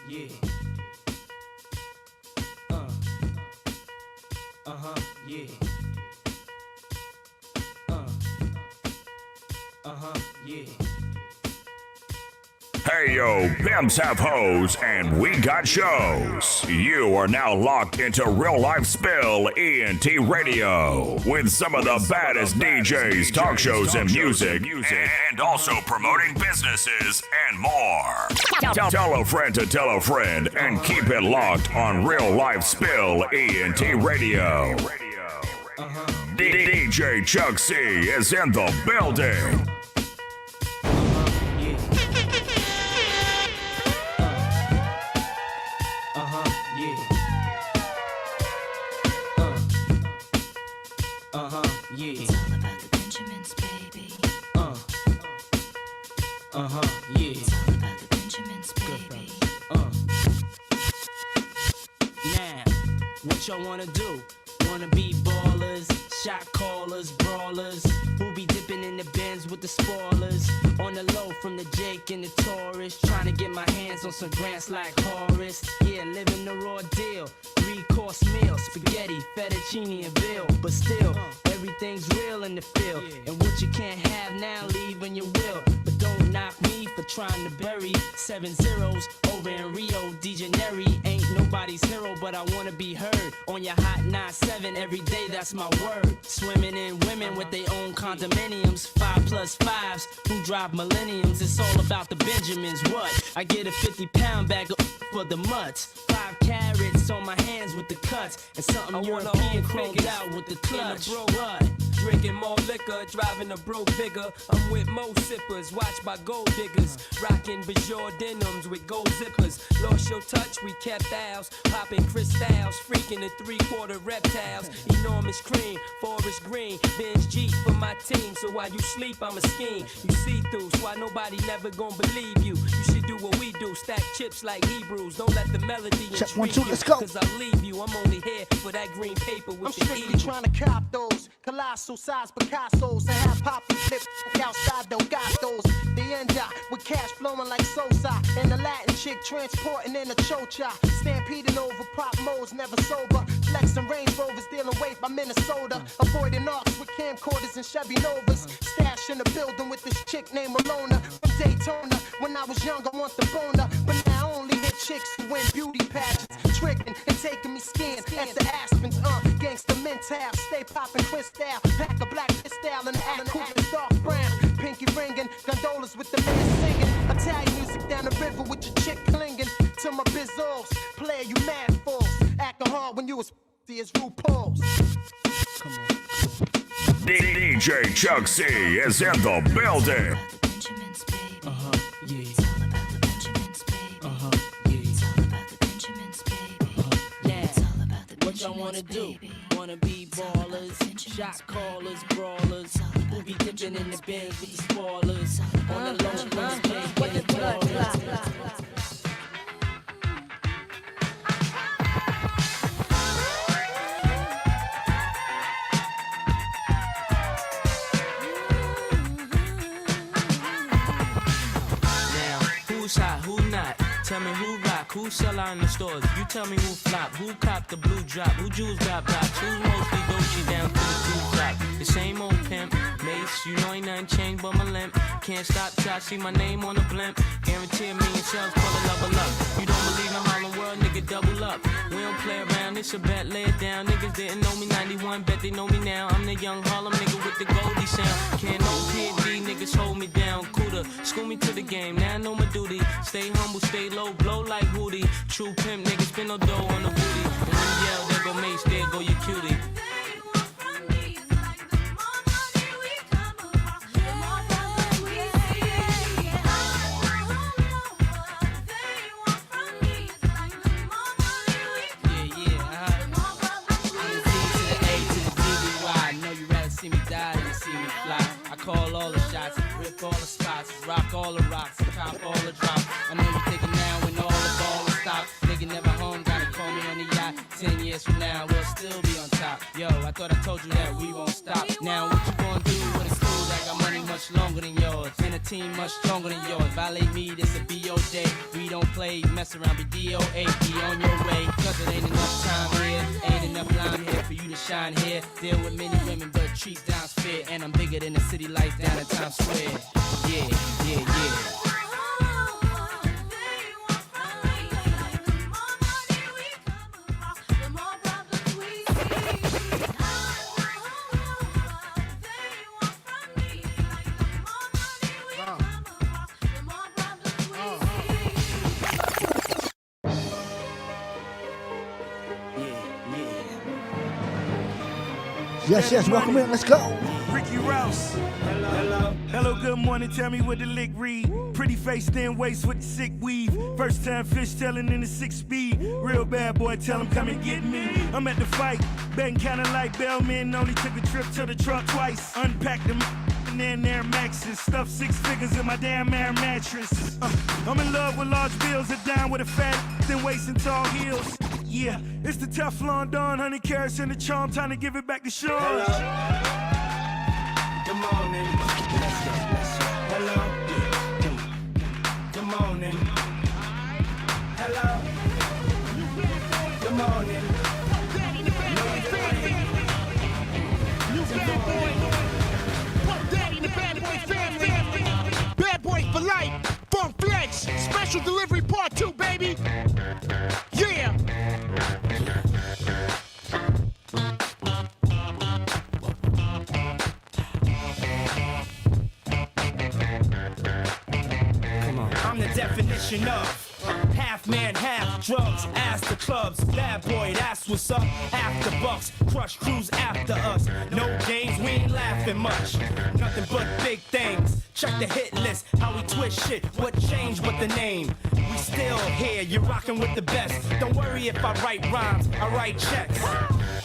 Yeah. Yeah. Yeah. Hey yo, pimps have hoes and we got shows. You are now locked into Real Life Spill ENT Radio with some of the baddest DJs, talk shows, and music, and also promoting businesses and more. Tell a friend to tell a friend and keep it locked on Real Life Spill ENT Radio. DJ Chuck C is in the building. Y'all wanna do? Wanna be ballers, shot callers, brawlers, who be dipping in the bins with the spoilers, on the low from the Jake and the Taurus, trying to get my hands on some grants like Horace. Yeah, living the raw deal, 3-course meal, spaghetti, fettuccine and veal, but still everything's real in the field, and what you can't have now, leave when you will. But don't knock me for trying to bury 7 zeros over in Rio de Janeiro. Ain't nobody's hero, but I wanna be heard on your hot 9-7 every day. That's my word. Swimming in women with their own condominiums, 5+5s who drive millenniums. It's all about the Benjamins. What? I get a 50-pound bag for the mutts, 5 carats on my hands with the cuts, and something European chromed out with the clutch. What? Drinking more liquor, driving a broke bigger. I'm with mo sippers, watched by gold diggers. Rocking Bajor denims with gold zippers. Lost your touch, we kept ours. Popping crystals, freaking the 3-quarter reptiles. Enormous cream, forest green. Benz Jeep for my team, so while you sleep, I'm a scheme. You see through, so why nobody never gonna believe you. You should do what we do, stack chips like Hebrews. Don't let the melody Check intrigue 1, 2, you, let's go. cause I'll leave you. I'm only here for that green paper with I'm the strictly eagle. trying to cop those colossal size Picassos and have poppy flip outside Delgados. The end with cash flowing like Sosa and the Latin chick transporting in a chocha. Stampeding over prop modes, never sober. Flexing Range Rovers, dealing weight by Minnesota. Avoiding arcs with camcorders and Chevy Novas. Stash in the building with this chick named Malona from Daytona. When I was young, I want the boner, but now I only hit chicks who win beauty pageants. Tricking and taking me skiing at the Aspens. Gangsta mental, stay popping crystal. Pack a black pistol and act cool and dark brown. Pinky ringing, gondolas with the man singing. Italian music down the river with your chick clinging to my bizzles. Player, you mad fools. Acting hard when you was as RuPaul's. Come on. DJ Chuck C is in the building. What y'all wanna do? Wanna be ballers, shot callers, brawlers, who be dipping in the bins with the spoilers, on the low from the Jake and the Taurus. Hot, who not? Tell me who rock, who sell out in the stores. You tell me who flop, who cop the blue drop, who jewels got blocks, who's mostly Dolce down to the blue drop. The same old pimp, mace, you know ain't nothing changed but my limp. Can't stop till I see my name on the blimp. Guarantee a million shells, pull a level up. You don't believe in Harlem World, nigga, double up. We don't play around, it's a bet, lay it down. Niggas didn't know me 91, bet they know me now. I'm the young Harlem nigga with the Goldie sound. Can't no PD, niggas hold me down. Cooler, school me to the game, now I know my duty. Stay humble, stay low, blow like Hootie. True pimp, niggas spin no dough on the booty. And when you yell, there go Mace, there go your cutie. Call all the shots, rip all the spots, rock all the rocks, cop all the drops. I know you thinking now when all the ball is stopped. Nigga never home, gotta call me on the yacht. 10 years from now, we'll still be on top. Yo, I thought I told you that we won't stop. Now what you gonna do with a crew that got money much longer than yours? team much stronger than yours. Violate me, this a BO day. We don't play, mess around, be DOA. Be on your way, cause it ain't enough time here. Ain't enough line here for you to shine here. Deal with many women, but treat down's fair. And I'm bigger than the city lights down in Times Square. Yeah, yeah, yeah. Yes, welcome in, let's go. Ricky Rouse. Hello, good morning, tell me what the lick read. Pretty face, thin waist with the sick weave. First time fish tailing in the 6-speed. Real bad boy, tell him come and get me. I'm at the fight, betting kinda like Bellman. Only took a trip to the truck twice. Unpacked them and then Air Maxes. Stuffed 6 figures in my damn air mattress. I'm in love with large bills, a dime with a fat thin waist and tall heels. Yeah, it's the Teflon Don, 100 carats in the charm, time to give it back to Sean. Good morning. Let's go. Hello. Good morning. Hello. Good morning. Daddy and the Bad Boy family. Bad Boys for life. Funk Flex. Special delivery part 2, baby. Yeah. I'm the definition of half man, half drugs, ass the clubs, bad boy, that's what's up. After bucks, crush crews after us. No games, we ain't laughing much. Nothing but big things. Check the hit list, how we twist shit. What changed with the name? We still here, you're rocking with the best. Don't worry if I write rhymes, I write checks.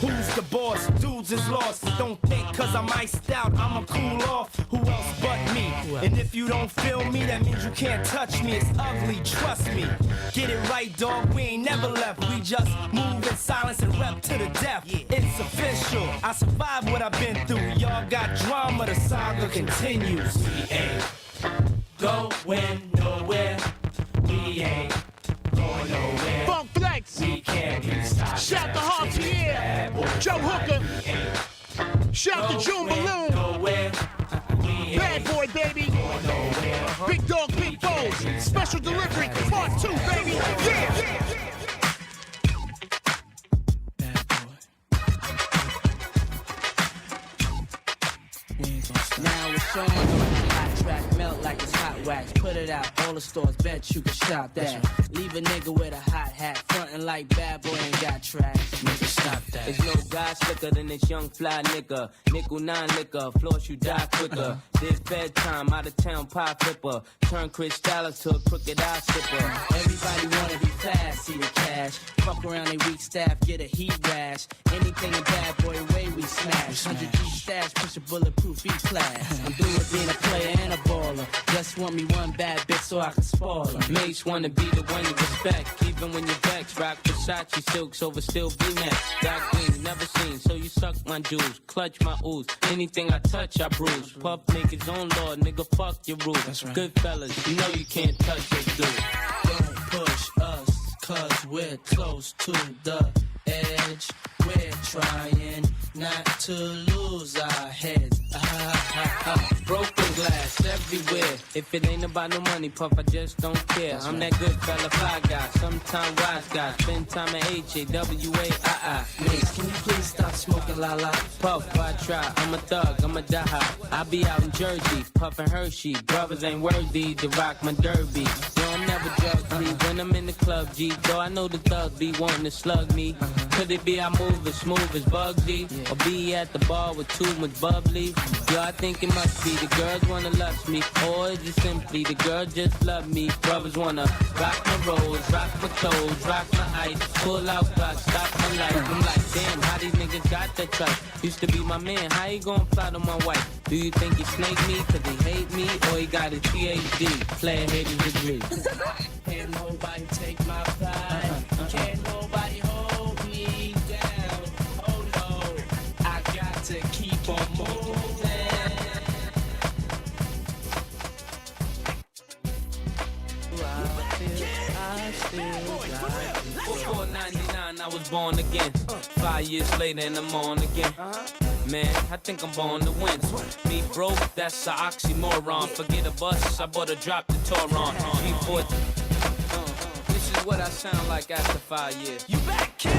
Who's the boss? Dudes is lost. Don't think cause I'm iced out, I'ma cool off. Who else but me? And if you don't feel me, that means you can't touch me. It's ugly, trust me. Get it right, dog, we ain't never left. We just move in silence and rep to the death. It's official, I survived what I've been through. Y'all got drama, the saga continues. We ain't going nowhere. We ain't going nowhere. Funk Flex. We can't be stopped. Shout to Hard Pierre. Joe Hooker. Shout to June Balloon. Bad Boy, baby. Big Dog, Big Foes. Special delivery, part 2, baby. Yeah. Now it's showing hot track, melt like it's hot wax. Put it out, all the stores, bet you can shop that. Leave a nigga with a hot hat, frontin' like bad boy ain't got tracks. Nigga, stop that. There's no guy slicker than this young fly nigga. Nickel 9 liquor, floss you die quicker. This bedtime, out of town pie flipper. Turn Chris Dallas to a crooked eye sipper. Everybody wanna be fast, see the cash. Fuck around they weak staff, get a heat rash. Anything a bad boy way we smash. 100 G stash, push a bulletproof E-class. I'm through with being a player and a baller. Just want me one bad bitch so I can spoil her. Mates wanna be the one you respect. Even when you're vexed, rock Versace silks over still V-Max. Dark green, never seen, so you suck my jewels. Clutch my ooze, anything I touch I bruise. Puff make his own law, nigga fuck your rules. Right. Good fellas, you know you can't touch this dude. Don't push us, cause we're close to the edge. We're trying not to lose our heads. Broken glass everywhere. If it ain't about no money, Puff, I just don't care. I'm that good fella, fly guy, sometime wise guy. Spend time at H-A-W-A-I-I. Mates, can you please stop smoking la-la? Puff, I try, I'm a thug, I'm a die. I be out in Jersey, puffin' Hershey. Brothers ain't worthy to rock my derby. Yo, I'm never drug-free when I'm in the club, G. Though I know the thugs be wanting to slug me. Could it be I move as smooth as Bugsy? Or be at the bar with too much bubbly? Yo, I think it must be the girls wanna lust me. Or is it simply the girl just love me? Brothers wanna rock my rolls, rock my toes, rock my ice. Pull out Glock, stop my life. I'm like, damn, how these niggas got that trust? Used to be my man, how he gon' plot on my wife? Do you think he snake me cause he hate me? Or he got his PhD, player hating degree? Can't nobody take my pride. Can't nobody hold me down. Oh no, I got to keep on moving. Before 99, I was born again. 5 years later, and I'm on again. Man, I think I'm born to win. Me broke, that's an oxymoron. Forget a bus, I bought a drop to Toron. G4. This is what I sound like after 5 years. You back, kid?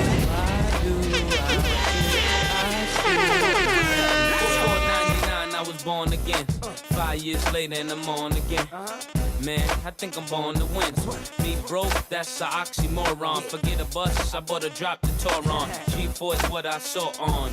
Before 99, I was born again. 5 years later, and I'm on again. Man, I think I'm born to win. Me broke, that's an oxymoron. Forget a bus, I bought a drop to Toron. G4 is what I saw on.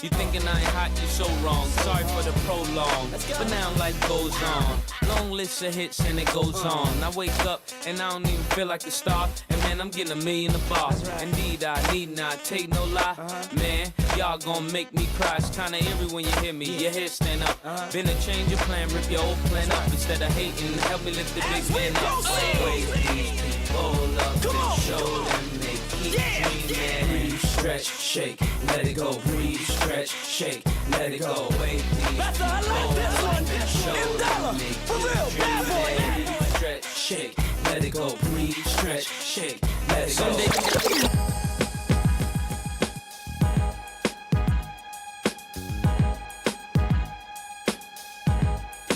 You thinking I ain't hot, you so wrong. Sorry for the prolong, but now life goes on. Long list of hits and it goes on. I wake up and I don't even feel like a star. And man, I'm getting $1 million a bar. Indeed, I need not take no lie. Man, y'all gon' make me cry. It's kinda eerie when you hear me, your head stand up. Been a change of plan, rip your old plan up. Instead of hating, help me lift the big man up. Wake these people up and show them they keep dreaming. Breathe, stretch, shake, let it go. Breathe, stretch, shake, let it go. Wake these people up and show them they keep dreaming. Breathe, stretch, shake, let it go. Breathe, stretch, shake, let it go.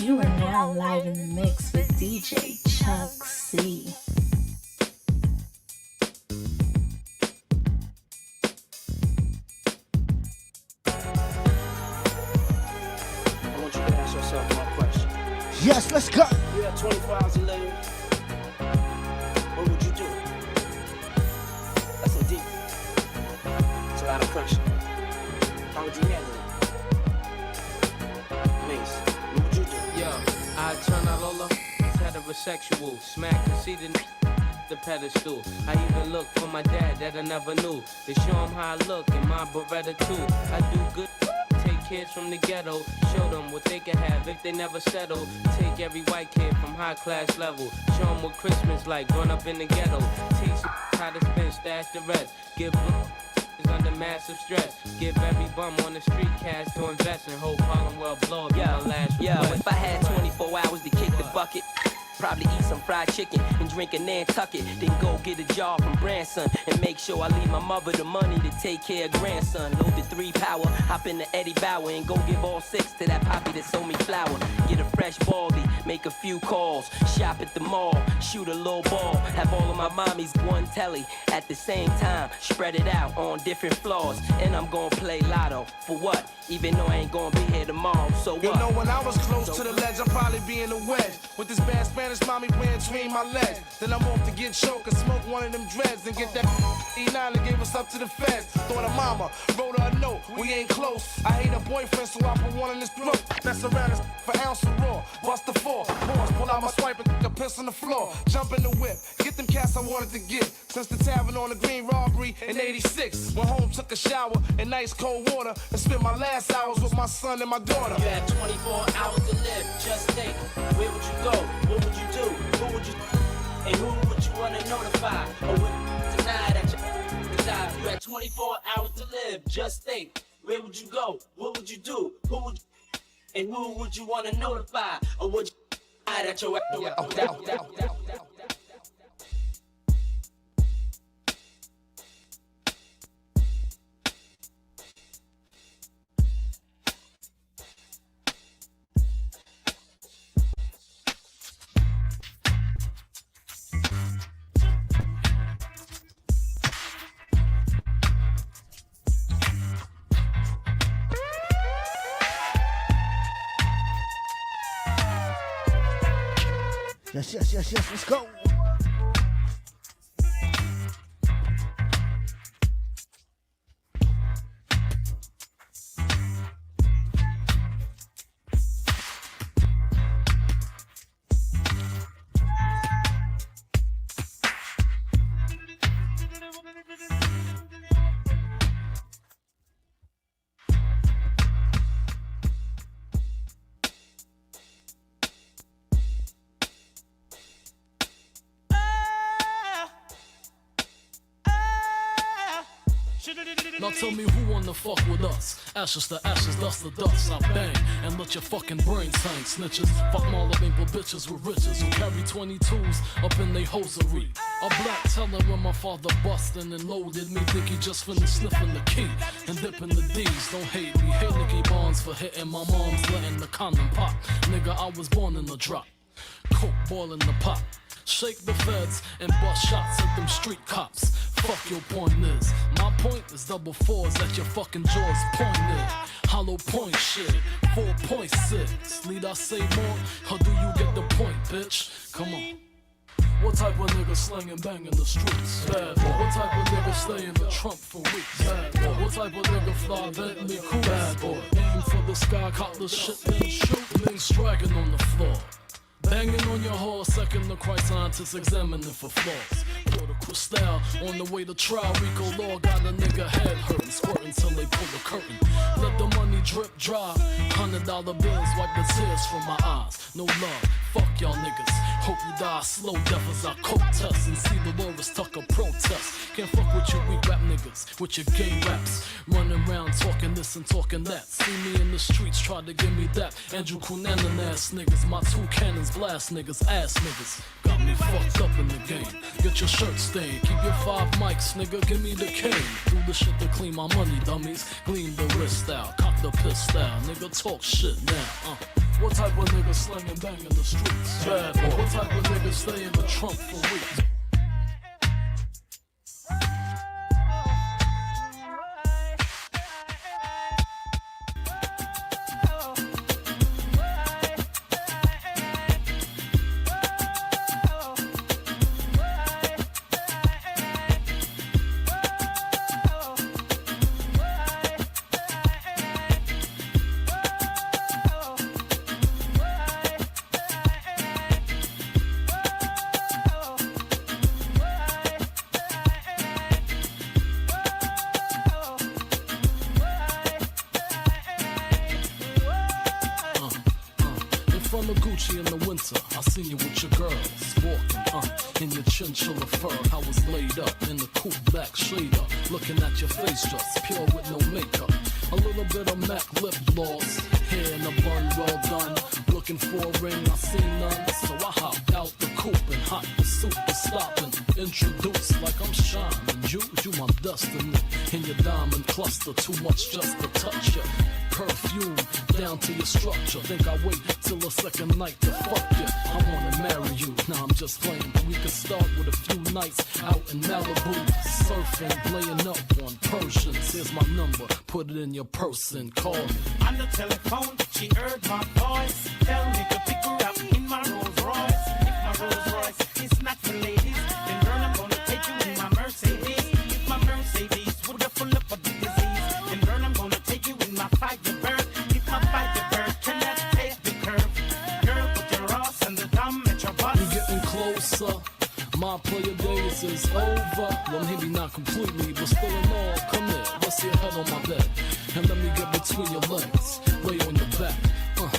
You are now live in the mix with DJ Chuck C. I want you to ask yourself one question. Yes, let's go. You have 24 hours to live. What would you do? That's so deep. It's a lot of pressure. How would you handle it? Mace, what would you do? Yo, I turn out Lola, heterosexual, smack conceited the pedestal. I even look for my dad that I never knew. To show him how I look in my Beretta too. I do good, take kids from the ghetto, show them what they can have if they never settle. Take every white kid from high class level, show them what Christmas like growing up in the ghetto. Teach how to spend, stash the rest, give under massive stress. Give every bum on the street cash to invest and hope Harlem will blow up. My last request. Yo, if I had 24 hours to kick the bucket, probably eat some fried chicken and drink a Nantucket. Then go get a job from Branson and make sure I leave my mother the money to take care of grandson. Load the 3 power, hop in the Eddie Bauer and go give all 6 to that poppy that sold me flour. Get a fresh baldy, make a few calls, shop at the mall, shoot a little ball, have all of my mommies one telly at the same time, spread it out on different floors, and I'm gonna play lotto. For what? Even though I ain't gonna be here tomorrow, so what? You know when I was close to the ledge, I'd probably be in the wedge with this bad Spanish mommy playing between my legs. Then I'm off to get choked and smoke one of them dreads and get that E9 that gave us up to the feds. Thought of mama, wrote her a note, we ain't close. I hate her boyfriend, so I put one in his throat. Mess around us for ounce of raw, bust the 4, pause, pull out my swipe and the piss on the floor. Jump in the whip, get them cats I wanted to get. Since the tavern on the green robbery in 86. Went home, took a shower in nice cold water and spent my last hours with my son and my daughter. You had 24 hours to live. Just think, where would you go? What would you do? Who would you? And who would you want to notify? Or would you deny that you die? You had 24 hours to live. Just think, where would you go? What would you do? Who would? And who would you want to notify? Or would you deny that your Yes, let's go. Now tell me who wanna fuck with us? Ashes to ashes, dust to dust. I bang and let your fucking brains hang. Snitches, fuck all the maple bitches with riches who carry 22s up in they hosiery. A black teller when my father bustin' and loaded me. Think he just finished sniffing the key and dipping the D's. Don't hate me, hate Nicky Barnes for hitting my mom's letting the condom pop. Nigga, I was born in the drop. Coke boiling the pot. Shake the feds and bust shots at them street cops. Fuck your point is. My point is double fours at your fucking jaws pointed. Hollow point shit, 4.6. Need I say more, or do you get the point, bitch? Come on. What type of nigga slang and bang in the streets? Bad boy. What type of nigga stay in the trunk for weeks? Bad boy. What type of nigga fly Bentley cool? Bad boy. Aim for the sky, cop the shit, then shoot. Niggas striking on the floor. Banging on your horse, second the Christ scientists examining for flaws. Pour the crystal on the way to trial. Rico Law got a nigga head hurting, squirting till they pull the curtain. Let the money drip dry. $100 bills wipe the tears from my eyes. No love, fuck y'all niggas. Hope you die slow death as I coke test and see the Loris Tucker protest. Can't fuck with you weak rap niggas, with your gay raps. Running around talking this and talking that. See me in the streets, try to give me that. Andrew Cunanan ass niggas, my two cannons blast niggas, ass niggas. Got me fucked up in the game. Get your shirt stained, keep your 5 mics, nigga, give me the cane. Do the shit to clean my money, dummies. Gleam the wrist out, cock the pistol, nigga, talk shit now. What type of nigga slang and bang in the streets? Bad boy. What type of nigga stay in the trunk for weeks? Gucci in the winter, I seen you with your girls walking, in your chinchilla fur. I was laid up in the cool black shader, looking at your face just pure with no makeup. A little bit of MAC lip gloss, hair in a bun well done. Looking for a ring, I seen none, so I hopped out the coupe and hot the suit to stop and introduce like I'm shining. You my destiny in your diamond cluster, too much just to touch you. Perfume down to your structure. Think I wait till the second night to fuck you. I wanna marry you. Now I'm just playing. We could start with a few nights out in Malibu, surfing, laying up on Persians. Here's my number. Put it in your purse and call me. On the telephone, she heard my voice. Tell me to pick her up in my Rolls Royce. If my Rolls Royce is not for ladies, then girl, I'm gonna take you in my Mercedes. If my Mercedes would have full up of the disease, then girl, I'm gonna take you in my Firebird. If my Firebird cannot take the curve, girl, put your ass on the dumb at your bus. We're getting closer. My player days is over. Well, maybe not completely, but still in all, come here. Rest your head on my bed and let me get between your legs. Lay on your back,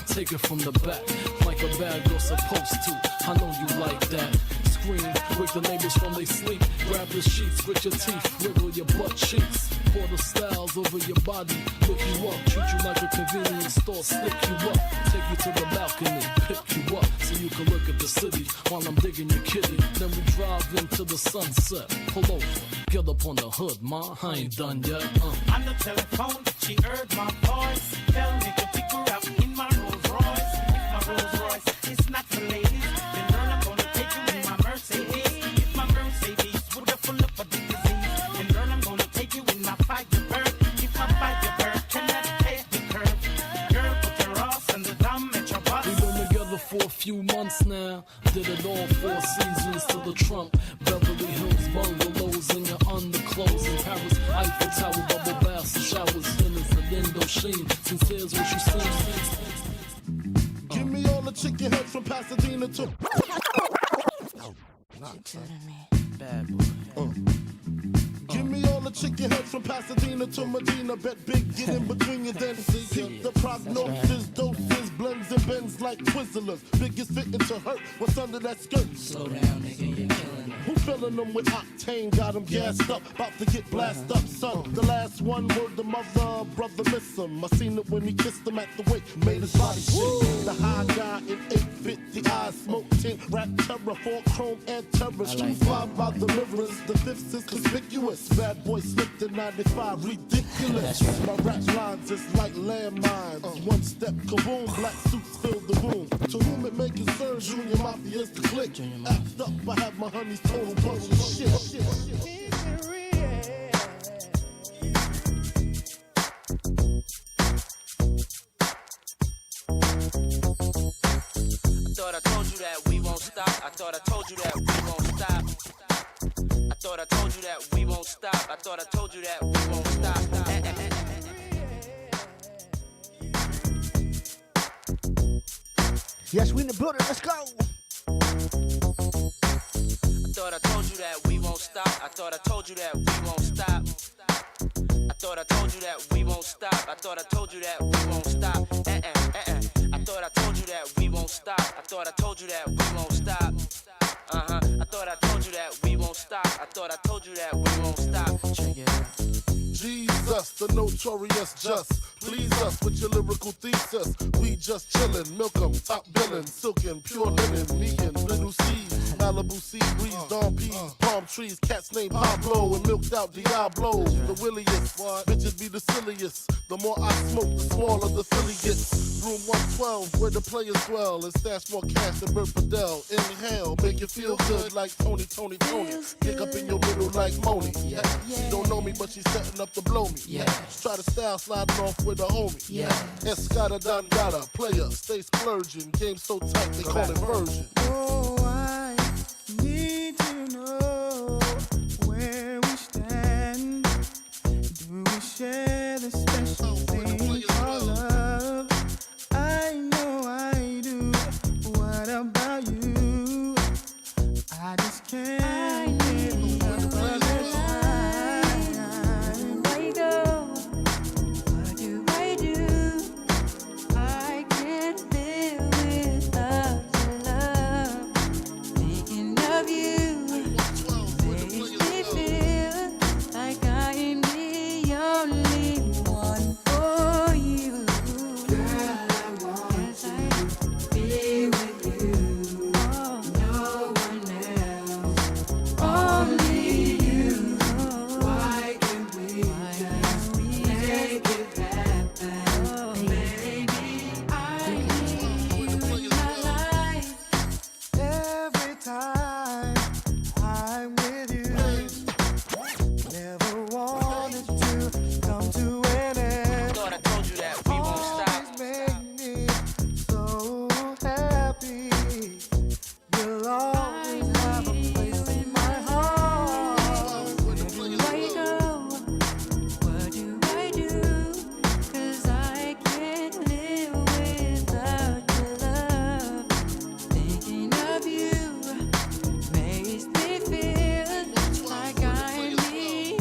take it from the back, like a bad girl supposed to. I know you like that. Scream, wake the neighbors from they sleep. Grab the sheets with your teeth, wiggle your butt cheeks. Pour the styles over your body, look you up, treat you like a convenience store, stick you up, take you to the balcony, pick you up, so you can look at the city while I'm digging your kitty. Then we drive into the sunset, pull over, get up on the hood, ma, I ain't done yet. On the telephone, she heard my voice. Tell me to pick her up in my Rolls Royce. If my Rolls Royce is not for ladies, then girl, I'm gonna take you in my Mercedes. If my Mercedes would have full up of the disease, then girl, I'm gonna take you in my Firebird. If my Firebird cannot take the curve, girl, put your ass on the dumb at your bus. We've been together for a few months now. Did it all 4 seasons to the Trump. Beverly Hills bungalows in your underclothes. In Paris, Eiffel Tower, bubble baths and showers. Dinners and Indochine. Since here's what you see. Give me all the chicken heads from Pasadena to. Bad boy. Give me all the chicken heads from Pasadena to Medina. Bet big, get in between your dentist. The prognosis, doses, blends and bends like Twizzlers. Biggest fitting to hurt. What's under that skirt? Slow down, nigga, you're killing it. Who Filling them with octane, got them gassed up, about to get blasted up, son. The last one, word the mother, brother miss him. I seen it when he kissed him at the wake, made his body shake. The high guy in 850 eyes, smoke tint, rap terror, 4 chrome and terror. True five by the rivers, the fifth is conspicuous. Bad boy slipped in 95, ridiculous. My rap lines is like landmines. One step, kaboom, black suits fill the room. To whom it may concern, Junior Mafia's the click. Act up, I have my honey's total bunch of shit. I thought I told you that we won't stop. I thought I told you that we won't stop. I thought I told you that we won't stop. I thought I told you that we won't stop. Yes, we in the building. Let's go. I thought I told you that we won't stop. I thought I told you that we won't stop. I thought I told you that we won't stop. I thought I told you that we won't stop. I thought I told you that we won't stop. I thought I told you that we won't stop. I thought I told you that we won't stop. I thought I told you that we won't stop. Check it out. Jesus, the notorious just. Please us with your lyrical thesis. We just chillin', milk 'em, top billin', silkin', pure linen, me and Little C's, Malibu sea breeze, dawn peas, palm trees, cats named Pablo and milked out Diablo. The williest, bitches be the silliest. The more I smoke, the smaller the Philly gets. Room 112, where the players dwell, and stash more cash than Bert Fidel. Inhale, make you feel good like Tony. Pick up in your middle like Moni. She don't know me, but she's setting up to blow me. Try to style sliding off with a homie. Escada Dangada, player, stay splurging. Game so tight, they call it version. Oh, I need to know where we stand. Do we share the special thing called love? I know I do. What about you? I just can't get enough of this time. Where you go? What do I do? I can't live without your love. Thinking of you makes me feel like I am the only one for you. Girl, I want to be with you. No one else, only you. Why can't we just make it happen, baby? I need you in my life. Every time I'm with you, never wanted to come to an end. Thought I told you that we won't stop. Always make me so happy. You'll always have a place in my heart. Where you go? What do I do? 'Cause I can't live without your love. Thinking of you makes me feel like I'm the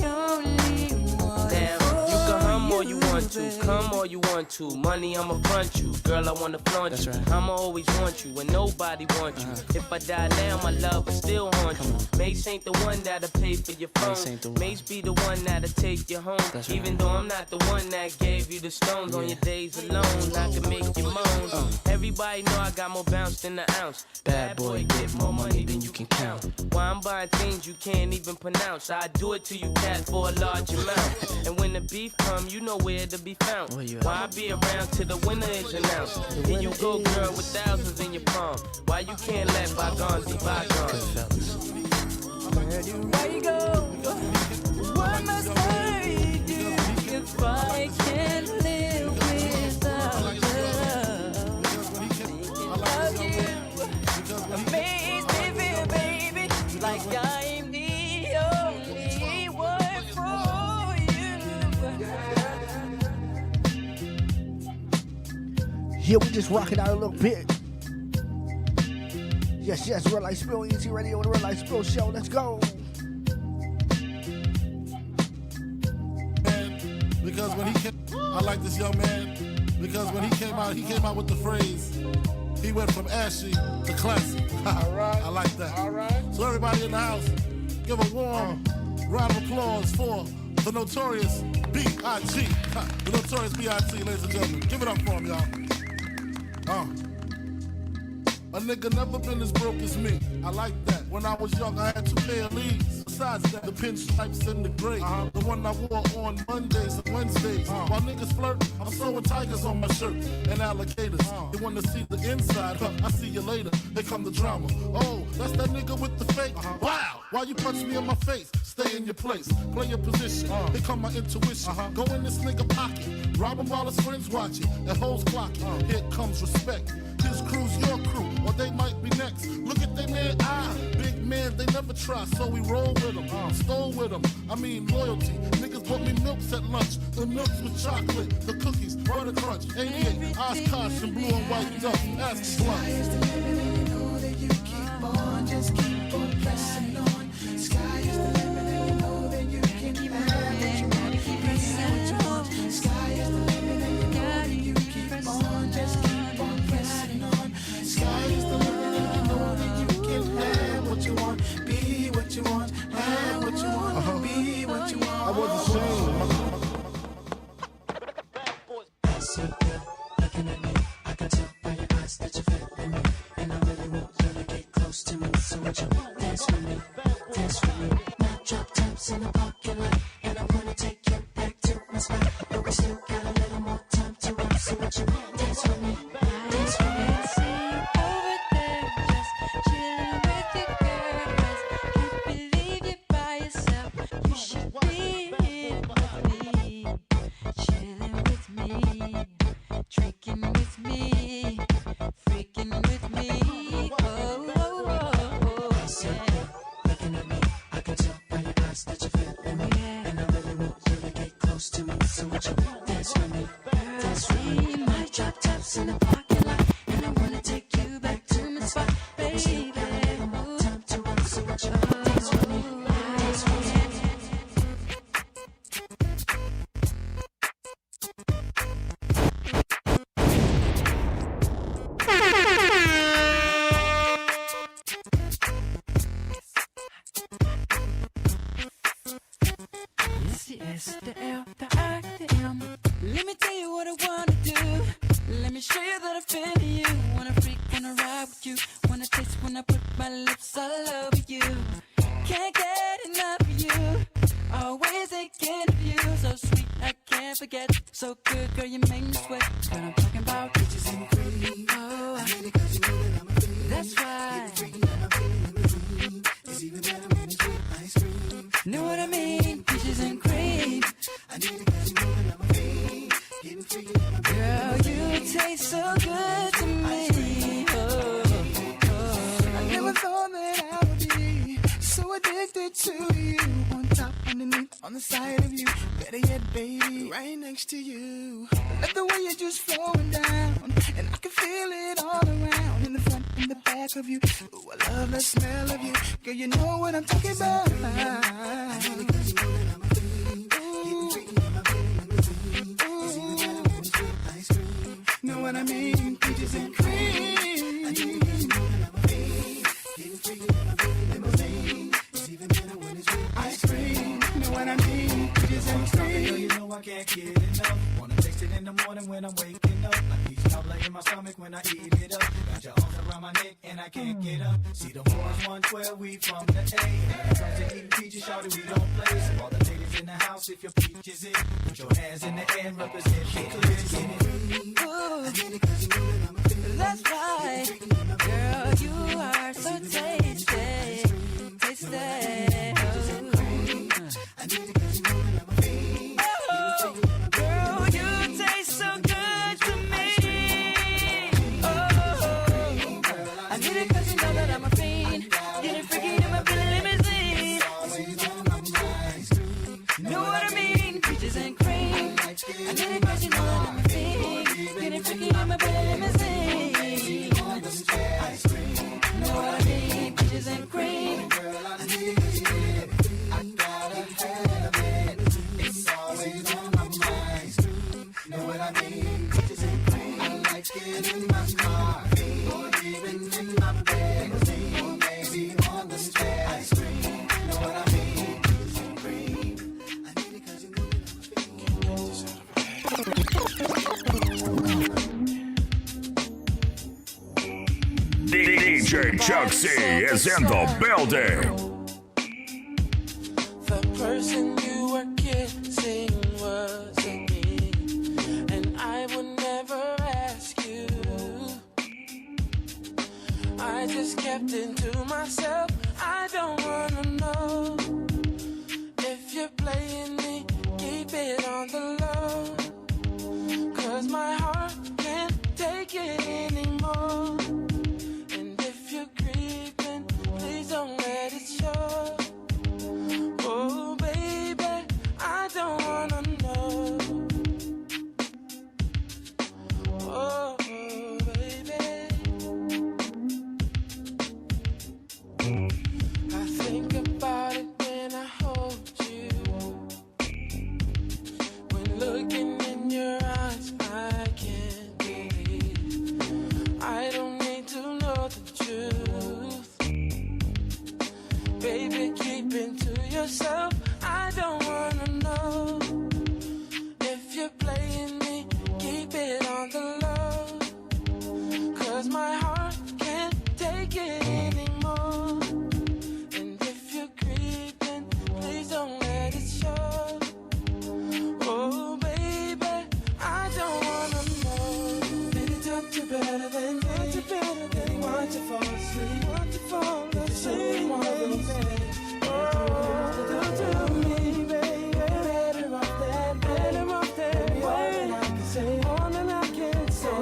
only one. Damn, you can hum all you want to, come all you want to. Money, I'ma front you. Girl, I wanna flaunt you. I'ma always want you when nobody wants you. If I die now, my love will still haunt you. Mace ain't the one that'll pay for your phone. Mace be the one that'll take you home. Even though I'm not the one that gave you the stones on your days alone, I can make you moan. Everybody know I got more bounce than an ounce. Bad boy, get more money than you can count. Why I'm buying things you can't even pronounce. I do it to you, cat, for a large amount. And when the beef come, you know where to be found. Why I be around till the winner is announced? Here you go, girl, with thousands in your palm. Why you can't let bygones be bygones? Where you go? What must I do if I can't live without love? Thinking of you makes me feel, baby, like I'm the only one for you. Yeah, we just rock it out a little bit. Yes, Real Life Spill, ET Radio on the Real Life Spill Show. Let's go. Because when he came, I like this young man. Because when he came out with the phrase, He went from ashy to classy. All right. I like that. All right. So everybody in the house, give a warm round of applause for the Notorious B.I.G. The Notorious B.I.G., ladies and gentlemen. Give it up for him, y'all. A nigga never been as broke as me. I like that. When I was young, I had 2 pair of leaves. Besides that, the pinstripes and the gray. The one I wore on Mondays and Wednesdays. While niggas flirt, I'm sewing tigers on my shirt and alligators. They want to see the inside. I see you later. Here come the drama. Oh, that's that nigga with the fake. Wow. Why you punch me in my face? Stay in your place. Play your position. Here come my intuition. Go in this nigga pocket. Rob him while his friends watching. And hoes clocking. Here comes respect. His crew's your crew, or they might be next. Look at they man, big man, they never try, so we roll with them, stole with them. I mean loyalty. Niggas bought me milks at lunch, the milks with chocolate, the cookies, butter crunch, 88, Oshkosh and blue and white duck. Ask the blunt. Just keep on pressing on. Sky is the limit, and you know that you can keep on pressing on. Sky is the limit, and you know that you keep on. Just keep on pressing on. Sky is the limit, and you know that you can have what you want, be what you want, have what you want, be what you want. I wasn't ashamed. Looking at me, I can tell by your eyes that you're feeling me, and I really want you to get close to me. So would you dance with me, dance with me? Now drop tops in the parking lot, and I wanna take you back to my spot, but we still got a little more time to rock. So would you dance with me, dance with me? I see you over there, just chilling with your girls. Can't believe you're by yourself. You should be here with me, chilling with me, drinking with me, freaking with me. Looking at me, I can tell by your eyes that you're feeling me, and I really want you to get close to me. So would you dance with me, dance with me? My drop tops in the parking lot, and I wanna take you back to my spot, baby. Time to rock, so would you dance with me, dance with me? It's the S, the L, the I, the M. Let me tell you what I wanna do. Let me show you that I feel you. Wanna freak, wanna ride with you. Wanna taste when I put my lips all over you. Can't get enough of you. Always thinking of you. So sweet, I can't forget. So good, girl, you make me sweat. But I'm talking about bitches and cream. Oh, I need it 'cause you know that I'm a fiend. That's right. It's even better when it's with ice cream. Know what I mean? Peaches and cream. I need it 'cause you know that I'm a fiend. Getting freaky, I'm a Girl, you taste so good to me. Oh, I never thought that I would be so addicted to you. On top, underneath, on the side of you. Better yet, baby, right next to you. Love the way you're just flowing down, and I can feel it all around. In the front, in the back of you. Ooh, I love the smell of you. Girl, you know what I'm talking about. I need it 'cause you know that I'm a fiend. Getting freaky, I'm a fiend. It's even better when it's with ice cream. Know what I mean? Peaches and cream. I need it 'cause you know that I'm a fiend. Getting freaky, I'm a fiend. Limousine. It's even better when it's with ice cream. Know what I mean? Peaches and cream. You know I can't get enough. Wanna taste it in the morning when I'm waking up. Like peach cobbler in my stomach when I eat it up. Got your arms around my neck and I can't get up. See the boys 112, we from the A. And when it comes to eating peaches, shawty, we don't play. So all the ladies in the house, if your peach is it, put your hands in the air and represent me clear. Get it. ooh, that's right. Girl, you are so tasty. Tasty. Girl, you taste so good to me. Oh, I need it 'cause you know that I'm a fiend. Getting freaky in my Billy limousine. Know what I mean? Peaches and cream. I need it 'cause you know that I'm a fiend. Getting freaky in my Billy limousine. Know what I mean? Peaches DJ Chuck C is in the building. The person you were kissing wasn't me, and I would never ask you. I just kept it to myself. I don't wanna know if you're playing me. Keep it on the low, 'cause my heart can't take it anymore. And if you're creeping, please don't let it show. Oh baby, I don't wanna know. Oh baby, I think about it when I hold you. When looking in your eyes, I can't breathe. I don't need to know the truth. Baby, keep it to yourself. I don't wanna know if you're playing me. Keep it on the low, 'cause my heart can't take it anymore. And if you're creeping, please don't let it show. Oh baby, I don't wanna know. Did he touch you better than me? Did he want you fall asleep? Want you fall asleep? One of those things. Oh, do to me, baby. Better off that way. More than I can say, more than I can say.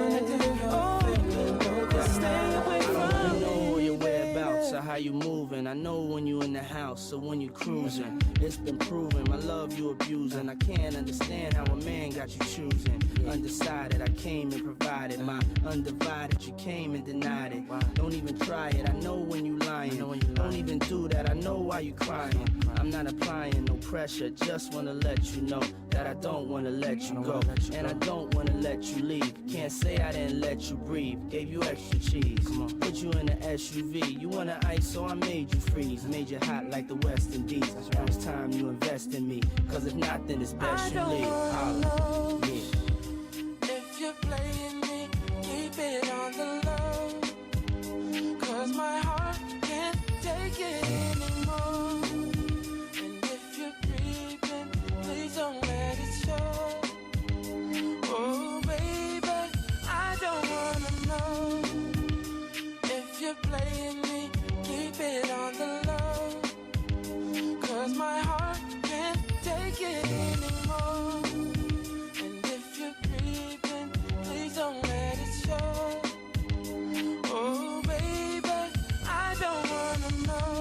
Just stay away from I me. know your whereabouts or how you moving. I know when you in the house or when you cruising. It's been proven my love you abusing. I can't understand how a man got you choosing. Undecided, I came and provided my undivided. You came and denied it. Don't even try it. I know when you lying. Don't even do that. I know why you crying. I'm not applying no pressure. Just wanna let you know that I don't wanna let you go, and I don't wanna let you leave. Can't say I didn't let you breathe. Gave you extra cheese. Put you in an SUV. You want an ice, so I made you freeze. Made you hot like the West Indies. Now it's time you invest in me. 'Cause if not, then it's best you leave. Holla. Yeah. If you're playing me, keep it on the low, 'cause my heart can't take it anymore. And if you're creeping, please don't let it show. Oh baby, I don't wanna know if you're playing me. Keep it on the low, 'cause my heart can't take it anymore. And if you're creeping, please don't let it show. Oh baby, I don't wanna know.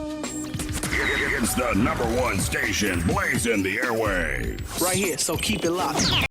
It's the #1 station blazing the airwaves. Right here, so keep it locked.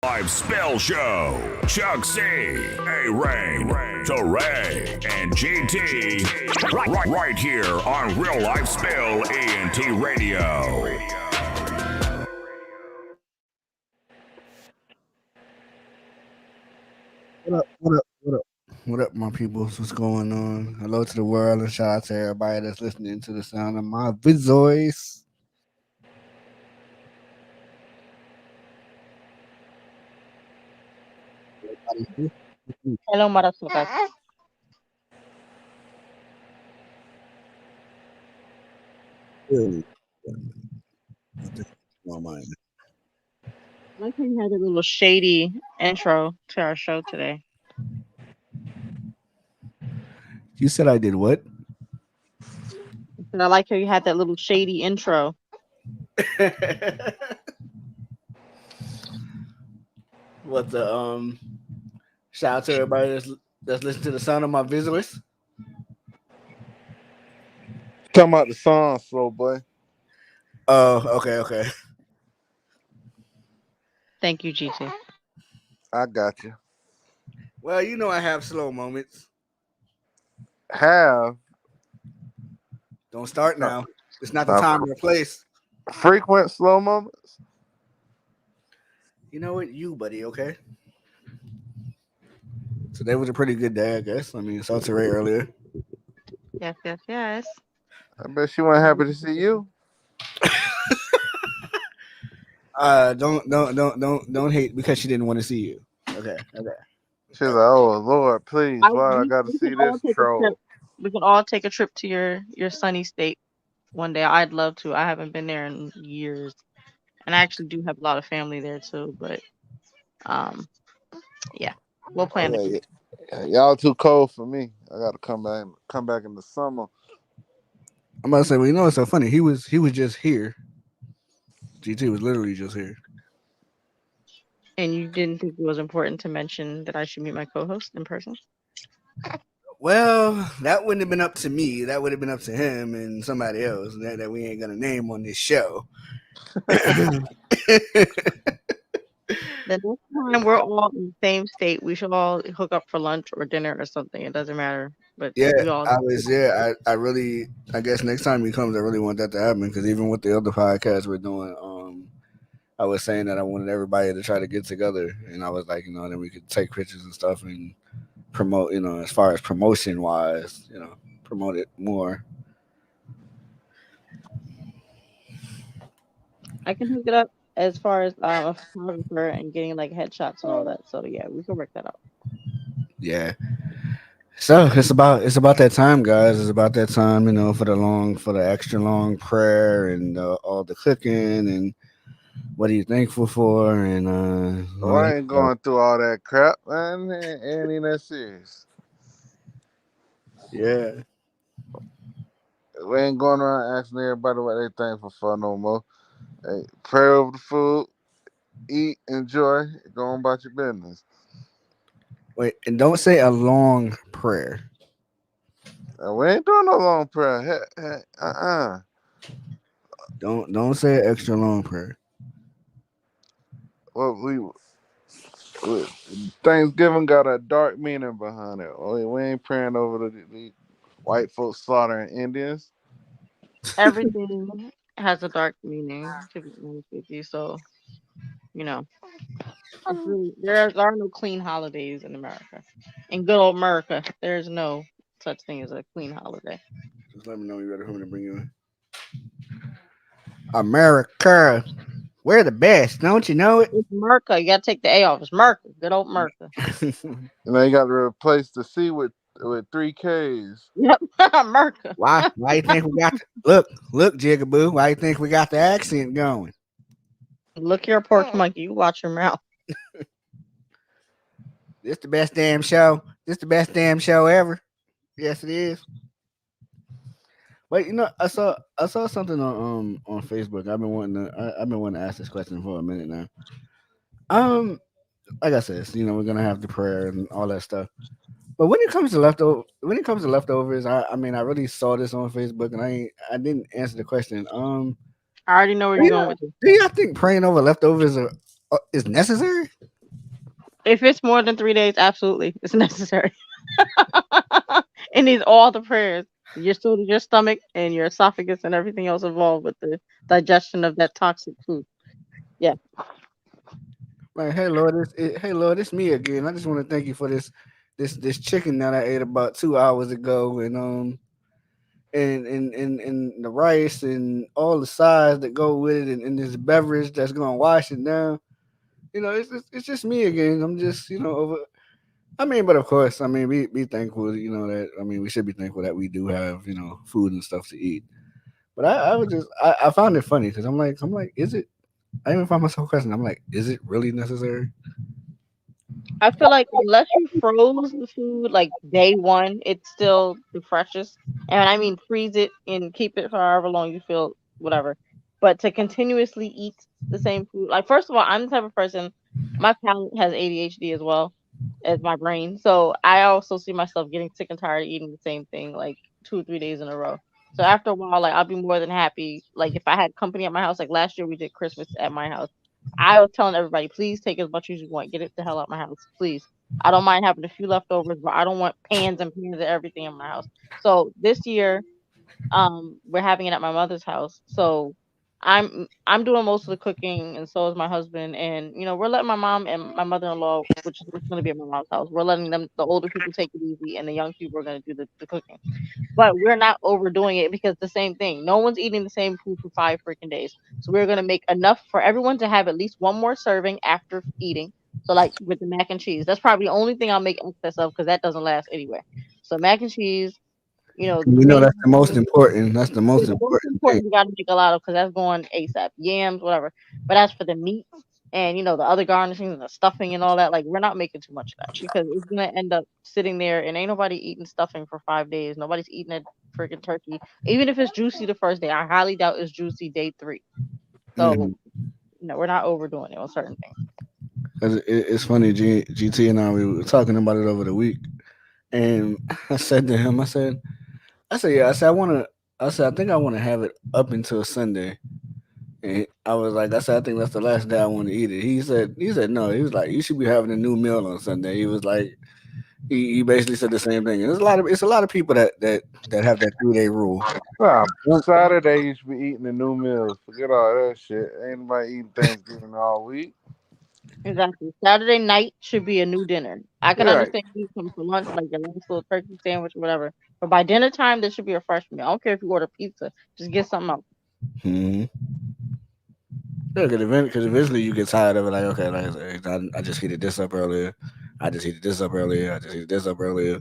Live Spell Show. Chuck C, A Rain, Teray, and GT. Right here on Real Life Spill ENT Radio. What up? What up? What up? What up, my peoples? What's going on? Hello to the world, and shout out to everybody that's listening to the sound of my voice. Hello, Marasukas. I like how you had a little shady intro to our show today. You said I did what? And I like how you had that little shady intro. What the shout out to everybody that's listening to the sound of my voice. Talking about the song, slow boy. Oh, okay. Thank you, GT. I got you. Well, you know I have slow moments. Have. Don't start now. It's not the time or the place. Frequent slow moments. You know what, you, okay? Today was a pretty good day, I guess. I mean, saw Teray earlier. Yes. I bet she wasn't happy to see you. Don't hate because she didn't want to see you. Okay. She's like, oh Lord, please, why I got to see this troll? We can all take a trip to your sunny state one day. I'd love to. I haven't been there in years, and I actually do have a lot of family there too. But yeah, we'll plan it. Y'all too cold for me. I got to come back in the summer. I'm about to say, well, you know what's so funny? He was just here. GT was literally just here. And you didn't think it was important to mention that I should meet my co-host in person? Well, that wouldn't have been up to me. That would have been up to him and somebody else that we ain't gonna name on this show. The next time we're all in the same state, we should all hook up for lunch or dinner or something. It doesn't matter. But yeah, we all I was there. I guess next time he comes, I really want that to happen because even with the other podcasts we're doing, I was saying that I wanted everybody to try to get together, and I was like, then we could take pictures and stuff and promote, as far as promotion wise, promote it more. I can hook it up as far as a photographer and getting like headshots and all that. So yeah, we can work that out. Yeah. So it's about that time, guys. It's about that time, for the extra long prayer and all the cooking and what are you thankful for and I ain't going through all that crap, man. It ain't even that serious. Yeah. We ain't going around asking everybody what they thankful for no more. Hey, pray over the food, eat, enjoy, go on about your business. Wait, and don't say a long prayer. We ain't doing no long prayer. Don't say an extra long prayer. Well, Thanksgiving got a dark meaning behind it. We ain't praying over the white folks slaughtering Indians. Everything has a dark meaning, to be honest with you. So, there are no clean holidays in America. In good old America, there's no such thing as a clean holiday. Just let me know you're ready for me to bring you in. America, we're the best, don't you know it? It's America. You gotta take the A off. It's America. Good old America. You got to replace the C with 3 Ks. Yep, America. Why you think we got look, Jigaboo? Why you think we got the accent going? Look here, pork monkey. You watch your mouth. This the best damn show. This the best damn show ever. Yes, it is. Wait, I saw something on Facebook. I've been wanting to ask this question for a minute now. Like I said, we're gonna have the prayer and all that stuff. But when it comes to leftovers, I mean, I really saw this on Facebook, and I didn't answer the question. I already know where you're going with this. Do y'all think praying over leftovers is necessary? If it's more than 3 days, absolutely, it's necessary. It needs all the prayers. Your stomach and your esophagus and everything else involved with the digestion of that toxic food. Yeah. Like, hey Lord, it's me again. I just want to thank you for this chicken that I ate about 2 hours ago, and the rice and all the sides that go with it, and this beverage that's gonna wash it down. It's just me again. I'm just over. I mean, but of course, I mean, be thankful. That I mean, we should be thankful that we do have food and stuff to eat. But I found it funny because I'm like, is it? I even found myself questioning. I'm like, is it really necessary? I feel like unless you froze the food like day one, it's still the freshest. And I mean freeze it and keep it for however long you feel whatever. But to continuously eat the same food, like first of all, I'm the type of person. My palate has ADHD as well as my brain, so I also see myself getting sick and tired of eating the same thing like 2 or 3 days in a row. So after a while, like I'll be more than happy. Like if I had company at my house, like last year we did Christmas at my house. I was telling everybody, please take as much as you want. Get it the hell out my house, please. I don't mind having a few leftovers, but I don't want pans and pans of everything in my house. So this year, we're having it at my mother's house. So I'm doing most of the cooking, and so is my husband. And we're letting my mom and my mother-in-law, which is going to be at my mom's house, we're letting them, the older people, take it easy, and the young people are going to do the cooking. But we're not overdoing it because the same thing. No one's eating the same food for 5 freaking days. So we're gonna make enough for everyone to have at least one more serving after eating. So like with the mac and cheese, that's probably the only thing I'll make excess of because that doesn't last anyway. So mac and cheese, the green That's the most beans, important. That's the most yeah, the most important thing. important you got to make a lot of because that's going ASAP. Yams, whatever. But as for the meat and the other garnishings and the stuffing and all that, like we're not making too much of that because it's gonna end up sitting there and ain't nobody eating stuffing for 5 days. Nobody's eating a freaking turkey, even if it's juicy the first day. I highly doubt it's juicy day 3. So Mhm. we're not overdoing it on certain things. 'Cause it's funny. GT and I, we were talking about it over the week, and I said to him, yeah, I said I want to. I said I think I want to have it up until Sunday. And I was like, I said, I think that's the last day I want to eat it. He said no. He was like, you should be having a new meal on Sunday. He was like, he basically said the same thing. And it's a lot of people that have that 3 day rule. Nah, Saturday you should be eating the new meals. Forget all that shit. Ain't nobody eating Thanksgiving all week. Exactly. Saturday night should be a new dinner. I could Yeah. understand you come for lunch, like your nice little turkey sandwich or whatever. But by dinner time, there should be a fresh meal. I don't care if you order pizza. Just get something else. Hmm. Yeah, because eventually you get tired of it. Like, okay, like I just heated this up earlier. I just heated this up earlier. I just heated this up earlier.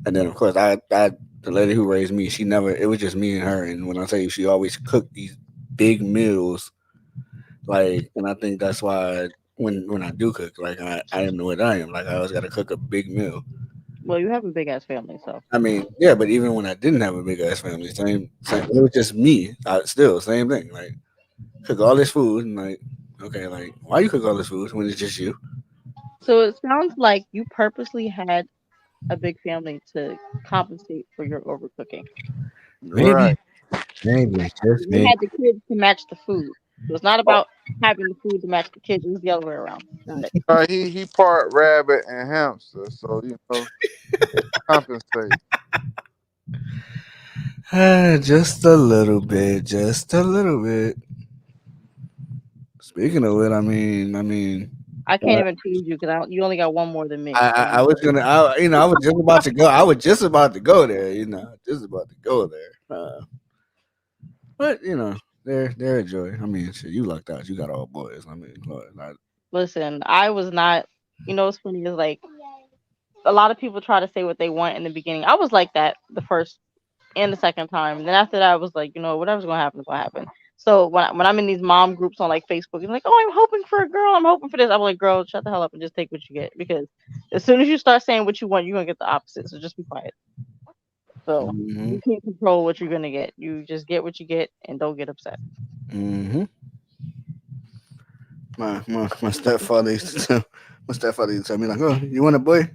And then of course I the lady who raised me, she never. It was just me and her. And when I tell you, she always cooked these big meals. Like, and I think that's why when I do cook, like I am the way that I am. Like I always got to cook a big meal. Well, you have a big ass family, so. I mean, yeah, but even when I didn't have a big ass family, same. It was just me. Still same thing. Like cook all this food and like, okay, like why you cook all this food when it's just you? So it sounds like you purposely had a big family to compensate for your overcooking. Maybe, Right. maybe, just You maybe. had the kids to match the food. So it's not about having the food to match the kids. It's the other way around. Got it. He part rabbit and hamster, so compensate. Just a little bit, just a little bit. Speaking of it, I mean, I uh, can't even tease you because you only got one more than me. I, So I, I'm I was sorry. gonna, I was just about to go. I was just about to go there, just about to go there. But they're a joy. I mean, shit, you lucked out. You got all boys. I mean, Lord, Listen, I was not. What's funny is like a lot of people try to say what they want in the beginning. I was like that the first and the second time. And then after that, I was like, whatever's gonna happen is gonna happen. So when I'm in these mom groups on like Facebook, it's like, oh, I'm hoping for a girl. I'm hoping for this. I'm like, girl, shut the hell up and just take what you get because as soon as you start saying what you want, you're gonna get the opposite. So just be quiet. So hmm you can't control what you're gonna get. You just get what you get and don't get upset. hmm my stepfather used to tell, me like, oh, you want a boy?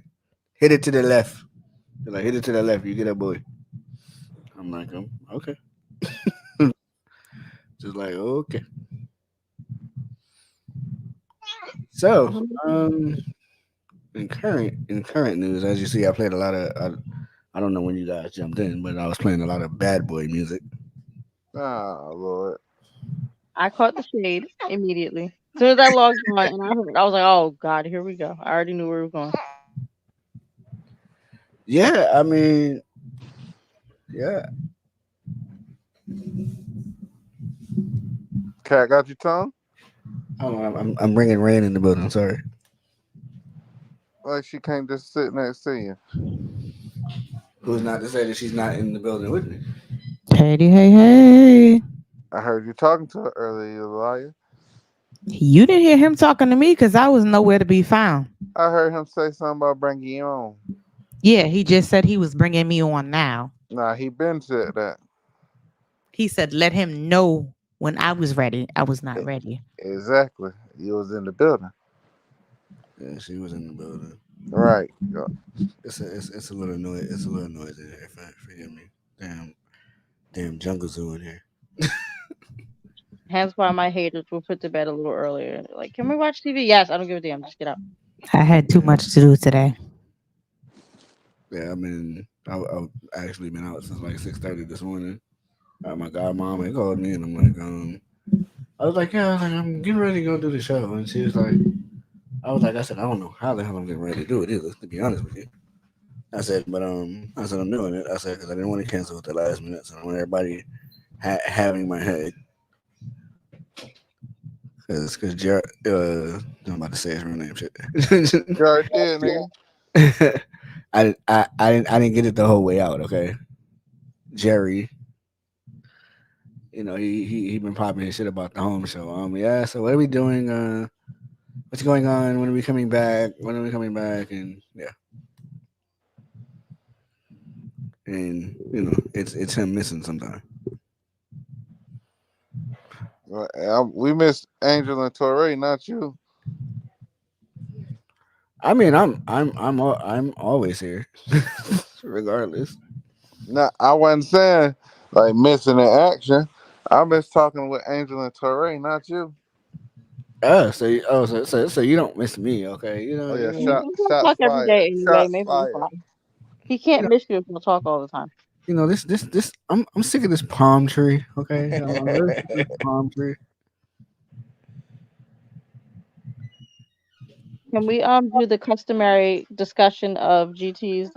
Hit it to the left. They're like, hit it to the left. You get a boy. I'm like, okay. Just like, okay. So, Mhm. um, in current news, as you see, I played a lot of. I don't know when you guys jumped in, but I was playing a lot of bad boy music. Ah, Lord. I caught the shade immediately. As soon as I logged on and I heard, I was like, "Oh God, here we go." I already knew where we were going. Yeah, I mean, yeah. Cat got your tongue? I'm bringing Rain in the building. Sorry. Like she can't just sit next to you. Who's not to say that she's not in the building with me? Hey, hey, hey. I heard you talking to her earlier, you liar. You didn't hear him talking to me because I was nowhere to be found. I heard him say something about bringing you on. Yeah, he just said he was bringing me on now. Nah, he been said that. He said, let him know when I was ready. I was not ready. Exactly. You was in the building. Yeah, she was in the building. Right. Yeah. It's a little noise. It's a little noisy in here. Forgive me. Damn jungle zoo in here. Hence why my haters will put to bed a little earlier. Like, can we watch TV? Yes, I don't give a damn. Just get up. I had too much to do today. Yeah, I mean, I've actually been out since like 6:30 this morning. My godmom had called me and I'm like, I was like, yeah, I was like, I'm getting ready to go do the show, and she was like, I said, I don't know how the hell I'm getting ready to do it either, to be honest with you. I said, but I said I'm doing it. I said because I didn't want to cancel at the last minute, so I want everybody having my head. Because Jared, I'm about to say his real name. Shit. You already did, nigga. I didn't get it the whole way out. Okay, Jerry. He been popping his shit about the home show. Yeah. So what are we doing? What's going on? When are we coming back? When are we coming back? And yeah, and it's him missing sometimes. We missed Angel and Torre, not you. I mean, I'm always here, regardless. No, I wasn't saying like missing in action. I miss talking with Angel and Torre, not you. So you don't miss me, okay? Oh yeah, We don't shots talk every fired. day anyway. Shots Maybe that's fired. why. He you can't know, miss you if we talk all the time. this. I'm sick of this palm tree. Okay, I'm really sick of this palm tree. Can we do the customary discussion of GT's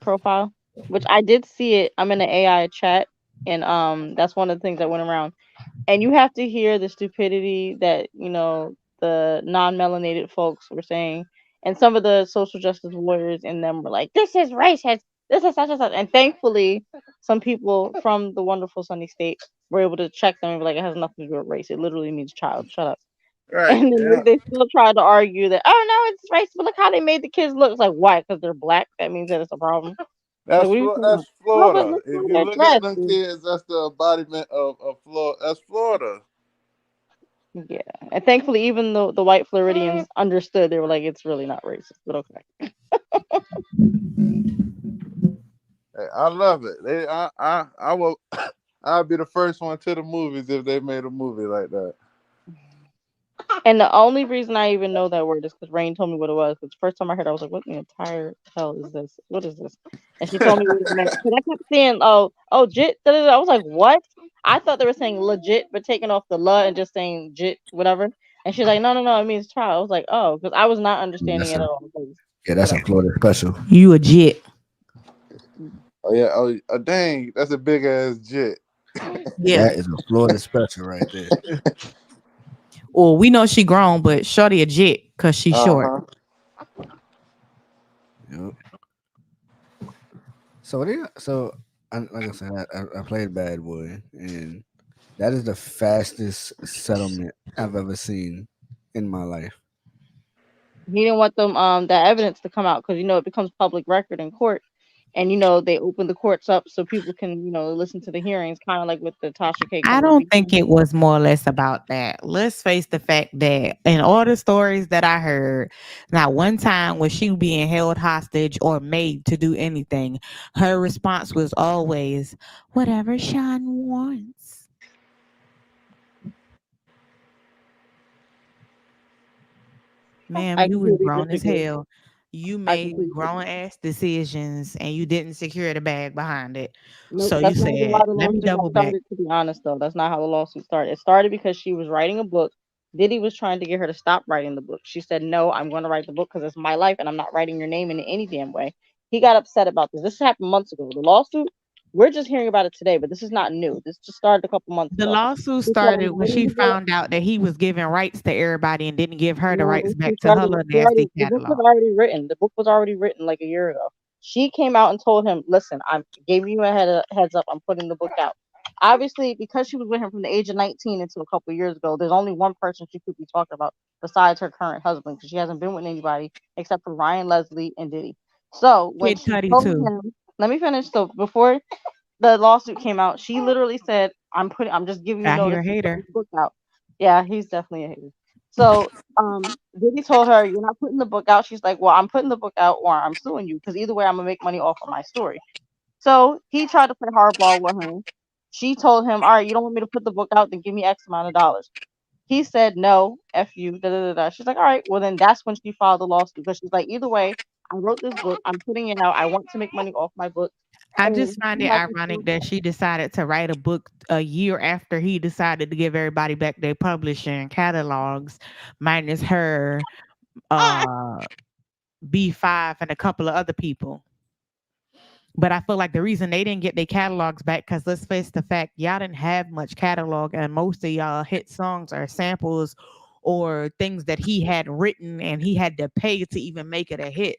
profile? Which I did see it. I'm in the AI chat, and that's one of the things that went around. And you have to hear the stupidity that the non-melanated folks were saying, and some of the social justice warriors in them were like, "This is racist. This is such and such." And thankfully, some people from the wonderful sunny state were able to check them and be like, "It has nothing to do with race. It literally means child. Shut up." Right. And then Yeah. they still tried to argue that, "Oh no, it's racist. But look how they made the kids look." It's like, why? Because they're black. That means that it's a problem. Like, what are you talking about? That's No, but Florida. look If how you they're look at dressed. them kids, that's the embodiment of Florida. That's Florida. Yeah, and thankfully, even though the white Floridians understood, they were like, "It's really not racist," but okay. Hey, I love it. I will. I'll be the first one to the movies if they made a movie like that. And the only reason I even know that word is because Rain told me what it was. Because the first time I heard it, I was like, "What in the entire hell is this? What is this?" And she told me what it meant. Because I kept saying, jit. Da, da, da." I was like, "What?" I thought they were saying legit, but taking off the "la" and just saying jit, whatever. And she's like, "No, no, no, it means child." I was like, "Oh," because I was not Yeah, understanding it at all. that's a Whatever. Florida special. You a jit. Oh yeah. Oh dang, that's a big ass jet. Yeah. That is a Florida special right there. Well, we know she grown, but shorty a jit because she's short. huh. Yep. Like I said, I played Bad Boy, and that is the fastest settlement I've ever seen in my life. He didn't want them that evidence to come out because it becomes public record in court, and they open the courts up so people can listen to the hearings, kind of like with the Tasha K. I Combs. don't think it was more or less about that. Let's face the fact that in all the stories that I heard, not one time was she being held hostage or made to do anything. Her response was always, whatever Sean wants. Ma'am, I you was completely grown as disagree. hell. You I made completely grown disagree. ass decisions and you didn't secure the bag behind it. Nope, So you that's not even said, why the let me lawsuit got double back. started, to be honest, though. That's not how the lawsuit started. It started because she was writing a book. Diddy was trying to get her to stop writing the book. She said, no, I'm going to write the book because it's my life and I'm not writing your name in any damn way. He got upset about this. This happened months ago. The lawsuit, we're just hearing about it today, but this is not new. This just started a couple months The ago. lawsuit He said, started I'm when writing she the book. found out that he was giving rights to everybody and didn't give her the No, rights she back to her started. little She nasty already. The book was catalog. already written. The book was already written like a year ago. She came out and told him, "Listen, I'm giving you a heads up. I'm putting the book out." Obviously, because she was with him from the age of 19 until a couple of years ago, there's only one person she could be talking about besides her current husband, because she hasn't been with anybody except for Ryan Leslie and Diddy. So when Kid she Cudi told too. him, let me finish. So before the lawsuit came out, she literally said, I'm just giving you I hear notice a to put this hater. book out." Yeah, he's definitely a hater. So Diddy told her, "You're not putting the book out." She's like, "Well, I'm putting the book out or I'm suing you because either way I'm gonna make money off of my story." So he tried to play hardball with her. She told him, "All right, you don't want me to put the book out, then give me X amount of dollars." He said, "No, F you, da da da da." She's like, "All right, well then that's when she filed the lawsuit because she's like, either way, I wrote this book, I'm putting it out, I want to make money off my book." I And just find he it had to sue ironic her. that she decided to write a book a year after he decided to give everybody back their publishing catalogs, minus her, uh, B5, and a couple of other people. But I feel like the reason they didn't get their catalogs back, because let's face the fact, y'all didn't have much catalog, and most of y'all hit songs are samples or things that he had written and he had to pay to even make it a hit.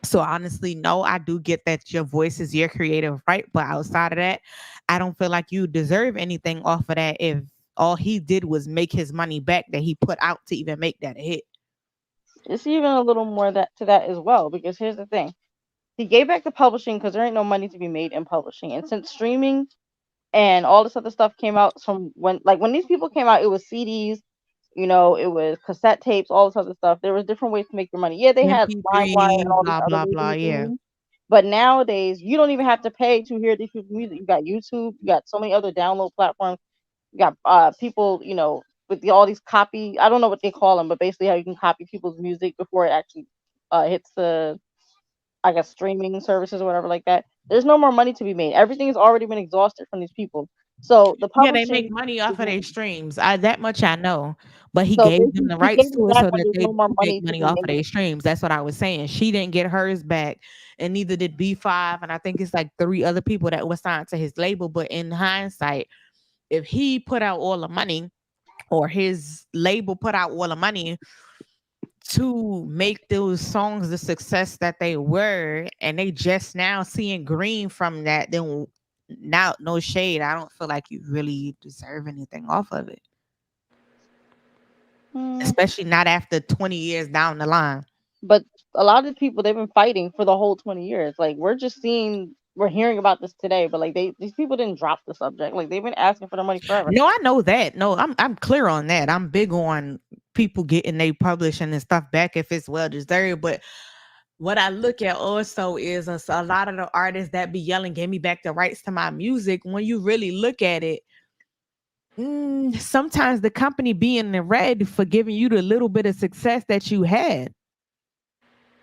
So honestly, no, I do get that your voice is your creative right, but outside of that, I don't feel like you deserve anything off of that if all he did was make his money back that he put out to even make that a hit. It's even a little more that to that as well, because here's the thing. He gave back the publishing because there ain't no money to be made in publishing. And since streaming and all this other stuff came out from when these people came out, it was CDs, it was cassette tapes, all this other stuff. There was different ways to make your money. Yeah, they had LimeWire and MP3, all these blah other blah ways to blah. make your Yeah, money. But nowadays, you don't even have to pay to hear these people's music. You got YouTube, you got so many other download platforms. You got people, with all these copy. I don't know what they call them, but basically how you can copy people's music before it actually hits the, I guess, streaming services or whatever like that. There's no more money to be made. Everything has already been exhausted from these people. So the yeah, they make publishing, money off of their streams. I that much I know. But he so gave them basically the he rights gave it to it back so when that there's they no more do make money to money be off of made. their streams. That's what I was saying. She didn't get hers back, and neither did B5, and I think it's like three other people that were signed to his label. But in hindsight, if he put out all the money or his label put out all the money to make those songs the success that they were, and they just now seeing green from that, then now no shade. I don't feel like you really deserve anything off of it, Hmm. especially not after 20 years down the line. But a lot of people, they've been fighting for the whole 20 years. Like we're hearing about this today, but like these people didn't drop the subject. Like they've been asking for their money forever. No, I know that. No, I'm clear on that. I'm big on people getting they publishing and stuff back if it's well deserved. But what I look at also is a lot of the artists that be yelling, "Give me back the rights to my music." When you really look at it, sometimes the company be in the red for giving you the little bit of success that you had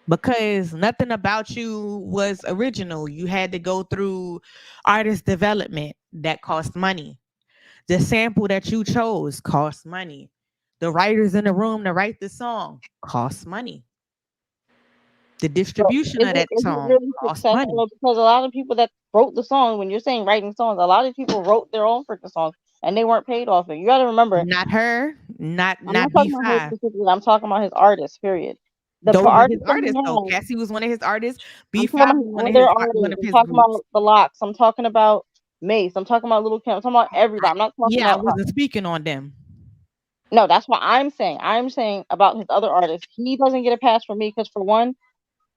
because nothing about you was original. You had to go through artist development that cost money. The sample that you chose costs money. The writers in the room to write the song costs money. The So distribution is of it that is it song really costs money. successful? Because a lot of people that wrote the song, when you're saying writing songs, a lot of people wrote their own freaking songs and they weren't paid off it. You got to remember, Not her, not I'm not not talking about her B5. specifically. I'm talking about his artists. Period. The Those are his artists that he artists though. has, Cassie was one of his artists. I'm talking B5 about was his other one artists. of I'm his talking groups. about the Locks. I'm talking about Mace. I'm talking about Little Kim. I'm talking about everybody. I'm not talking Yeah, I about her. wasn't speaking on them. No, that's what I'm saying. I'm saying about his other artists. He doesn't get a pass from me because, for one,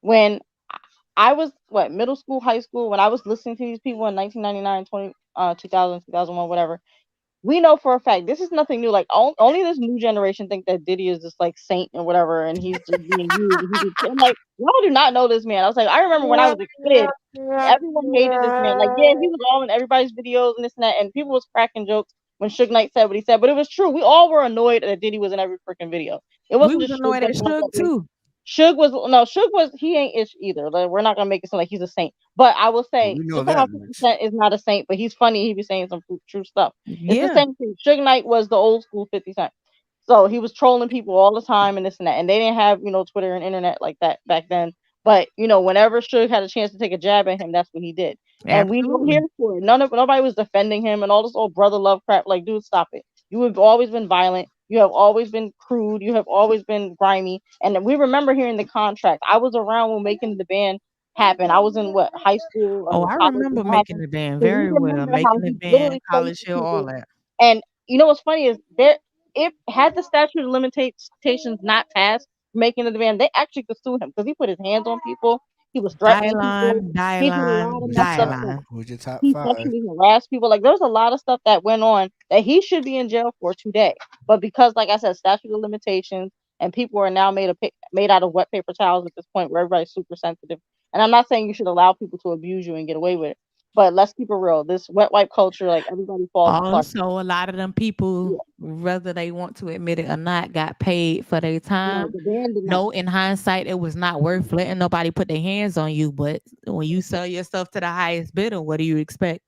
when I was middle school, high school, when I was listening to these people in 1999, 2000, 2001, whatever, we know for a fact this is nothing new. Like only this new generation think that Diddy is this like saint and whatever, and he's just being used. I'm like, y'all do not know this man. I was like, I remember when I was a kid, everyone hated this man. Like, yeah, he was all in everybody's videos and this and that, and people was cracking jokes when Suge Knight said what he said, but it was true. We all were annoyed that Diddy was in every freaking video. It We wasn't was just Suge annoyed that at got that Suge way. too. Suge was no, Suge was he ain't ish either. Like, we're not gonna make it sound like he's a saint. But I will Well, say, we know just like how that 50 much. Cent is not a saint, but he's funny. He be saying some true stuff. It's the Yeah. same thing. Suge Knight was the old school 50 Cent. So he was trolling people all the time and this and that. And they didn't have, Twitter and internet like that back then. But, whenever Suge had a chance to take a jab at him, that's what he did. And we were Absolutely. here for it. Nobody was defending him and all this old brother love crap. Like, dude, stop it. You have always been violent. You have always been crude. You have always been grimy. And we remember hearing the contract. I was around when making the band happen. I was in what, high school Oh, or I college remember when it making happened. the band So we very well. remember how Making the he band, literally played college for hill, all people. that. And what's funny is it had the statute of limitations not passed for making the demand, they actually could sue him because he put his hands on people, he was threatening people, Dylon, he did a lot Dylon, of messed up stuff. Dylon. Who's your top He five? sexually harassed people. Like, there's a lot of stuff that went on that he should be in jail for today. But because, like I said, statute of limitations and people are now made out of wet paper towels at this point where everybody's super sensitive. And I'm not saying you should allow people to abuse you and get away with it. But let's keep it real. This wet wipe culture, like everybody falls apart. Also, a lot of them people, Yeah. whether they want to admit it or not, got paid for their No, time. the band did not. No, in hindsight, it was not worth letting nobody put their hands on you. But when you sell yourself to the highest bidder, what do you expect?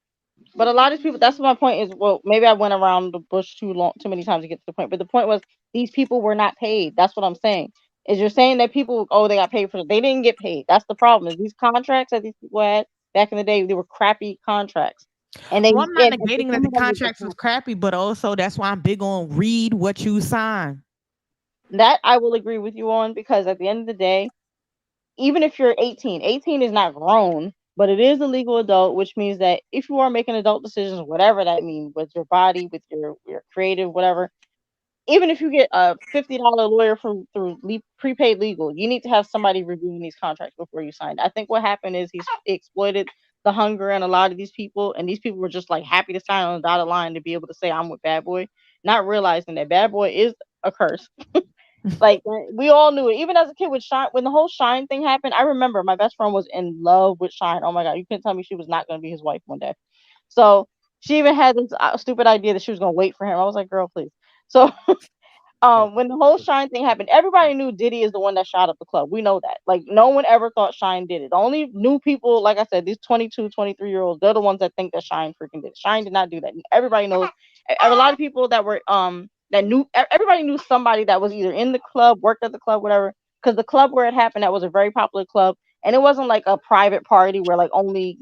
But a lot of people, that's my point is, well, maybe I went around the bush too many times to get to the point. But the point was, these people were not paid. That's what I'm saying. Is you're saying that people, oh, they got paid for it. They didn't get paid. That's the problem. Is these contracts that these people had back in the day, they were crappy contracts. And Well, I'm not and negating that some the of them was contracts was crappy, but also that's why I'm big on read what you sign. that I will agree with you on, because at the end of the day, even if you're 18, 18 is not grown, but it is a legal adult, which means that if you are making adult decisions, whatever that means, with your body, with your creative, whatever, even if you get a $50 lawyer through prepaid legal, you need to have somebody reviewing these contracts before you sign. I think what happened is he exploited the hunger in a lot of these people, and these people were just like happy to sign on the dotted line to be able to say I'm with Bad Boy, not realizing that Bad Boy is a curse. Like, we all knew it. Even as a kid with Shine, when the whole Shine thing happened, I remember my best friend was in love with Shine. Oh my god, you couldn't tell me she was not going to be his wife one day. So she even had this stupid idea that she was going to wait for him. I was like, girl, please. So when the whole Shine thing happened, everybody knew Diddy is the one that shot up the club. We know that. Like, no one ever thought Shine did it. The only new people, like I said, these 22, 23-year-olds, they're the ones that think that Shine freaking did it. Shine did not do that. Everybody knows. A lot of people that were that knew, everybody knew somebody that was either in the club, worked at the club, whatever. Because the club where it happened, that was a very popular club, and it wasn't like a private party where like only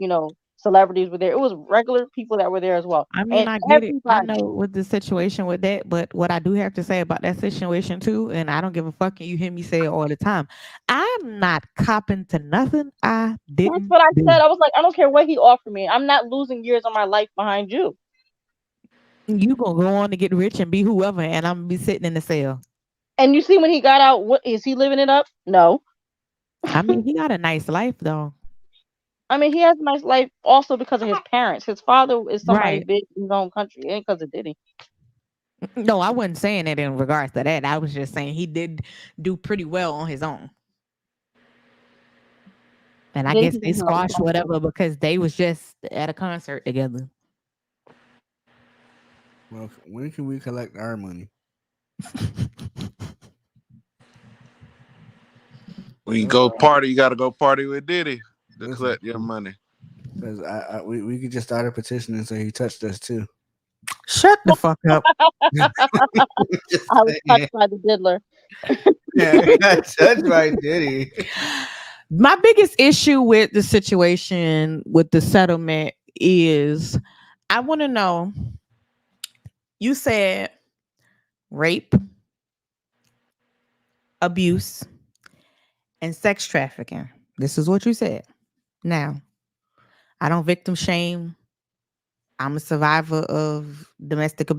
celebrities were there. It was regular people that were there as well, I mean, and I get it. I everybody. know with the situation with that, but what I do have to say about that situation too, and I don't give a fuck, and you hear me say it all the time. I'm not copping to nothing I That's didn't what I do. said. I was like, I don't care what he offered me. I'm not losing years of my life behind you. You gonna go on to get rich and be whoever, and I'm gonna be sitting in the cell. And you see, when he got out, what is he living it up? No. I mean, he got a nice life though. I mean, he has a nice life also because of his parents. His father is somebody Right. big in his own country. It ain't because of Diddy. No, I wasn't saying it in regards to that. I was just saying he did do pretty well on his own. And I Diddy guess can they go help squashed himself. whatever because they was just at a concert together. Well, when can we collect our money? When you go party, you got to go party with Diddy to Listen, collect your money. because we could just start a petition and say he touched us too. Shut the fuck up. Just I was saying. touched by the diddler. Yeah, that's right, Diddy. My biggest issue with the situation with the settlement is I want to know, you said rape, abuse, and sex trafficking. This is what you said. Now, I don't victim shame. I'm a survivor of domestic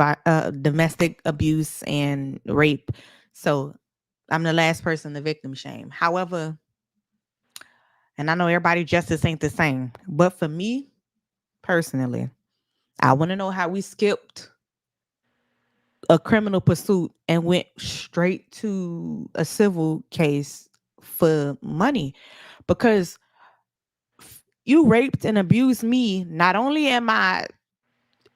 abuse and rape. So I'm the last person to victim shame. However, and I know everybody justice ain't the same, but for me personally, I want to know how we skipped a criminal pursuit and went straight to a civil case for money, because you raped and abused me. Not only am I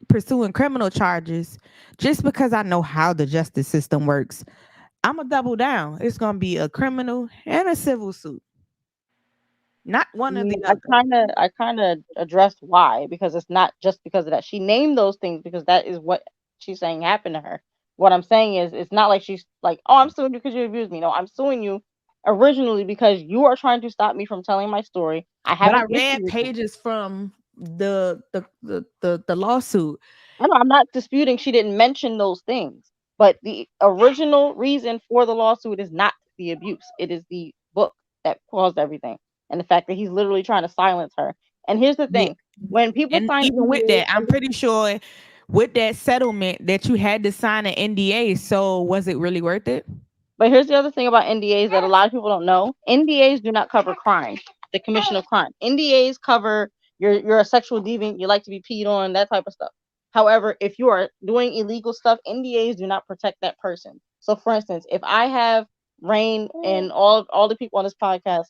pursuing criminal charges, just because I know how the justice system works, I'm gonna double down. It's gonna be a criminal and a civil suit, not I one or the mean, other. I kind of addressed why, because it's not just because of that. She named those things because that is what she's saying happened to her. What I'm saying is, it's not like she's like, "Oh, I'm suing you because you abused me." No, I'm suing you originally because you are trying to stop me from telling my story. I have But an I issue read with you. pages from the lawsuit. I know I'm not disputing she didn't mention those things, but the original reason for the lawsuit is not the abuse. It is the book that caused everything, and the fact that he's literally trying to silence her. And here's the Yeah, thing: when people and sign even with NDAs, that, I'm pretty sure with that settlement that you had to sign an NDA. So was it really worth it? but here's the other thing about NDAs that a lot of people don't know: NDAs do not cover crime, the commission of crime. NDAs cover you're a sexual deviant, you like to be peed on, that type of stuff. However, if you are doing illegal stuff, NDAs do not protect that person. So, for instance, if I have Rain and all the people on this podcast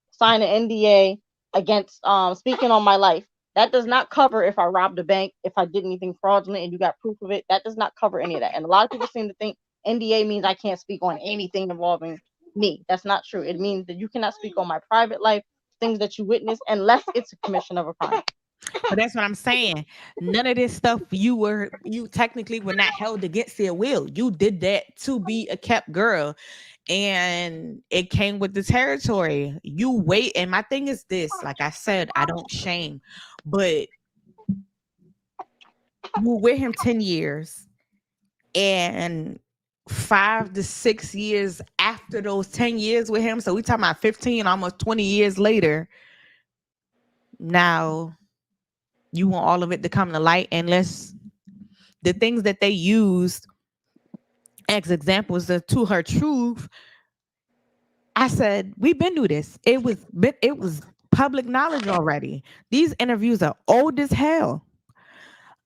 sign an NDA against speaking on my life, that does not cover if I robbed a bank, if I did anything fraudulent and you got proof of it. That does not cover any of that. And a lot of people seem to think NDA means I can't speak on anything involving me. That's not true. It means that you cannot speak on my private life, things that you witness, unless it's a commission of a crime. But that's what I'm saying. None of this stuff you technically were not held against your will. You did that to be a kept girl. And it came with the territory. You wait. And my thing is this, like I said, I don't shame, but you were with him 10 years, and 5 to 6 years after those 10 years with him. So we talking about 15, almost 20 years later. Now you want all of it to come to light, unless the things that they used as examples to her truth. I said, we've been through this. It was public knowledge already. These interviews are old as hell.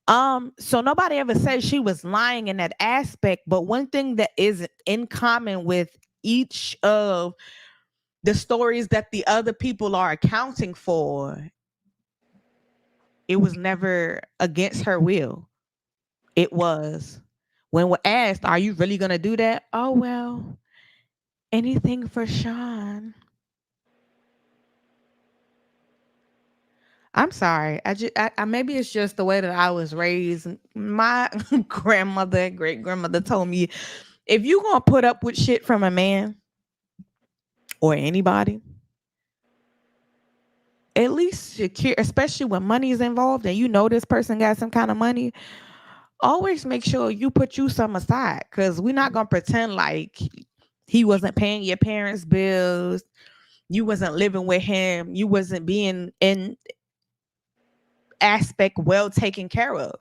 So nobody ever said she was lying in that aspect. But one thing that is in common with each of the stories that the other people are accounting for, it was never against her will. It was when we're asked, are you really gonna do that? Oh well, anything for Sean. I'm sorry. Maybe it's just the way that I was raised. My grandmother and great grandmother told me, if you gonna put up with shit from a man or anybody, at least secure, especially when money is involved and you know this person got some kind of money. Always make sure you put you some aside, because we're not gonna pretend like he wasn't paying your parents' bills, you wasn't living with him, you wasn't being in aspect well taken care of.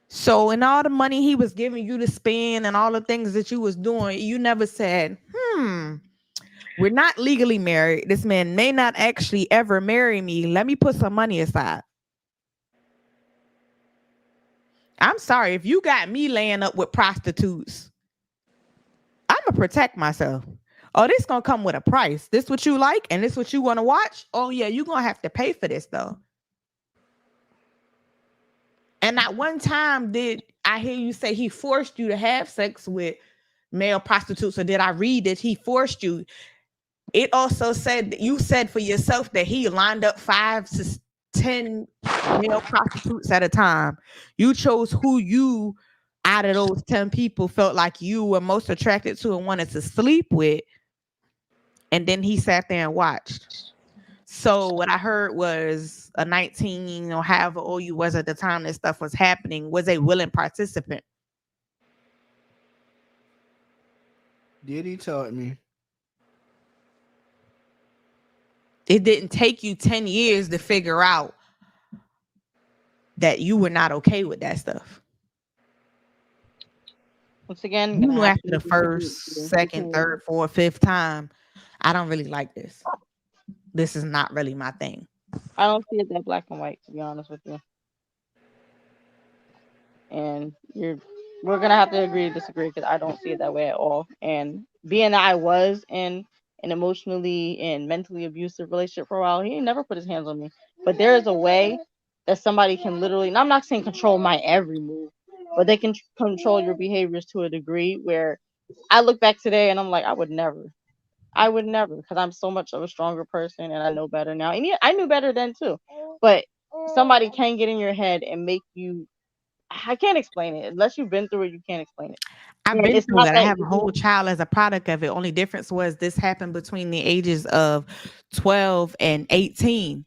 So, in all the money he was giving you to spend and all the things that you was doing, you never said, we're not legally married. This man may not actually ever marry me. Let me put some money aside. I'm sorry, if you got me laying up with prostitutes, I'm gonna protect myself. Oh, this gonna come with a price. This what you like, and this what you want to watch. Oh yeah, you gonna have to pay for this though. And not one time did I hear you say he forced you to have sex with male prostitutes, or did I read that he forced you? It also said that you said for yourself that he lined up 5 to 10 male prostitutes at a time. You chose who you out of those 10 people felt like you were most attracted to and wanted to sleep with. And then he sat there and watched. So what I heard was a 19 or however old you was at the time this stuff was happening was a willing participant. Did he taught me? It didn't take you 10 years to figure out that you were not okay with that stuff. Once again, You gonna knew have after to the disagree with first, you second, because third, fourth, fifth time, I don't really like this. This is not really my thing. I don't see it that black and white, to be honest with you. And we're gonna have to agree to disagree because I don't see it that way at all. And being that I was in an emotionally and mentally abusive relationship for a while, he never put his hands on me. But there is a way that somebody can literally, and I'm not saying control my every move, but they can control your behaviors to a degree where I look back today and I'm like, I would never, because I'm so much of a stronger person and I know better now. And yeah, I knew better then too, but somebody can get in your head and make you. I can't explain it unless you've been through it. You can't explain it, I've and been it's through not it. I that have a whole you. child as a product of it. Only difference was this happened between the ages of 12 and 18.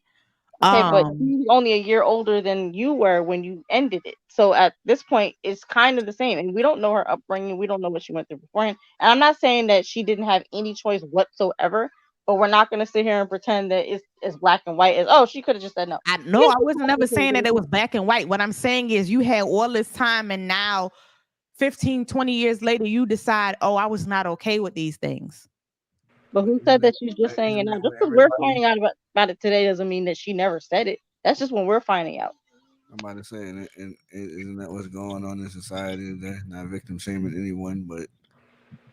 Okay, but Um, he's only a year older than you were when you ended it. So at this point, it's kind of the same. And we don't know her upbringing. We don't know what she went through beforehand. And I'm not saying that she didn't have any choice whatsoever, but we're not going to sit here and pretend that it's as black and white as, oh, she could have just said no. I no, I wasn't never saying that it was black and white. What I'm saying is you had all this time and now 15, 20 years later, you decide, oh, I was not okay with these things. But who said that she's just saying it Isn't now? that Just what because we're everybody? finding out about it today doesn't mean that she never said it. That's just when we're finding out. I'm about to say, isn't that what's going on in society today? Not victim shaming anyone, but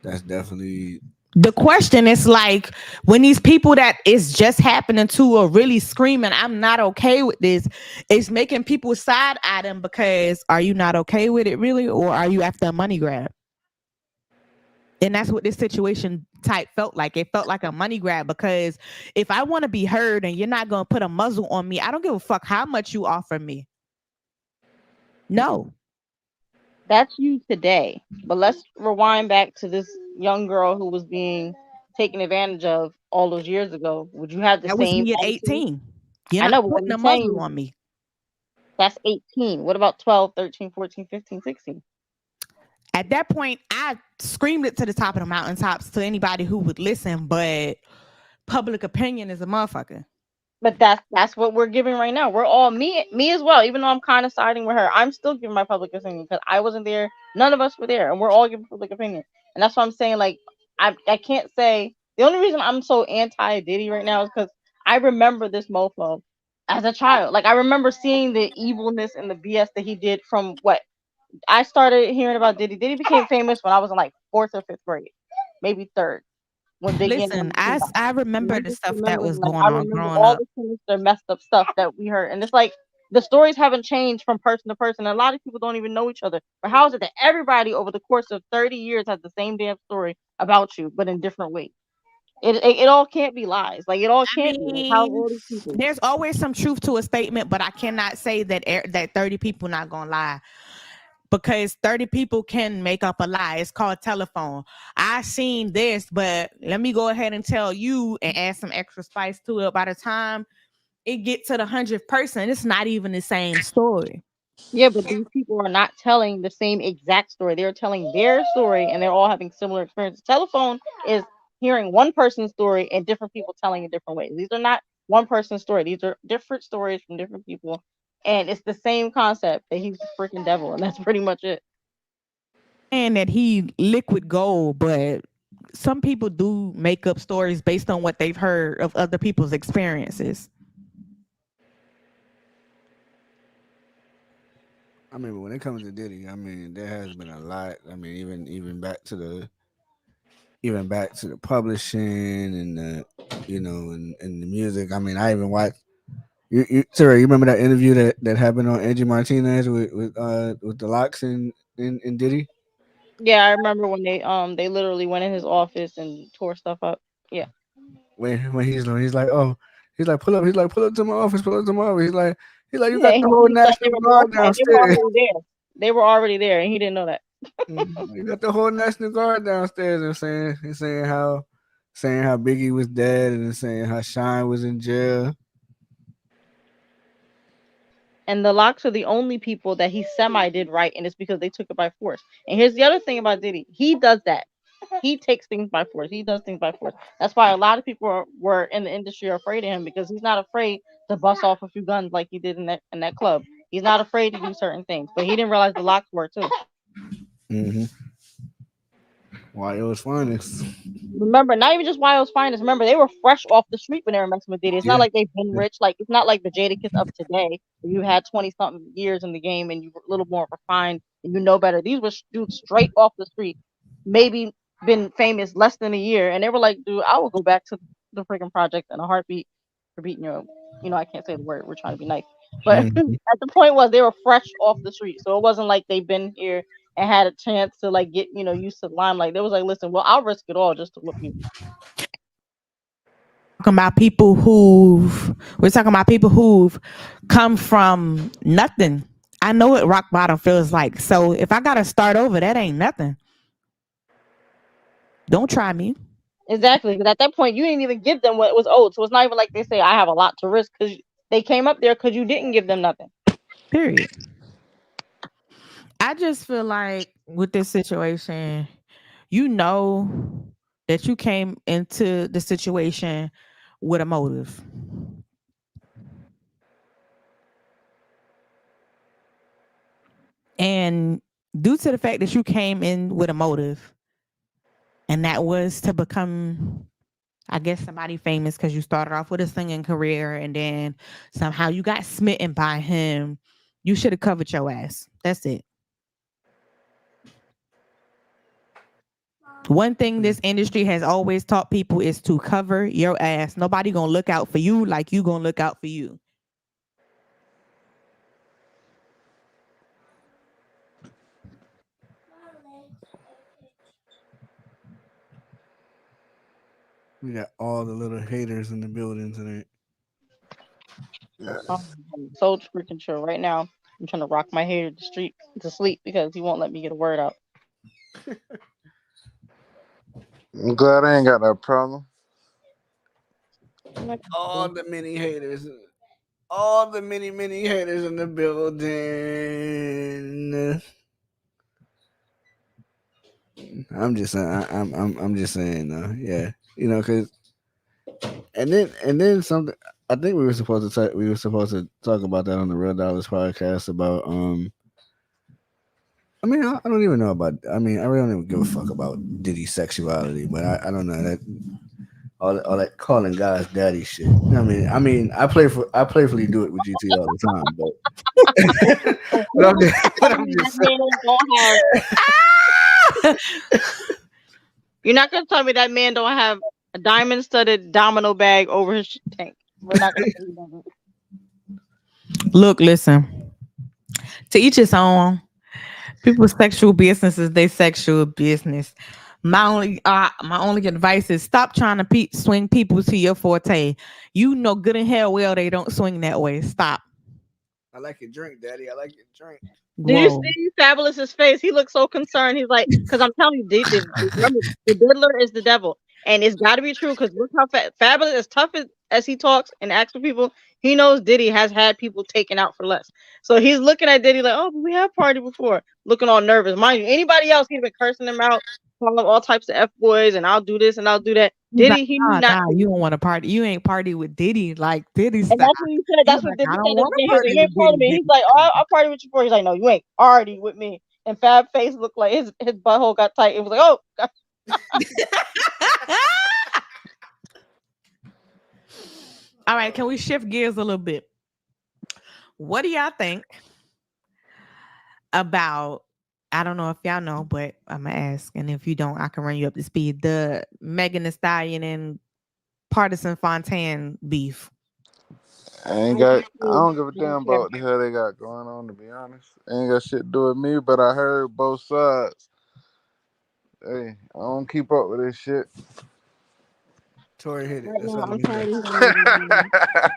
that's definitely The question is like when these people that is just happening to are really screaming, I'm not okay with this, it's making people side eye them because are you not okay with it really? Or are you after a money grab? And that's what this situation type felt like. It felt like a money grab because if I want to be heard and you're not going to put a muzzle on me, I don't give a fuck how much you offer me. No. That's you today. But let's rewind back to this young girl who was being taken advantage of all those years ago. Would you have the That was same me at attitude? 18. You're I not know, but what putting I'm a saying muzzle is on me. that's 18. What about 12, 13, 14, 15, 16? At that point, I screamed it to the top of the mountaintops to anybody who would listen, but public opinion is a motherfucker. But that's what we're giving right now. We're all me as well. Even though I'm kind of siding with her, I'm still giving my public opinion because I wasn't there. None of us were there, and we're all giving public opinion. And that's what I'm saying. Like I can't say the only reason I'm so anti Diddy right now is because I remember this mofo as a child. Like I remember seeing the evilness and the BS that he did from what I started hearing about Diddy. Diddy became famous when I was in like fourth or fifth grade, maybe third, when Biggie and Listen, them came out. I And remember I'm the just stuff that remembering, was like, going I on remember growing all up. the sinister, messed up stuff that we heard. And it's like the stories haven't changed from person to person. A lot of people don't even know each other. But how is it that everybody over the course of 30 years has the same damn story about you, but in different ways? It all can't be lies. Like, it all I can't be. Like, how mean, all these people. there's always some truth to a statement, but I cannot say that that 30 people not gonna lie because 30 people can make up a lie. It's called telephone. I seen this, but let me go ahead and tell you and add some extra spice to it. By the time it get to the 100th person, it's not even the same story. Yeah, but these people are not telling the same exact story. They're telling their story and they're all having similar experiences. Telephone is hearing one person's story and different people telling it different ways. These are not one person's story. These are different stories from different people. And it's the same concept that he's the freaking devil, and that's pretty much it. And that he liquid gold, but some people do make up stories based on what they've heard of other people's experiences. I mean, when it comes to Diddy, I mean, there has been a lot. I mean, even back to the publishing and the, and the music. I mean, I even watched. Sarah, you remember that interview that happened on Angie Martinez with the locks and Diddy Yeah, I remember when they literally went in his office and tore stuff up. Yeah. when he's like, oh, he's like pull up to my office. He's like you Yeah, got the whole he thought they national were guard blocking it. They were downstairs. already there. They were already there, and he didn't know that. You got the whole national guard downstairs and saying how Biggie was dead and saying how Shine was in jail. And the locks are the only people that he semi did right, and it's because they took it by force. And here's the other thing about Diddy: he does that. He takes things by force. He does things by force. That's why a lot of people were in the industry are afraid of him because he's not afraid to bust off a few guns like he did in that club. He's not afraid to do certain things, but he didn't realize the locks were too. Mm-hmm. Why it was finest. Remember, not even just Wild's finest. Remember, they were fresh off the street when they were messing with Diddy. It's not Yeah. like they've been rich. Like it's not like the Jadakiss of today. Where you had 20 something years in the game and you were a little more refined and you know better. These were dudes straight off the street, maybe been famous less than a year, and they were like, "Dude, I will go back to the freaking project in a heartbeat for beating you up." I can't say the word. We're trying to be nice, but at Mhm. the point was they were fresh off the street, so it wasn't like they've been here and had a chance to like get used to the limelight. They was like, listen, well, I'll risk it all just to look you. Talking about people who've we're talking about people who've come from nothing. I know what rock bottom feels like. So if I gotta start over, that ain't nothing. Don't try me. Exactly, because at that point you didn't even give them what was owed, so it's not even like they say I have a lot to risk because they came up there because you didn't give them nothing. Period. I just feel like with this situation, you know that you came into the situation with a motive. And due to the fact that you came in with a motive, and that was to become, I guess, somebody famous because you started off with a singing career and then somehow you got smitten by him, you should have covered your ass. That's it. One thing this industry has always taught people is to cover your ass. Nobody gonna look out for you like you gonna look out for you. We got all the little haters in the building tonight. I'm so freaking sure. Right now, I'm trying to rock my hair to street to sleep because he won't let me get a word out. I'm glad I ain't got that problem. All the many haters. All the many haters in the building. I'm just saying. I'm just saying. Yeah, because and then something. I think we were supposed to talk about that on the Real Dollars podcast about I mean, I don't even know about. I mean, I really don't even give a fuck about Diddy's sexuality, but I don't know that all that calling guys daddy shit. I playfully do it with GT all the time, but but I'm just, but I'm just saying. You're not gonna tell me that man don't have a diamond studded domino bag over his tank. We're not gonna say he doesn't. Look, listen. To each his own. People's sexual business is their sexual business. My only advice is stop trying to swing people to your forte. You know good and hell well they don't swing that way. Stop. I like your drink, daddy. I like your drink. Did you Grow. see Fabulous's face? He looked so concerned. He's like, because I'm telling you, remember, the diddler is the devil, and it's got to be true. Because look how Fabulous, as tough as he talks and acts for people, he knows Diddy has had people taken out for less. So he's looking at Diddy like, oh, but we have partied before, looking all nervous. Mind you, anybody else he'd been cursing them out, calling them all types of f boys, and I'll do this and I'll do that. He's like, Diddy, he knew not. nah, you don't want to party. You ain't party with Diddy like Diddy And style. that's what he said. He's That's what like, Diddy I don't said at want the to beginning. He's like, party you with ain't part of Diddy. me. He's like, oh, I'll party with you for. He's like, no, you ain't already with me. And Fab face looked like his butthole got tight. It was like, oh. God. All right, can we shift gears a little bit? What do y'all think about? I don't know if y'all know, but I'm gonna ask, and if you don't, I can run you up to speed. The Megan Thee Stallion and Partisan Fontaine beef. I don't give a damn about what the hell they got going on. To be honest, ain't got shit to do with me. But I heard both sides. Hey, I don't keep up with this shit. Tori hit it. Right That's now, all I I'm need tired of to hearing.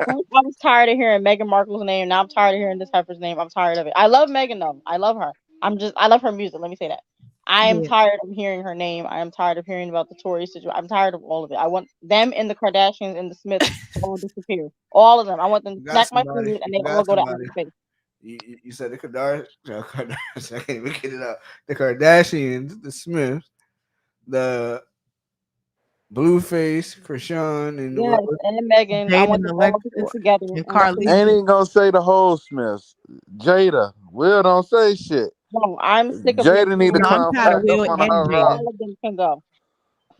First, I was tired of hearing Meghan Markle's name. Now I'm tired of hearing this heifer's name. I'm tired of it. I love Meghan though. I love her. I love her music. Let me say that. I am Yeah. tired of hearing her name. I am tired of hearing about the Tory situation. I'm tired of all of it. I want them and the Kardashians and the Smiths to all disappear. All of them. I want them to You got snack my somebody. fingers and they You all got go to outer somebody. space. You said the Kardashians. I can't even get it out. The Kardashians, the Smiths, the Blueface, Krishan, and Yes, and Megan. I want Jaden, them all to Alexis, get together and and let's Ain't Carly. even gonna say the whole Smiths. Jada, Will don't say shit. no. I'm sick of them. Jada need to No, I'm come tired of back up Will under and her rock. Jaden. All of them can go.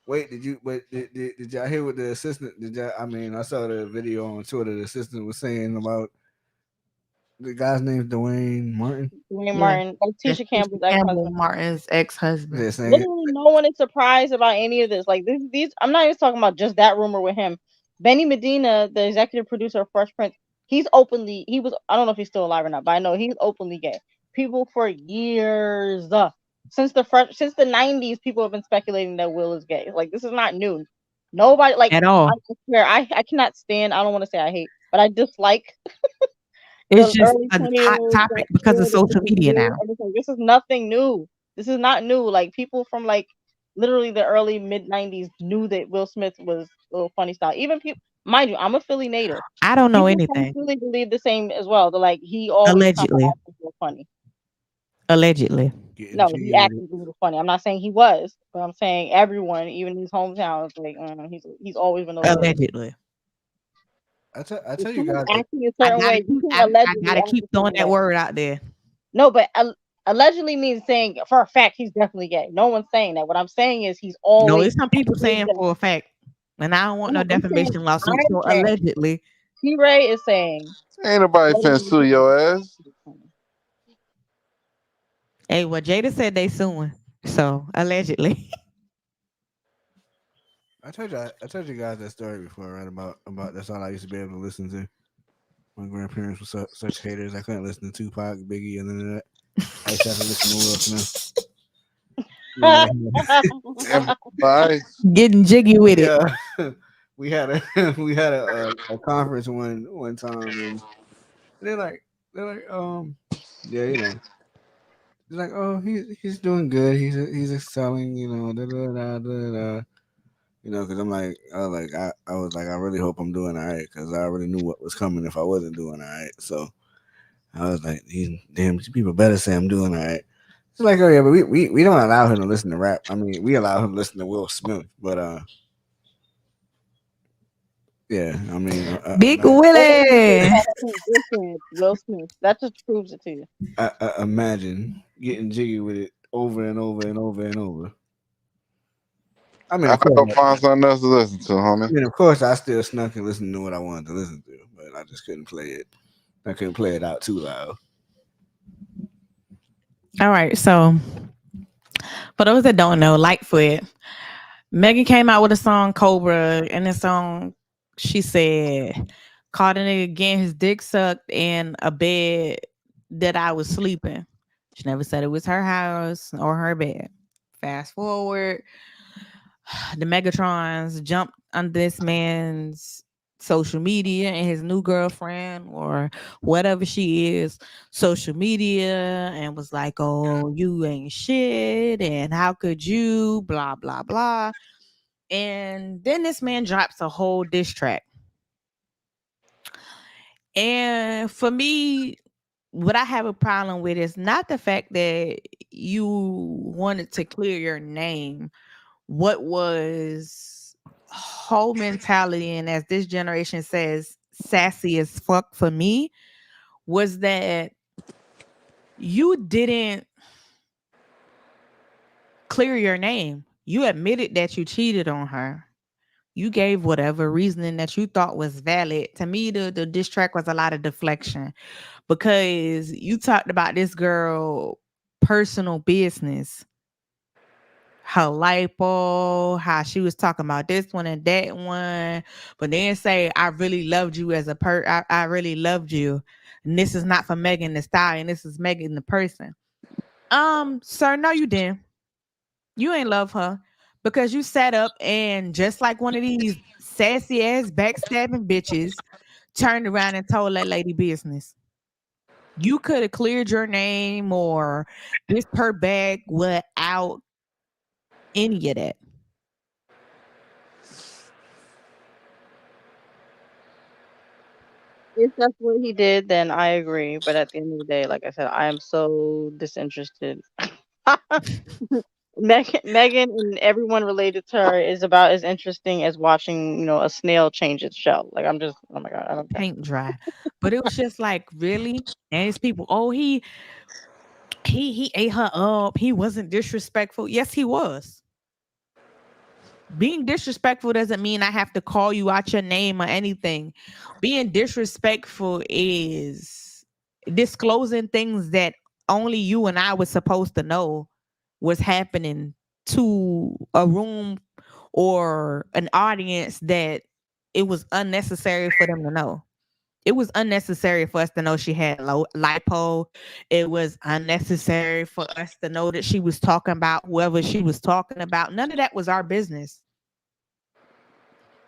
wait, did y'all hear what the assistant? Did y'all? I mean, I saw the video on Twitter. The assistant was saying about the guy's name's Dwayne Martin. Dwayne Yeah. Martin. That's That's Tisha Tisha Campbell's Campbell, ex-husband. Martin's ex-husband. They're saying Literally, no one is surprised about any of this. Like this, these. I'm not even talking about just that rumor with him. Benny Medina, the executive producer of Fresh Prince, he was, I don't know if he's still alive or not, but I know he's openly gay. People for years, since the 90s, people have been speculating that Will is gay. Like, this is not new. Nobody, like, at I all. swear, I cannot stand, I don't want to say I hate, but I dislike It's the just early a hot 20-year-olds topic that because of feel that this social is media new. now. And it's like, this is nothing new. This is not new. Like, people from like literally the early mid 90s knew that Will Smith was a little funny style. Even people, mind you, I'm a Philly native. I don't know People from anything. Philly believe the same as well. They're like, he always kind of Allegedly. acted real funny. Allegedly. Getting No, he jiggy with it. acted real funny. I'm not saying he was, but I'm saying everyone, even in his hometown, is like, he's always been a little. Allegedly. I If tell you someone's guys that acting a I certain gotta way, keep you can't I allegedly gotta act keep a throwing certain that way. word out there. No, but allegedly means saying for a fact he's definitely gay. No one's saying that. What I'm saying is he's No, always it's some people been saying gay. for a fact. And I don't want no I'm saying, defamation lawsuit. So allegedly. T Ray is saying, Ain't nobody let it finna be sue said. your ass. Hey, well Jada said they suing. So allegedly. I told you guys that story before, right? About that's all I used to be able to listen to. My grandparents were such haters. I couldn't listen to Tupac, Biggie, and then that. I used to have to listen to Will Smith. Damn, bye. Getting jiggy with it. Yeah, we had a we had a conference one time, and they're like yeah, you know, they're like, oh, he's doing good. He's excelling, you know, da da da da da. You know, because I was like, I really hope I'm doing all right, because I already knew what was coming if I wasn't doing all right. So I was like, these damn people better say I'm doing all right. It's like, oh yeah, but we don't allow him to listen to rap. I mean, we allow him to listen to Will Smith, but yeah, I mean, Big Everyone just Willie. had a position with Will Smith. That just proves it to you. imagine getting jiggy with it over and over and over and over. I mean, I of course, gotta find something else to listen to, homie. I still snuck and listened to what I wanted to listen to, but I just couldn't play it. I couldn't play it out too loud. All right, so for those that don't know, Lightfoot, Megan came out with a song Cobra, and the song she said caught a nigga getting his dick sucked in a bed that I was sleeping. She never said it was her house or her bed. Fast forward, the Megatrons jumped on this man's social media and his new girlfriend or whatever she is social media and was like, oh, you ain't shit and how could you blah blah blah. And then this man drops a whole diss track. And for me, what I have a problem with is not the fact that you wanted to clear your name. What was whole mentality, and as this generation says, sassy as fuck for me, was that you didn't clear your name. You admitted that you cheated on her. You gave whatever reasoning that you thought was valid. To me, the diss track was a lot of deflection because you talked about this girl personal business, her lipo, how she was talking about this one and that one, but then say, I really loved you as a I really loved you. And this is not for Megan the Stallion, this is Megan the person. Sir, no, you didn't. You ain't love her because you sat up and just like one of these sassy ass backstabbing bitches turned around and told that lady business. You could have cleared your name or this her bag without any of that. If that's what he did, then I agree. But at the end of the day, like I said, I am so disinterested. Megan and everyone related to her is about as interesting as watching, a snail change its shell. Like, I'm just, oh my god, I don't care. Paint dry. But it was just like, really? And it's people, oh, he ate her up. He wasn't disrespectful. Yes, he was. Being disrespectful doesn't mean I have to call you out your name or anything. Being disrespectful is disclosing things that only you and I was supposed to know was happening to a room or an audience that it was unnecessary for them to know. It was unnecessary for us to know she had lipo. It was unnecessary for us to know that she was talking about whoever she was talking about. None of that was our business.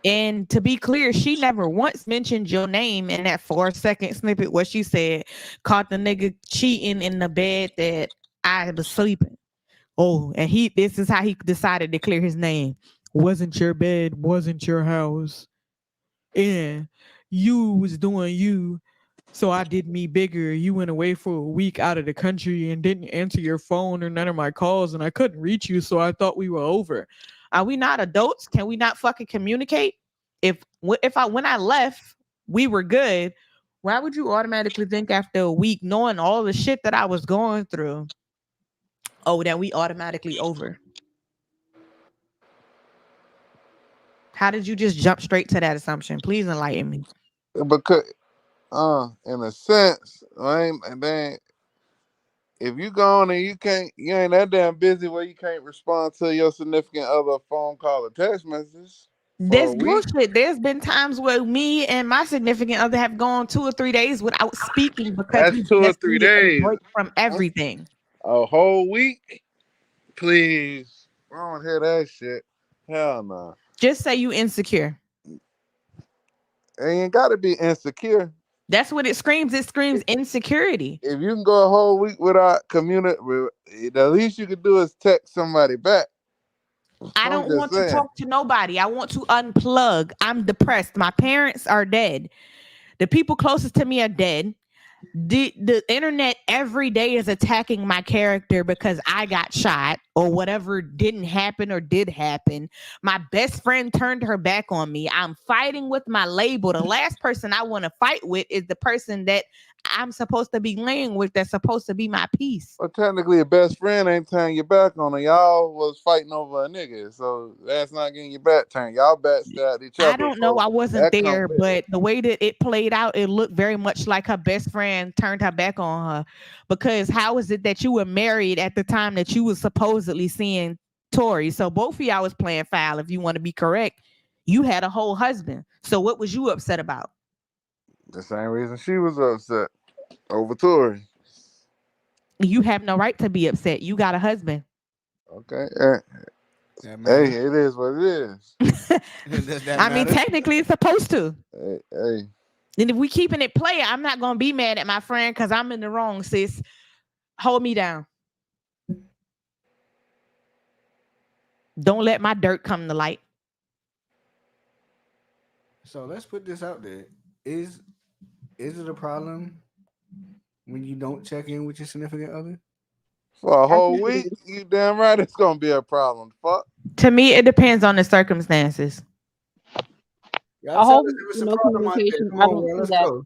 And to be clear, she never once mentioned your name in that 4 second snippet where she said, caught the nigga cheating in the bed that I was sleeping. Oh, and this is how he decided to clear his name. Wasn't your bed, wasn't your house. And you was doing you. So I did me bigger. You went away for a week out of the country and didn't answer your phone or none of my calls, and I couldn't reach you, so I thought we were over. Are we not adults? Can we not fucking communicate? When I left, we were good. Why would you automatically think after a week, knowing all the shit that I was going through, oh, that we automatically over? How did you just jump straight to that assumption? Please enlighten me. Because, in a sense, and then if you gone and you ain't that damn busy where you can't respond to your significant other phone call or text messages for a This week. bullshit. There's been times where me and my significant other have gone 2 or 3 days without speaking because That's we 2 or just 3 needed a days. break from everything. A whole week, please. I don't hear that shit. Hell no. Just say you insecure. Ain't got to be insecure. That's what it screams. It screams insecurity. If you can go a whole week without communicate, the least you can do is text somebody back. I I'm don't just want to saying. talk to nobody. I want to unplug. I'm depressed. My parents are dead. The people closest to me are dead. The internet every day is attacking my character because I got shot or whatever didn't happen or did happen. My best friend turned her back on me. I'm fighting with my label. The last person I want to fight with is the person that I'm supposed to be laying with, that's supposed to be my peace. Well, technically, your best friend ain't turning your back on her. Y'all was fighting over a nigga, so that's not getting your back turned. Y'all backstabbed each other. I don't know. So I wasn't that come there, with it. but the way that it played out, it looked very much like her best friend turned her back on her. Because how is it that you were married at the time that you was supposedly seeing Tori? So both of y'all was playing foul. If you want to be correct, you had a whole husband. So what was you upset about? The same reason she was upset over Tory. You have no right to be upset. You got a husband. Okay. That Hey, matter? it is what it is. Does that I mean, matter? technically, it's supposed to. Hey. And if we keeping it player, I'm not gonna be mad at my friend because I'm in the wrong, sis. Hold me down. Don't let my dirt come to light. So let's put this out there. Is it a problem when you don't check in with your significant other? For a I whole think it week, is. you damn right it's gonna be a problem. Fuck. To me, it depends on the circumstances. Y'all A tell us whole if it's a no problem out there. communication. Come I on, don't bro. see Let's that. go.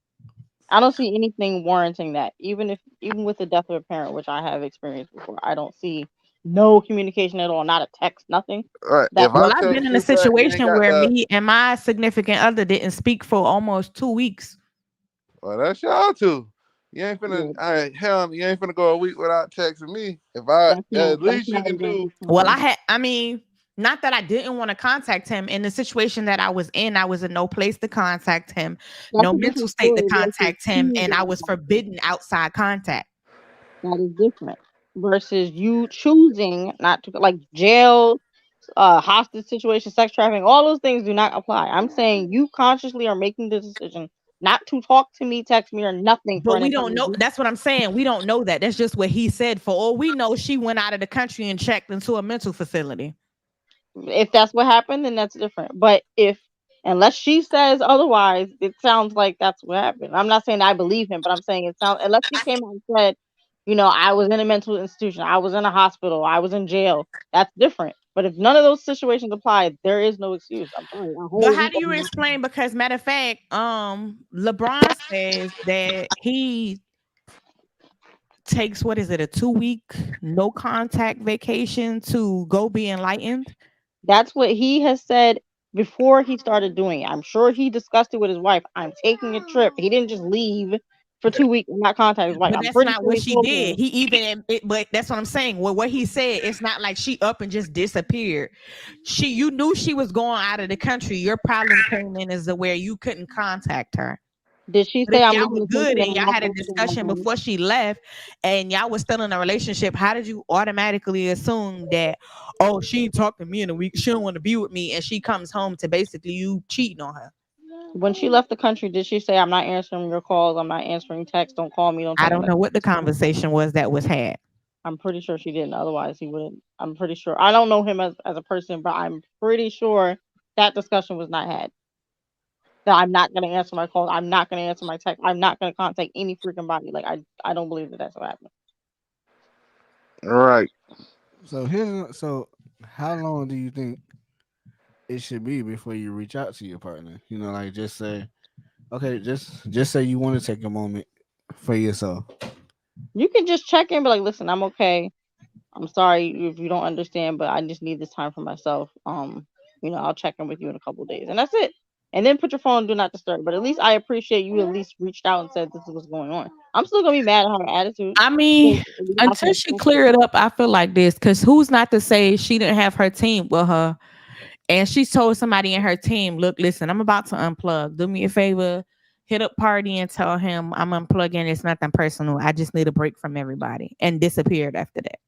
I don't see anything warranting that. Even with the death of a parent, which I have experienced before, I don't see no communication at all, not a text, nothing. All right. That If I Well, I've been text in a you back, you ain't situation got where the. me and my significant other didn't speak for almost 2 weeks. Well, that's y'all too. You ain't finna. yeah, Hell, you ain't finna go a week without texting me. If I, at that's least you not can even do. Well, something. I mean, not that I didn't want to contact him. In the situation that I was in no place to contact him, That's no a mental different state to story versus contact him, and I choosing. was forbidden outside contact. That is different versus you choosing not to, like jail, hostage situation, sex trafficking. All those things do not apply. I'm saying you consciously are making the decision not to talk to me, text me, or nothing for But an we don't entire know. week. That's what I'm saying. We don't know that. That's just what he said. For all we know, she went out of the country and checked into a mental facility. If that's what happened, then that's different. But if unless she says otherwise, it sounds like that's what happened. I'm not saying I believe him, but I'm saying it sounds unless she came out and said, I was in a mental institution, I was in a hospital, I was in jail. That's different. But if none of those situations apply, there is no excuse. I'm sorry. A But whole how week do of you nothing. explain? Because matter of fact, LeBron says that he takes what is it, a 2 week no contact vacation to go be enlightened. That's what he has said before he started doing it. I'm sure he discussed it with his wife. I'm taking a trip. He didn't just leave. for 2 weeks and not contact his wife. But I'm that's pretty not sure what he she told did. me. He even, but that's what I'm saying. Well, what he said, it's not like she up and just disappeared. You knew she was going out of the country. Your problem came in as to where you couldn't contact her. Did she But if say I'm y'all leaving was the good country and and I'm y'all not had a going to my discussion family? before she left and y'all was still in a relationship, how did you automatically assume that, oh, she ain't talked to me in a week, she don't want to be with me, and she comes home to basically you cheating on her? When she left the country, did she say I'm not answering your calls, I'm not answering texts, don't call me, don't I text don't me? know what the conversation was that was had. I'm pretty sure she didn't. Otherwise, he wouldn't. I'm pretty sure. I don't know him as a person, but I'm pretty sure that discussion was not had. That I'm not going to answer my calls. I'm not going to answer my text. I'm not going to contact any freaking body. Like, I don't believe that that's what happened. Right. So how long do you think it should be before you reach out to your partner? Like just say, okay, just say you want to take a moment for yourself. You can just check in, be like, listen, I'm okay. I'm sorry if you don't understand, but I just need this time for myself. I'll check in with you in a couple of days, and that's it. And then put your phone on do not disturb. But at least I appreciate you at least reached out and said this is what's going on. I'm still gonna be mad and have an attitude. I mean, until she clear it up, I feel like this, because who's not to say she didn't have her team with her and she told somebody in her team, look, listen, I'm about to unplug. Do me a favor, hit up Party and tell him I'm unplugging. It's nothing personal. I just need a break from everybody, and disappeared after that.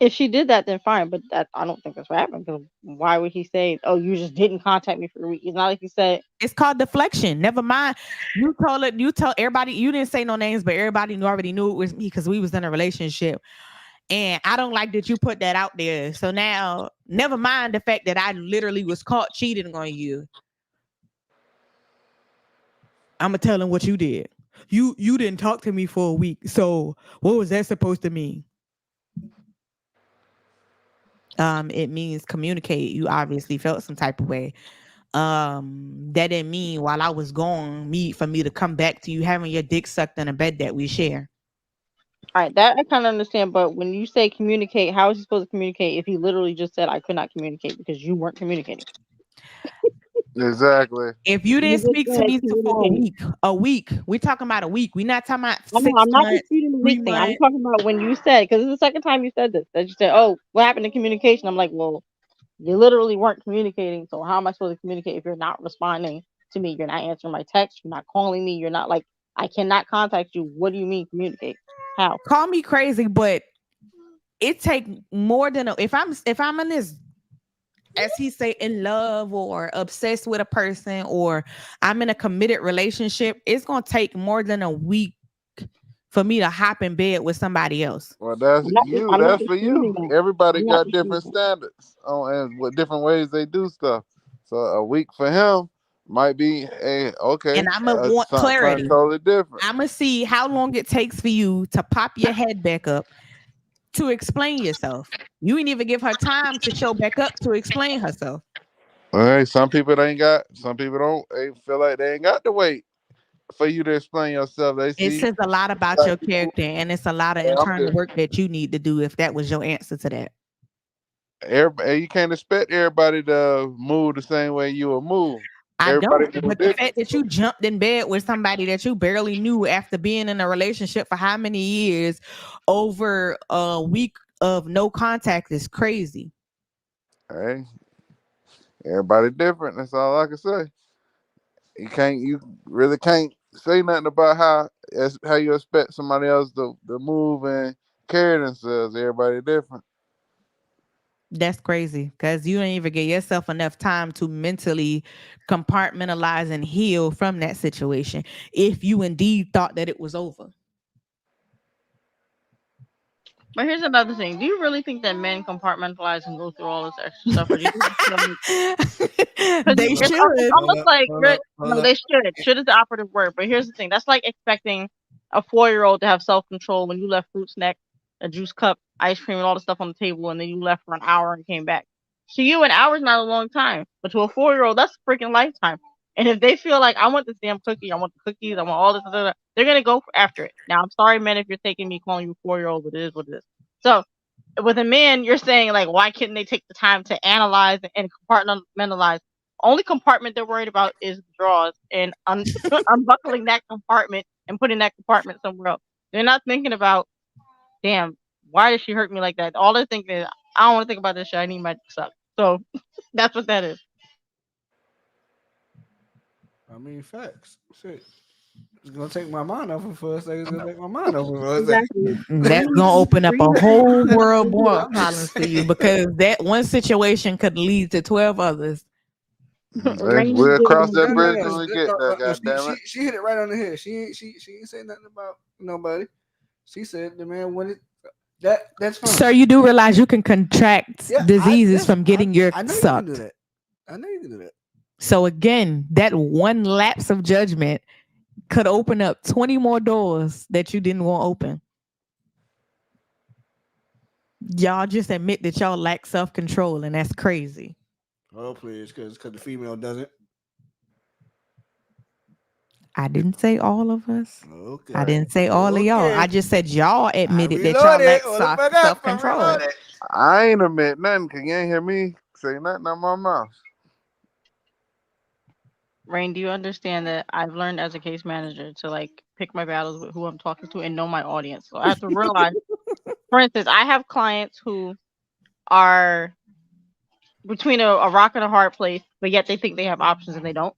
If she did that, then fine. But that I don't think that's what happened. Because why would he say, "Oh, you just didn't contact me for a week"? It's not like he said. It's called deflection. Never mind. You told everybody. You didn't say no names, but everybody already knew it was me because we was in a relationship. And I don't like that you put that out there. So now, never mind the fact that I literally was caught cheating on you. I'm gonna tell him what you did. You didn't talk to me for a week. So what was that supposed to mean? It means communicate. You obviously felt some type of way. That didn't mean while I was gone, for me to come back to you having your dick sucked in a bed that we share. All right, that I kind of understand. But when you say communicate, how is he supposed to communicate if he literally just said I could not communicate because you weren't communicating? Exactly. If you You didn't just speak to said me for communicate. a week, we're talking about a week. We're not talking about I'm not 6 months, disputing the 3 week thing. I'm months. talking about when you said, because it's the second time you said this, that you said, "Oh, what happened to communication?" I'm like, well, you literally weren't communicating. So how am I supposed to communicate if you're not responding to me? You're not answering my text. You're not calling me. You're not like, I cannot contact you. What do you mean communicate? How? Call me crazy, but it take more than if I'm in this, as he say, in love or obsessed with a person, or I'm in a committed relationship, it's gonna take more than a week for me to hop in bed with somebody else. Well, that's you. I'm not That's for disputing you. that. Everybody I'm not got disputing different that. standards on and what different ways they do stuff. So a week for him might be And I'm gonna want something clarity. totally different. I'm gonna see how long it takes for you to pop your head back up to explain yourself. You didn't even give her time to show back up to explain herself. Hey, some people ain't got. Some people don't. They feel like they ain't got to wait for you to explain yourself. They It see says a lot about like your character, and it's a lot of I'm internal just work that you need to do if that was your answer to that. everybody. You can't expect everybody to move the same way you will move. I Everybody don't. move But the different. fact that you jumped in bed with somebody that you barely knew after being in a relationship for how many years over a week of no contact is crazy. Hey, everybody different. That's all I can say. You really can't say nothing about how you expect somebody else to move and carry themselves. Everybody different. That's crazy because you didn't even give yourself enough time to mentally compartmentalize and heal from that situation if you indeed thought that it was over. But here's another thing. Do you really think that men compartmentalize and go through all this extra stuff? Or do you think because They it's should. almost like no, they should. Should is the operative word. But here's the thing. That's like expecting a 4-year-old to have self control when you left fruit snack, a juice cup, ice cream, and all the stuff on the table, and then you left for an hour and came back. To you, an hour is not a long time, but to a 4-year-old, that's a freaking lifetime. And if they feel like I want this damn cookie, I want the cookies, I want all this, they're gonna go after it. Now, I'm sorry, men, if you're taking me calling you a 4-year-old, but it is what it is. So with a man, you're saying like, why couldn't they take the time to analyze and compartmentalize? Only compartment they're worried about is the drawers and unbuckling that compartment and put in that compartment somewhere else. They're not thinking about, damn, why did she hurt me like that? All they're thinking is, I don't want to think about this shit. I need my dick sucked. So that's what that is. I mean, facts. Shit. It's gonna take my mind off it for a second. It's gonna take my mind off it for a second. Exactly. That's gonna open up a whole world more of I'm problems just for you saying. because that one situation could lead to 12 others. Hey, we'll cross that No, no, bridge no, when we get no, there. no, God damn it! she hit it right on the head. She ain't say nothing about nobody. She said the man wanted that's fine. Sir, you do realize you can contract Yeah, diseases from getting your I know you can do sucked. that. I know you can do that. So again, that one lapse of judgment could open up 20 more doors that you didn't want open. Y'all just admit that y'all lack self-control, and that's crazy. Oh please, because the female doesn't. I didn't say all of us. Okay. I didn't say all of y'all. I Okay. just said y'all I admitted that y'all reloaded. lack Hold the fuck up. I self-control. reloaded. I ain't admit nothing because you ain't hear me say nothing out my mouth. Rain, do you understand that I've learned as a case manager to like pick my battles with who I'm talking to and know my audience? So I have to realize, for instance, I have clients who are between a rock and a hard place, but yet they think they have options and they don't.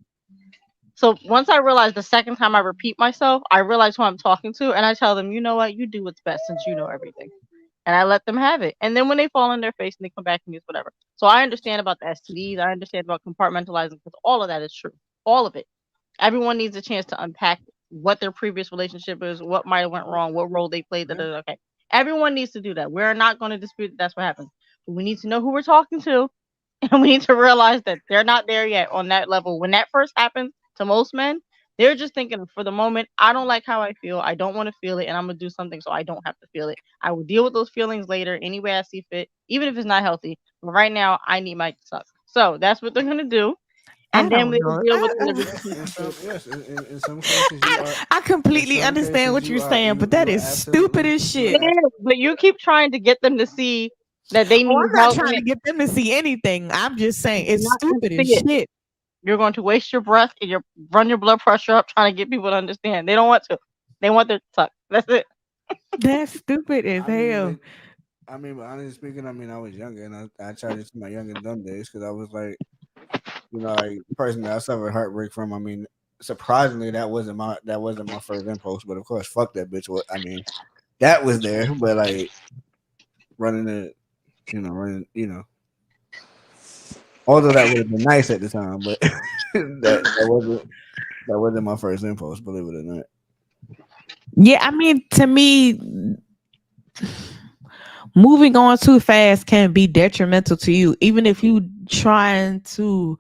So once I realize the second time I repeat myself, I realize who I'm talking to, and I tell them, you know what, you do what's best since you know everything, and I let them have it. And then when they fall on their face and they come back and use whatever, so I understand about the STDs, I understand about compartmentalizing because all of that is true, all of it. Everyone needs a chance to unpack what their previous relationship is, what might have went wrong, what role they played. Okay, everyone needs to do that. We're not going to dispute that that's what happened, but we need to know who we're talking to, and we need to realize that they're not there yet on that level. When that first happens to most men, they're just thinking for the moment, I don't like how I feel. I don't want to feel it, and I'm gonna do something so I don't have to feel it. I will deal with those feelings later any way I see fit, even if it's not healthy. But right now, I need my suck. So that's what they're gonna do, I and then don't they will know. deal with the repercussions. In some cases you are. I completely In some understand cases, what you're you are saying, but that you are is stupid absolutely as you shit. are But you keep trying to get them to see that they Oh, need I'm not help. trying to get them to see anything. I'm just saying You're it's not going stupid to as see it. shit. You're going to waste your breath and you run your blood pressure up trying to get people to understand. They don't want to. They want their suck. That's it. That's stupid as I mean, hell. but honestly speaking, I mean, I was younger and I tried it to my young and dumb days because I was like, like personally, I suffered heartbreak from. I mean, surprisingly, that wasn't my first impulse, but of course, fuck that bitch. What I mean, that was there, but like running it, running, although that would have been nice at the time, but that wasn't my first impulse, believe it or not. Yeah, I mean, to me, moving on too fast can be detrimental to you. Even if you trying to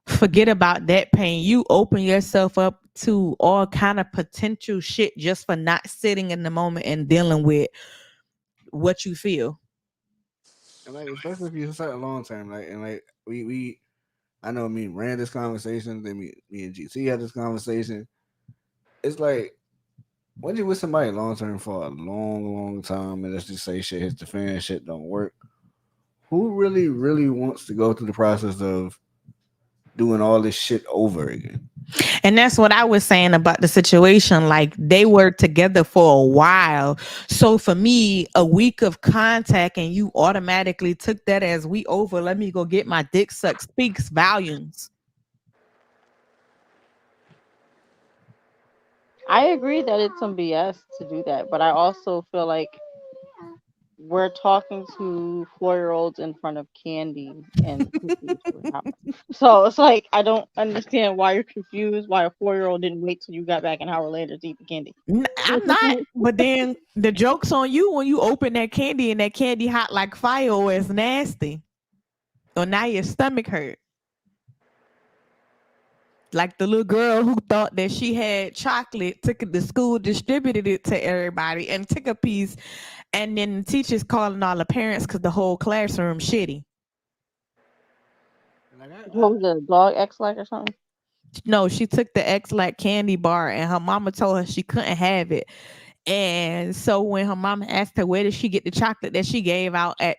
forget about that pain, you open yourself up to all kind of potential shit just for not sitting in the moment and dealing with what you feel. And like, especially if you set a long term, like, and like I know me and ran this conversation, then me and GC had this conversation. It's like when you with somebody long term for a long time, and let's just say shit hits the fan, shit don't work. Who really wants to go through the process of doing all this shit over again? And that's what I was saying about the situation. Like they were together for a while. So for me, a week of contact and you automatically took that as we over, let me go get my dick sucked speaks volumes. I agree that it's some BS to do that, but I also feel like we're talking to 4-year-olds in front of candy and cookies for an hour. So it's like I don't understand why you're confused. Why a 4-year-old didn't wait till you got back an hour later to eat the candy? I'm not. But then the joke's on you when you open that candy and that candy hot like fire or it's nasty. Or now your stomach hurt. Like the little girl who thought that she had chocolate, took it to school, distributed it to everybody, and took a piece. And then the teacher's calling all the parents because the whole classroom shitty. What was the dog X-Lax or something? No, she took the X-Lax candy bar and her mama told her she couldn't have it. And so when her mama asked her where did she get the chocolate that she gave out at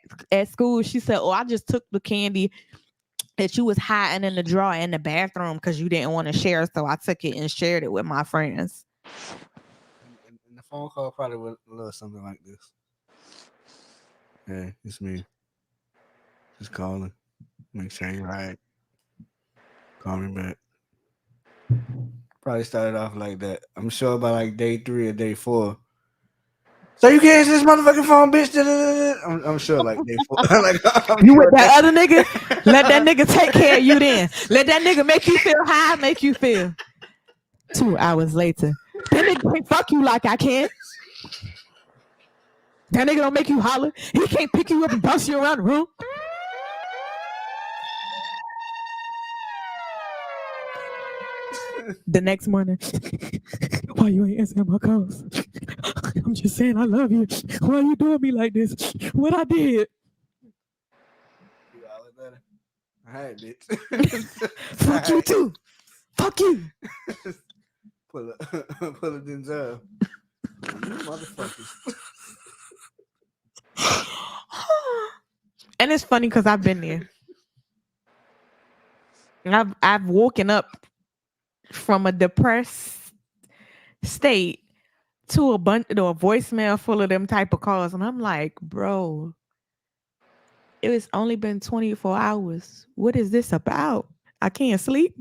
school, she said, "Oh, I just took the candy that you was hiding in the drawer in the bathroom because you didn't want to share. So I took it and shared it with my friends." And the phone call probably would look something like this. Hey, it's me. Just calling. Make sure you're right. Call me back. Probably started off like that. I'm sure by like day 3 or day 4. So you can't answer this motherfucking phone, bitch. I'm sure like day 4. like I'm You with sure that other nigga? Let that nigga take care of you then. Let that nigga make you feel how I make you feel. 2 hours later. That nigga can't fuck you like I can. That nigga don't make you holler. He can't pick you up and bounce you around the room. The next morning, why you ain't answering my calls? I'm just saying I love you. Why you doing me like this? What I did? 2 hours later. All right, bitch. Fuck you too. Fuck you. Pull a pull a Denzel. You motherfuckers. And it's funny because I've been there. And I've woken up from a depressed state to a bunch to a voicemail full of them type of calls, and I'm like, bro, it was only been 24 hours. What is this about? I can't sleep.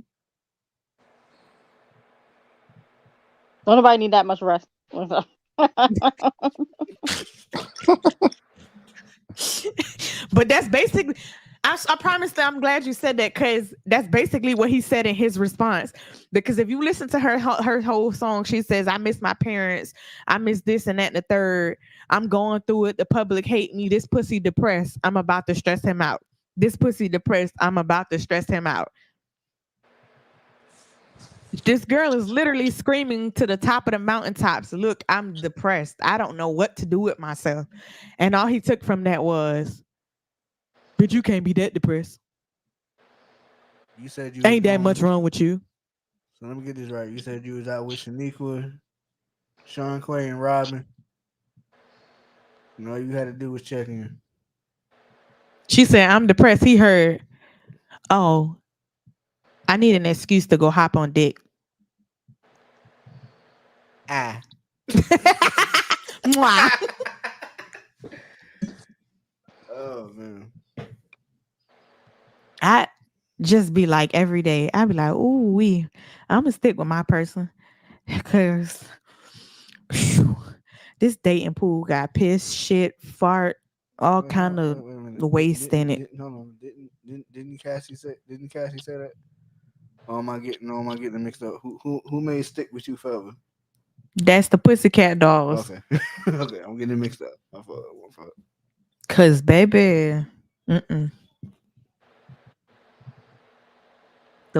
Don't nobody need that much rest. But that's basically, I promise that I'm glad you said that because that's basically what he said in his response. Because if you listen to her whole song, she says, I miss my parents. I miss this and that and the third. I'm going through it. The public hate me. This pussy depressed. I'm about to stress him out. This pussy depressed. I'm about to stress him out. This girl is literally screaming to the top of the mountaintops. Look, I'm depressed. I don't know what to do with myself. And all he took from that was, but you can't be that depressed. You said you was Ain't that much wrong with you. So let me get this right. You said you was out with Shaniqua, Sean Quay, and Robin. And all you had to do was check in. She said, I'm depressed. He heard, oh, I need an excuse to go hop on dick. Ah. Mwah. Oh man. I just be like every day. I be like, ooh, I'm gonna stick with my person because this dating pool got piss, shit, fart, all kind of waste in it. Hold on. Didn't Cassie say that? Or am I getting it mixed up? Who made stick with you forever? That's the Pussycat Dolls. Okay. Okay, I'm getting it mixed up. My fault. Cause baby, the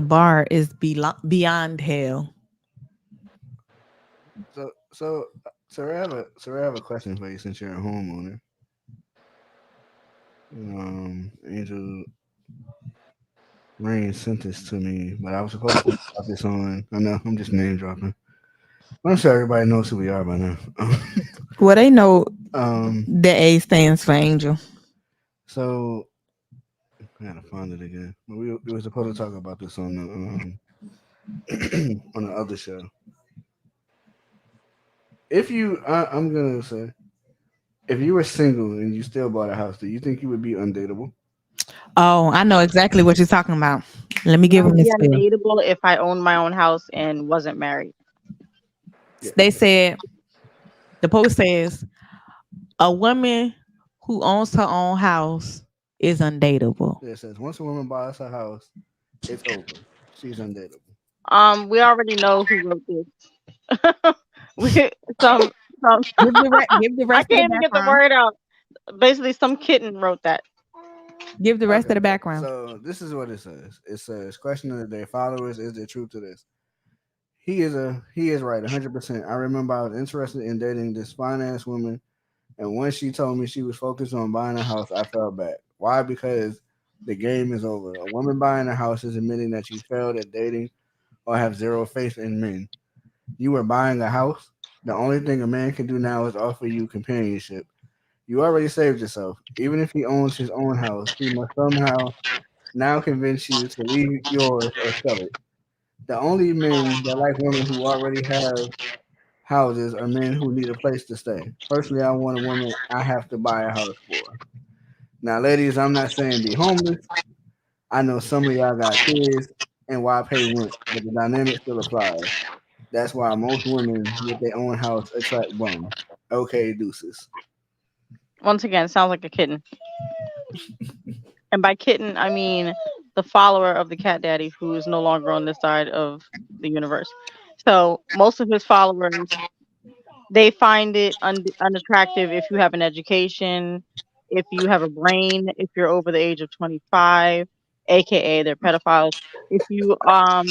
bar is beyond hell. So I have a question for you since you're a homeowner. Angel Rain sent this to me, but I was supposed to talk this on. I know I'm just name dropping. I'm sure everybody knows who we are by now. Well, they know the A stands for Angel. So I gotta find it again. But we were supposed to talk about this on the on the other show. I'm gonna say, if you were single and you still bought a house, do you think you would be undateable? Oh, I know exactly what you're talking about. Let me give him this Be spiel. undateable if I owned my own house and wasn't married. They said the post says a woman who owns her own house is undateable. Yeah, it says once a woman buys her house, it's over. She's undateable. We already know who wrote this. we some Give the I rest of can't the even get the background. word out. Basically, some kitten wrote that. Give the rest of the background. So this is what it says. It says, question of the day, followers, is there truth to this? He is right, 100%. I remember I was interested in dating this finance woman, and when she told me she was focused on buying a house, I felt bad. Why? Because the game is over. A woman buying a house is admitting that you failed at dating or have zero faith in men. You were buying a house. The only thing a man can do now is offer you companionship. You already saved yourself. Even if he owns his own house, he must somehow now convince you to leave yours or sell it. The only men that like women who already have houses are men who need a place to stay. Personally, I want a woman I have to buy a house for. Now, ladies, I'm not saying be homeless. I know some of y'all got kids and why pay rent, but the dynamic still applies. That's why most women with their own house attract bums. Okay, deuces. Once again, sounds like a kitten. And by kitten, I mean the follower of the cat daddy who is no longer on this side of the universe. So most of his followers, they find it unattractive if you have an education, if you have a brain, if you're over the age of 25, aka they're pedophiles. If you um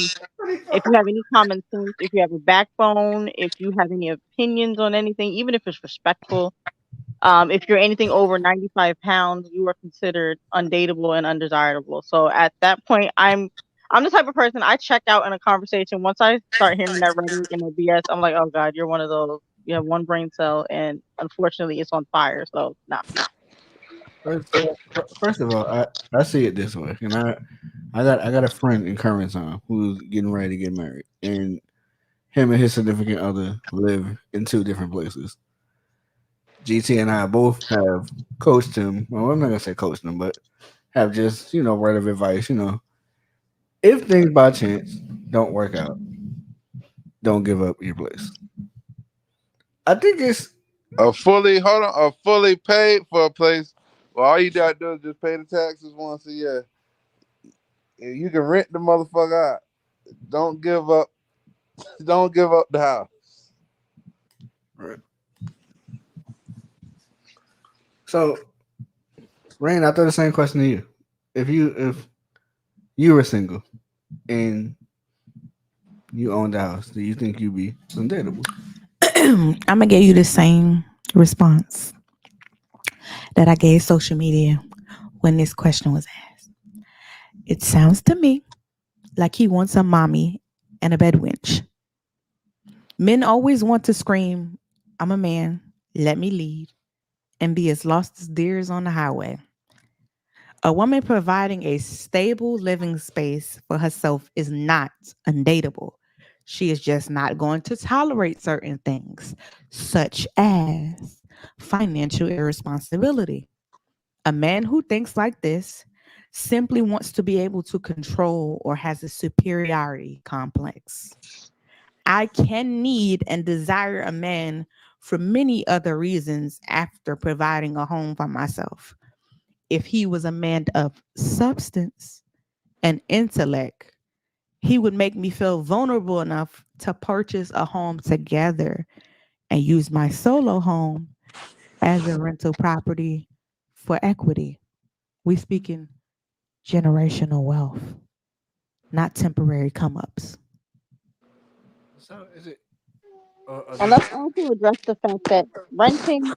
if you have any common sense, if you have a backbone, if you have any opinions on anything, even if it's respectful, if you're anything over 95 pounds, you are considered undateable and undesirable. So at that point, I'm the type of person I check out in a conversation once I start hearing that rhetoric and the BS. I'm like, oh god, you're one of those. You have one brain cell, and unfortunately, it's on fire. So nah. First, first of all, I see it this way, and I got a friend in current time who's getting ready to get married, and him and his significant other live in two different places. GT and I both have coached him. Well, I'm not gonna say coached him, but have just word of advice. If things by chance don't work out, don't give up your place. I think it's a fully paid for a place. Well, all you gotta do is just pay the taxes once a year. And you can rent the motherfucker out. Don't give up. Don't give up the house. right. So, Rain, I throw the same question to you. If you were single and you owned the house, do you think you'd be undateable? I'm gonna give you the same response that I gave social media when this question was asked. It sounds to me like he wants a mommy and a bed wench. Men always want to scream, I'm a man, let me lead, and be as lost as deers on the highway. A woman providing a stable living space for herself is not undateable. She is just not going to tolerate certain things, such as financial irresponsibility. A man who thinks like this simply wants to be able to control or has a superiority complex. I can need and desire a man for many other reasons after providing a home for myself. If he was a man of substance and intellect, he would make me feel vulnerable enough to purchase a home together and use my solo home as a rental property for equity. We speaking generational wealth, not temporary come ups. So is it? And let's also address the fact that renting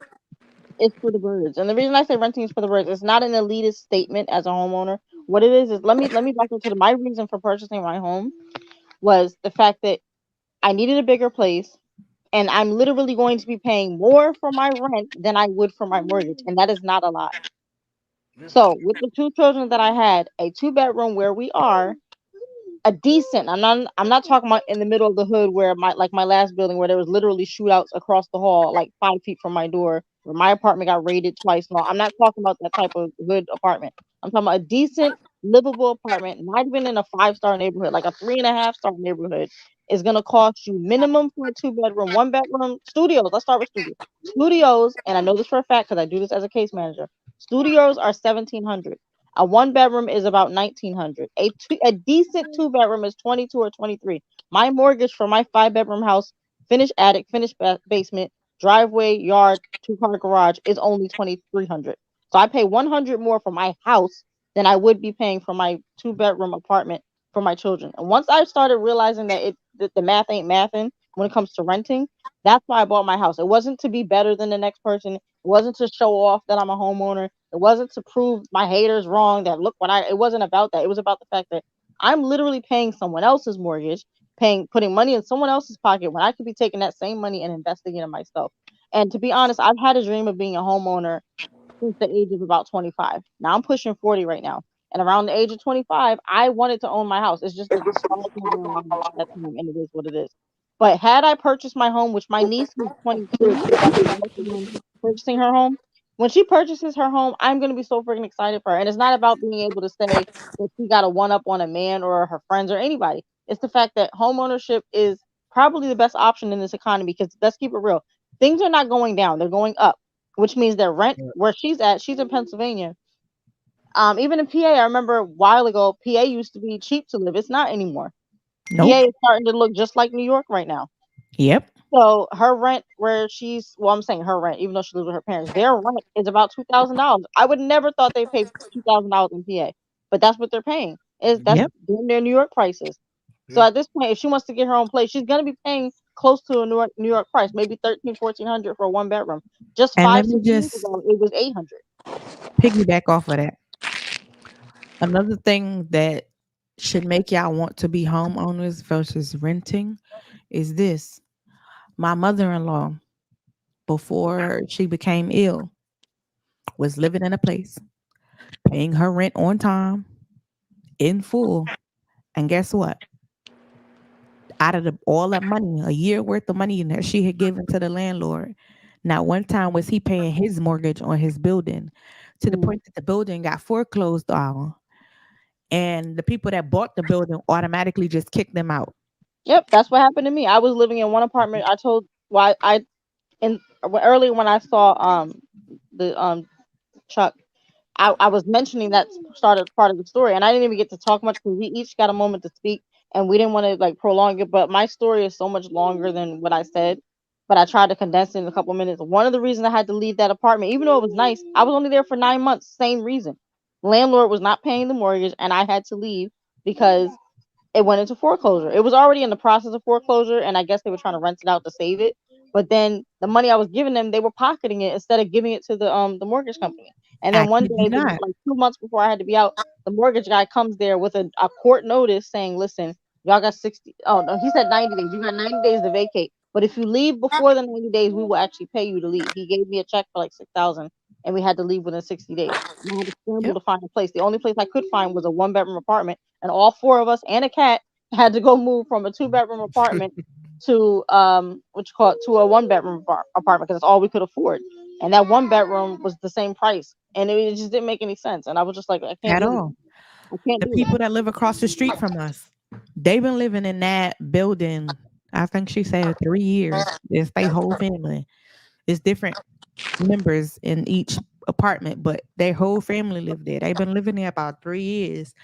is for the birds. And the reason I say renting is for the birds is not an elitist statement as a homeowner. What it is let me back into my reason for purchasing my home was the fact that I needed a bigger place and I'm literally going to be paying more for my rent than I would for my mortgage. And that is not a lot. So with the two children that I had, a two-bedroom where we are, a decent. I'm not talking about in the middle of the hood where my last building where there was literally shootouts across the hall, like 5 feet from my door, where my apartment got raided twice. No, I'm not talking about that type of hood apartment. I'm talking about a decent, livable apartment, not even in a 5-star neighborhood, like a 3.5-star neighborhood, is gonna cost you minimum for a two-bedroom, one-bedroom studios. Let's start with studios. Studios, and I know this for a fact because I do this as a case manager. Studios are 1,700. A one-bedroom is about 1,900. A decent two-bedroom is 22 or 23. My mortgage for my five-bedroom house, finished attic, finished basement, driveway, yard, two-car garage is only 2,300. So I pay 100 more for my house than I would be paying for my two-bedroom apartment for my children. And once I started realizing that the math ain't mathing when it comes to renting, that's why I bought my house. It wasn't to be better than the next person. It wasn't to show off that I'm a homeowner. It wasn't to prove my haters wrong that look what I it wasn't about that. It was about the fact that I'm literally paying someone else's mortgage, putting money in someone else's pocket when I could be taking that same money and investing it in myself. And to be honest, I've had a dream of being a homeowner since the age of about 25. Now I'm pushing 40 right now. And around the age of 25, I wanted to own my house. It's just that the stars never allowed it at that time, and it is what it is. But had I purchased my home, which my niece who's 22 is actually working on purchasing her home, when she purchases her home, I'm gonna be so freaking excited for her. And it's not about being able to say that she got a one up on a man or her friends or anybody. It's the fact that home ownership is probably the best option in this economy. Because let's keep it real, things are not going down; they're going up, which means that rent where she's at, she's in Pennsylvania. Even in PA, I remember a while ago, PA used to be cheap to live. It's not anymore. PA Nope. is starting to look just like New York right now. Yep. So her rent, where she's, well, I'm saying her rent, even though she lives with her parents, their rent is about $2,000. I would never thought they paid $2,000 in PA, but that's what they're paying. That's Yep. doing their New York prices. So Yeah. at this point, if she wants to get her own place, she's gonna be paying close to a New York price, maybe 13, 1400 for a one bedroom. Just And let five, me 6 years just ago, it was 800. piggyback off of that. Another thing that should make y'all want to be homeowners versus renting is this. My mother-in-law, before she became ill, was living in a place, paying her rent on time, in full. And guess what? Out of all that money, a year worth of money that she had given to the landlord, not one time was he paying his mortgage on his building, to the point that the building got foreclosed on. And the people that bought the building automatically just kicked them out. Yep, that's what happened to me. I was living in one apartment. I told why I in earlier when I saw the Chuck, I was mentioning that started part of the story, and I didn't even get to talk much because we each got a moment to speak, and we didn't want to like prolong it. But my story is so much longer than what I said, but I tried to condense it in a couple minutes. One of the reasons I had to leave that apartment, even though it was nice, I was only there for 9 months. Same reason, landlord was not paying the mortgage, and I had to leave because it went into foreclosure. It was already in the process of foreclosure, and I guess they were trying to rent it out to save it. But then the money I was giving them, they were pocketing it instead of giving it to the mortgage company. And I then one kid you day, not. like 2 months before I had to be out, the mortgage guy comes there with a court notice saying, "Listen, y'all got 60. Oh no, he said 90 days. You got 90 days to vacate. But if you leave before the 90 days, we will actually pay you to leave." He gave me a check for like 6,000, and we had to leave within 60 days. And I had to scramble Yep. to find a place. The only place I could find was a one bedroom apartment, and all four of us and a cat had to go move from a two bedroom apartment to what you call it, to a one bedroom apartment because that's all we could afford. And that one bedroom was the same price, and it just didn't make any sense. And I was just like, I can't At do this. all. I can't The do it. people that live across the street from us, they've been living in that building, I think she said 3 years. It's their whole family. It's different members in each apartment, but their whole family lived there. They've been living there about 3 years.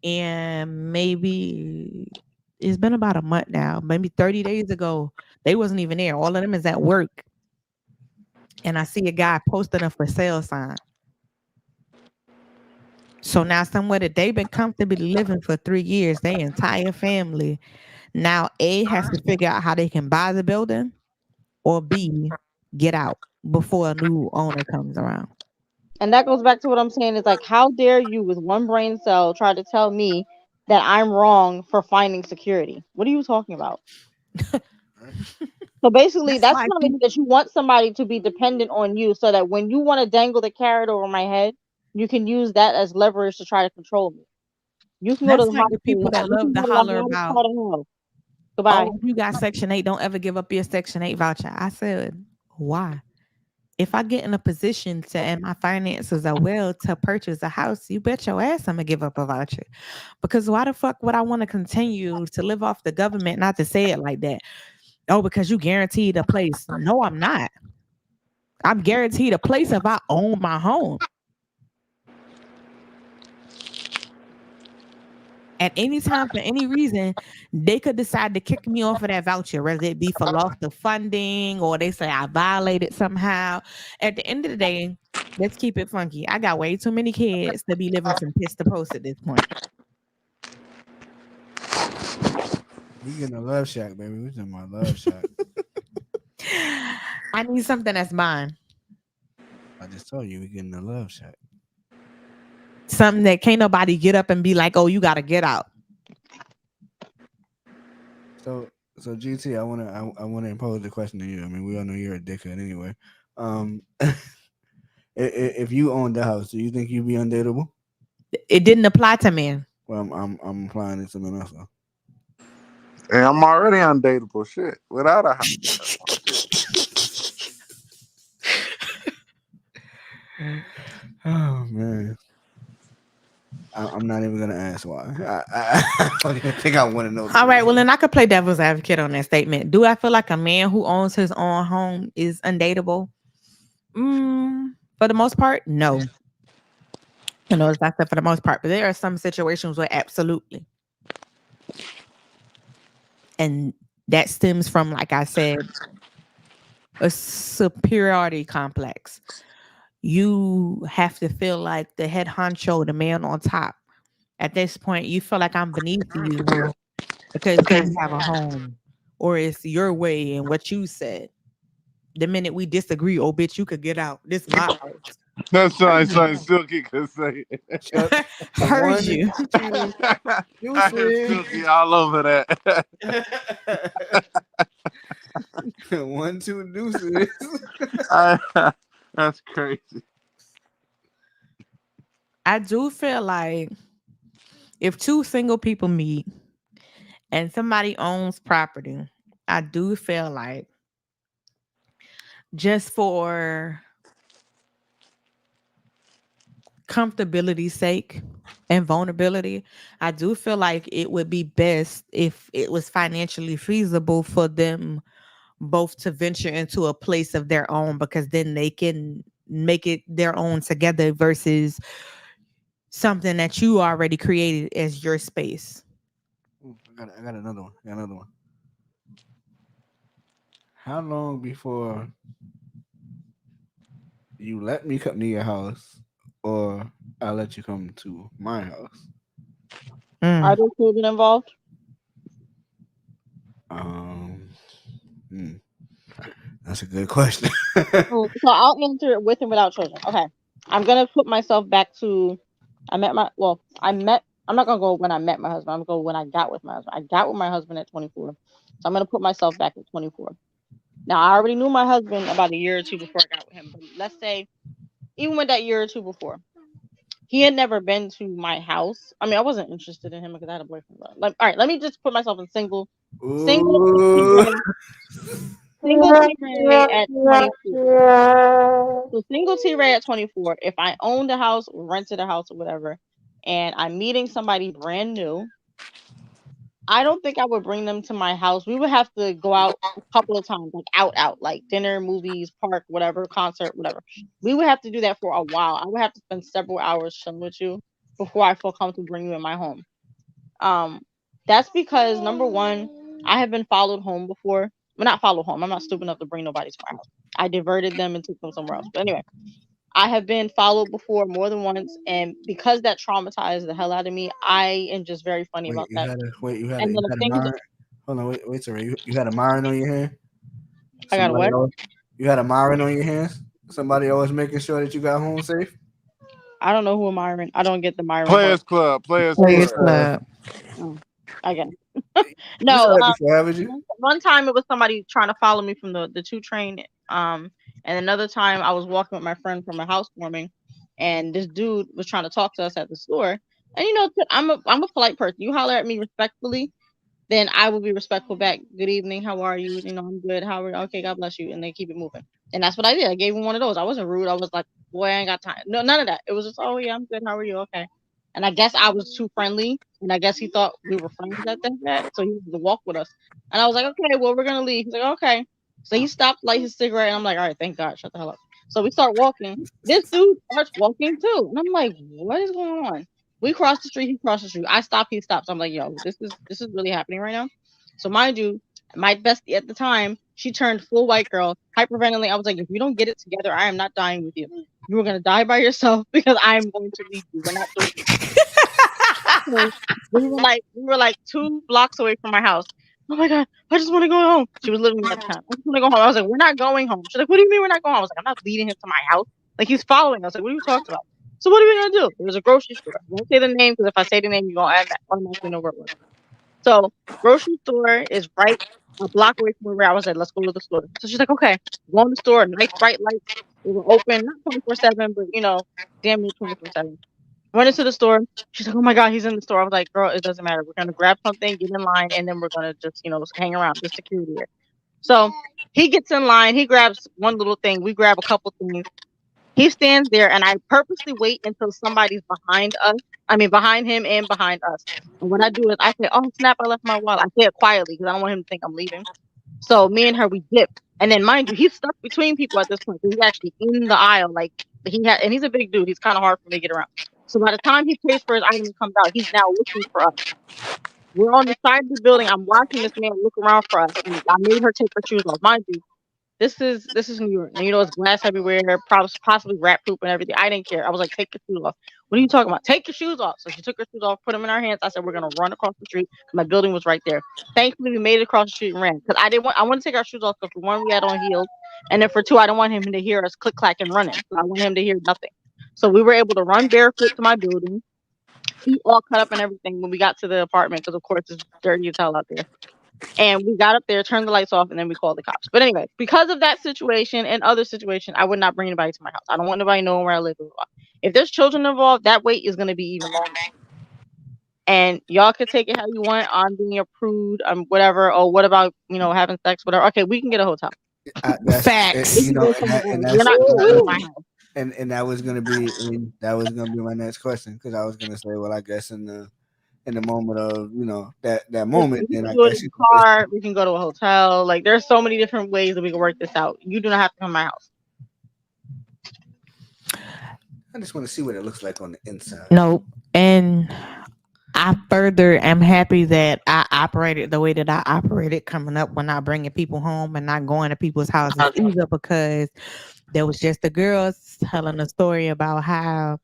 And maybe it's been about a month now. Maybe 30 days ago, they wasn't even there. All of them is at work. And I see a guy posting a for sale sign. So now somewhere that they've been comfortably living for 3 years, their entire family now A has to figure out how they can buy the building, or B get out before a new owner comes around. And that goes back to what I'm saying. Is like, how dare you, with one brain cell, try to tell me that I'm wrong for finding security? What are you talking about? So basically, That's that's like telling you me that you want somebody to be dependent on you, so that when you want to dangle the carrot over my head, you can use that as leverage to try to control me. You can go to that's the like the hottest, people that you love can to go to the holler hottest about, part of hell. Goodbye. oh, if you got Section 8, don't ever give up your Section 8 voucher. I said, why? If I get in a position to and my finances are well to purchase a house, you bet your ass I'm gonna give up a voucher. Because why the fuck would I want to continue to live off the government? Not to say it like that. Oh, because you guaranteed a place. No, I'm not. I'm guaranteed a place if I own my home. At any time, for any reason, they could decide to kick me off of that voucher, whether it be for loss of funding or they say I violated somehow. At the end of the day, let's keep it funky. I got way too many kids to be living from piss to post at this point. We getting a love shack, baby. We talking about love shack. I need something that's mine. I just told you we getting a love shack. Something that can't nobody get up and be like, oh, you gotta get out. So GT, I wanna impose the question to you. I mean, we all know you're a dickhead anyway. Um, if you owned the house, do you think you'd be undateable? It didn't apply to men. Well, I'm applying it to men also. And I'm already undateable. Shit, without a house. Shit. Oh man, I'm not even gonna ask why. I don't even think I want to know. All right, well then I could play devil's advocate on that statement. Do I feel like a man who owns his own home is undateable? For the most part, no. As I said, for the most part, but there are some situations where absolutely, and that stems from, like I said, a superiority complex. You have to feel like the head honcho, the man on top. At this point, you feel like I'm beneath you because you have a home, or it's your way and what you said. The minute we disagree, oh bitch, you could get out. This my house. That's something Silky could say. Chuck, the Heard one, you. two, I heard deuces. Silky all over that. One, two, deuces. That's crazy. I do feel like if two single people meet and somebody owns property, I do feel like just for comfortability's sake and vulnerability, I do feel like it would be best if it was financially feasible for them both to venture into a place of their own, because then they can make it their own together versus something that you already created as your space. Ooh, I got another one. I got another one. How long before you let me come to your house, or I let you come to my house? Are there children involved? Um, hmm, that's a good question. So I'll answer it with and without children. Okay. I'm gonna put myself back to I met my well, I met I'm not gonna go when I met my husband. I'm gonna go when I got with my husband. I got with my husband at 24. So I'm gonna put myself back at 24. Now I already knew my husband about a year or two before I got with him. But let's say even with that year or two before, he had never been to my house. I mean, I wasn't interested in him because I had a boyfriend. But like, all right, let me just put myself in single Ooh. Single T-Ray at 24. So single T-Ray at 24. If I owned a house, rented a house or whatever, and I'm meeting somebody brand new, I don't think I would bring them to my house. We would have to go out a couple of times, like out, like dinner, movies, park, whatever, concert, whatever. We would have to do that for a while. I would have to spend several hours chilling with you before I feel comfortable bringing you in my home. Um, that's because number one, I have been followed home before. Well, not followed home. I'm not stupid enough to bring nobody to my house. I diverted them and took them somewhere else. But anyway, I have been followed before more than once, and because that traumatized the hell out of me, I am just very funny Wait, about that. you And then the had a things Myron. Hold on, wait, sorry. You had a Myron on your hand. I got a Somebody what? else. You had a Myron on your hands. Somebody always making sure that you got home safe. I don't know who Myron. I don't get the Myron part. Players Club. Players Players Club. Club. Oh, I get it. You No, know that before, haven't you? one time it was somebody trying to follow me from the two train. And another time I was walking with my friend from a housewarming, and this dude was trying to talk to us at the store. And I'm a polite person. You holler at me respectfully, then I will be respectful back. Good evening. How are you? I'm good. How are you? Okay, God bless you. And they keep it moving. And that's what I did. I gave him one of those. I wasn't rude. I was like, boy, I ain't got time. No, none of that. It was just, oh yeah, I'm good. How are you? Okay. And I guess I was too friendly. And I guess he thought we were friends at that. So he wanted to walk with us. And I was like, okay, well, we're gonna leave. He's like, okay. So he stopped, light his cigarette, and I'm like, all right, thank God, shut the hell up. So we start walking. This dude starts walking too. And I'm like, what is going on? We cross the street, he crossed the street. I stop, he stops. I'm like, yo, this is really happening right now. So mind you, my bestie at the time, she turned full white girl, hyperventilating. I was like, if you don't get it together, I am not dying with you. You are gonna die by yourself because I am going to leave you. We're not doing this. So we were like 2 blocks away from my house. Oh my god, I just want to go home. She was living at the time. I just want to go home. I was like, we're not going home. She's like, what do you mean we're not going home? I was like, I'm not leading him to my house. Like he's following us. Like, what are you talking about? So what are we gonna do? There was a grocery store. I won't say the name because if I say the name, you're gonna automatically know where it was. So grocery store is right a block away from where I was at. Let's go to the store. So she's like, okay, go in the store. Nice bright lights. They were open, not 24/7, but damn near 24/7. Went into the store. She's like, "Oh my god, he's in the store." I was like, "Girl, it doesn't matter. We're gonna grab something, get in line, and then we're gonna just, hang around. There's security here." So he gets in line. He grabs one little thing. We grab a couple things. He stands there, and I purposely wait until somebody's behind us. I mean, behind him and behind us. And what I do is I say, "Oh snap! I left my wallet." I say it quietly because I don't want him to think I'm leaving. So me and her, we dip. And then mind you, he's stuck between people at this point. So he's actually in the aisle. Like and he's a big dude. He's kind of hard for me to get around. So by the time he pays for his item and comes out, he's now looking for us. We're on the side of the building. I'm watching this man look around for us. And I made her take her shoes off. Mind you, this is New York. And it's glass everywhere, possibly rat poop and everything. I didn't care. I was like, take your shoes off. What are you talking about? Take your shoes off. So she took her shoes off, put them in our hands. I said, we're gonna run across the street. My building was right there. Thankfully, we made it across the street and ran. Because I want to take our shoes off because for one, we had on heels, and then for two, I don't want him to hear us click clack and running. So I want him to hear nothing. So we were able to run barefoot to my building, feet all cut up and everything when we got to the apartment because of course it's dirty as hell out there. And we got up there, turned the lights off, and then we called the cops. But anyway, because of that situation and other situation, I would not bring anybody to my house. I don't want nobody knowing where I live. If there's children involved, that wait is going to be even longer. And y'all could take it how you want. I'm being a prude, whatever. Oh, what about having sex, whatever? Okay, we can get a hotel. Facts. You know, and You're that's not coming to my house. and that was gonna be that was gonna be my next question because I was gonna say, well, I guess in the moment of that moment, We then can I do it guess in the car. We can go to a hotel. Like there's so many different ways that we can work this out. You do not have to come to my house. I just want to see what it looks like on the inside. Nope. And I further am happy that I operated the way that I operated coming up when I bringing people home and not going to people's houses either because there was just the girls telling a story about how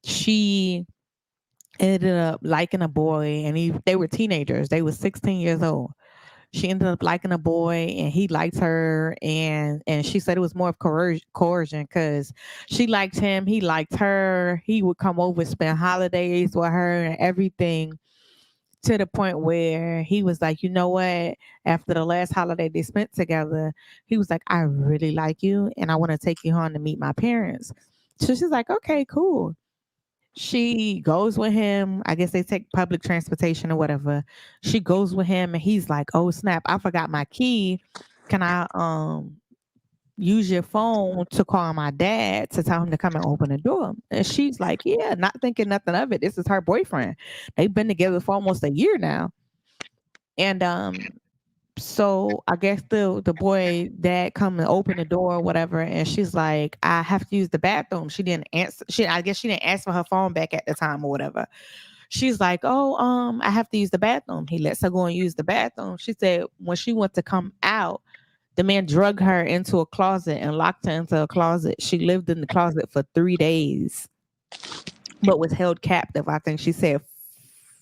she ended up liking a boy and they were teenagers. They were 16 years old. She ended up liking a boy and he liked her and she said it was more of coercion because she liked him, he liked her, he would come over, spend holidays with her and everything, to the point where he was like, you know what, after the last holiday they spent together, he was like, I really like you and I want to take you home to meet my parents. So she's like, okay, cool. She goes with him. I guess they take public transportation or whatever. She goes with him and he's like, "Oh snap, I forgot my key. Can I use your phone to call my dad to tell him to come and open the door?" And she's like, "Yeah," not thinking nothing of it. This is her boyfriend. They've been together for almost a year now. And so I guess the boy dad come and open the door or whatever, and she's like, I have to use the bathroom. She didn't answer. I guess she didn't ask for her phone back at the time or whatever. She's like, oh, I have to use the bathroom. He lets her go and use the bathroom. She said when she went to come out, the man drug her into a closet and locked her into a closet. She lived in the closet for 3 days, but was held captive. I think she said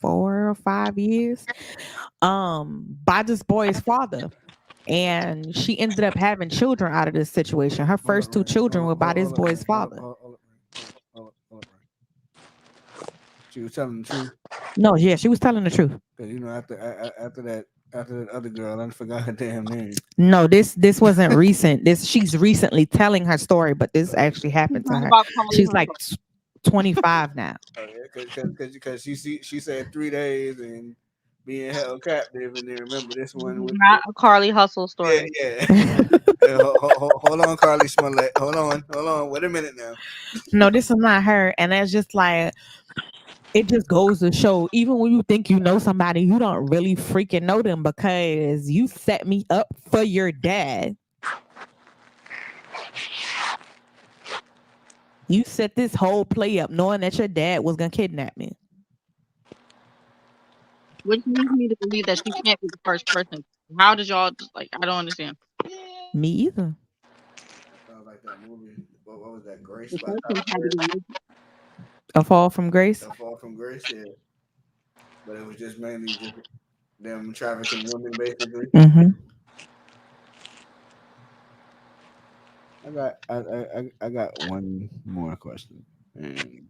4 or 5 years by this boy's father. And she ended up having children out of this situation. Her first two children were by this boy's father. She was telling the truth. No, yeah, she was telling the truth. Because after that other girl, I forgot her damn name. No, this wasn't recent. She's recently telling her story, but this actually happened to her. She's like 25 now. Oh yeah, because she said 3 days and being held captive, and then remember this one was Not a Carly Hustle story. Yeah. Hold on, Carly Smollett. Hold on. Wait a minute now. No, this is not her, and that's just like. It just goes to show, even when you think you know somebody, you don't really freaking know them because you set me up for your dad. You set this whole play up knowing that your dad was going to kidnap me. Which leads me to believe that she can't be the first person. How did y'all I don't understand. Me either. Sounds like that movie. What was that? Grace? A Fall from Grace? A Fall from Grace, yeah. But it was just mainly just them trafficking women, basically. Mm-hmm. I got one more question, and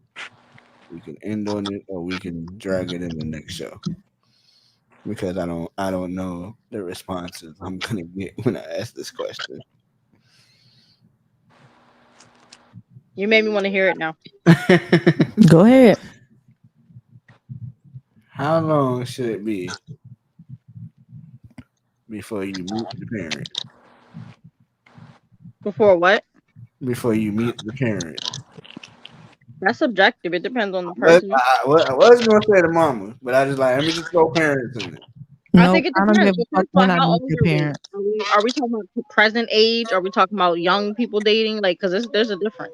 we can end on it, or we can drag it in the next show because I don't know the responses I'm gonna get when I ask this question. You made me want to hear it now. Go ahead. How long should it be before you meet the parent? Before what? Before you meet the parent. That's subjective. It depends on the But person. I was gonna say the mama, but I just like let me just throw parents in it. I Nope, think it I don't depends. give a fuck Depends when on I how meet old your are we? parent. Are we talking about present age? Are we talking about young people dating? Like, because there's a difference.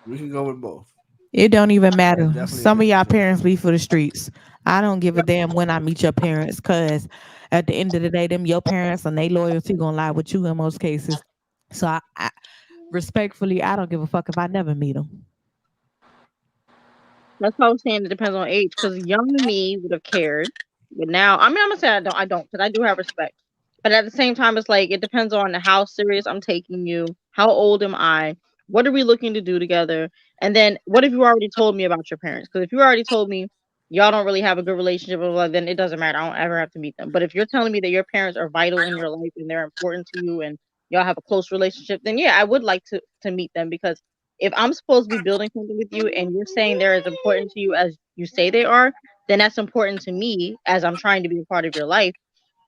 We can go with both. It don't even That's matter. definitely a Some of difference. y'all parents leave for the streets. I don't give a damn when I meet your parents, cause at the end of the day, them your parents and they loyalty gonna lie with you in most cases. So I respectfully, I don't give a fuck if I never meet them. That's why I was saying it depends on age. Because young me would have cared, but now, I mean, I'm gonna say I don't. I don't, because I do have respect. But at the same time, it's like it depends on how serious I'm taking you. How old am I? What are we looking to do together? And then, what if you already told me about your parents? Because if you already told me y'all don't really have a good relationship, blah, blah, then it doesn't matter. I don't ever have to meet them. But if you're telling me that your parents are vital in your life and they're important to you and y'all have a close relationship, then yeah, I would like to meet them, because if I'm supposed to be building something with you and you're saying they're as important to you as you say they are, then that's important to me as I'm trying to be a part of your life,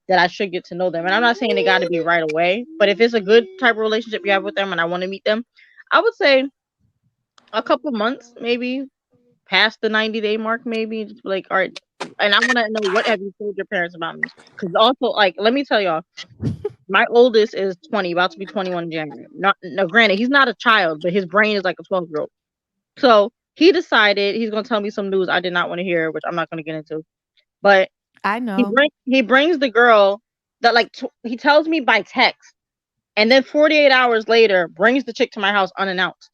that I should get to know them. And I'm not saying they got to be right away, but if it's a good type of relationship you have with them and I want to meet them, I would say a couple months, maybe past the 90-day mark, maybe. Just be like, all right. And I want to know, what have you told your parents about me? Because also, like, let me tell y'all, my oldest is 20, about to be 21 in January. Not, no, granted, he's not a child, but his brain is like a 12-year-old. So he decided he's gonna tell me some news I did not want to hear, which I'm not gonna get into. But I know. he brings the girl that like he tells me by text, and then 48 hours later brings the chick to my house unannounced.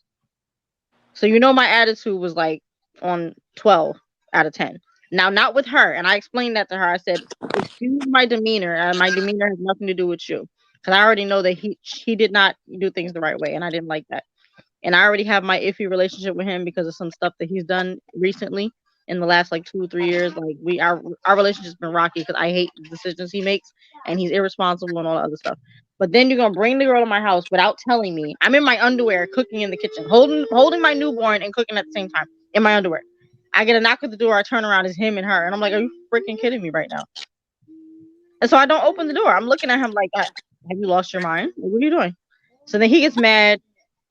So you know my attitude was like on 12 out of 10. Now, not with her, and I explained that to her. I said, excuse my demeanor, and my demeanor has nothing to do with you, because I already know that he did not do things the right way, and I didn't like that. And I already have my iffy relationship with him because of some stuff that he's done recently in the last like 2 or 3 years. Like our relationship's been rocky because I hate the decisions he makes and he's irresponsible and all that other stuff. But then you're gonna bring the girl to my house without telling me. I'm in my underwear cooking in the kitchen, holding my newborn and cooking at the same time in my underwear. I get a knock at the door, I turn around, it's him and her, and I'm like, are you freaking kidding me right now? And so I don't open the door. I'm looking at him like, have you lost your mind? Like, what are you doing? So then he gets mad.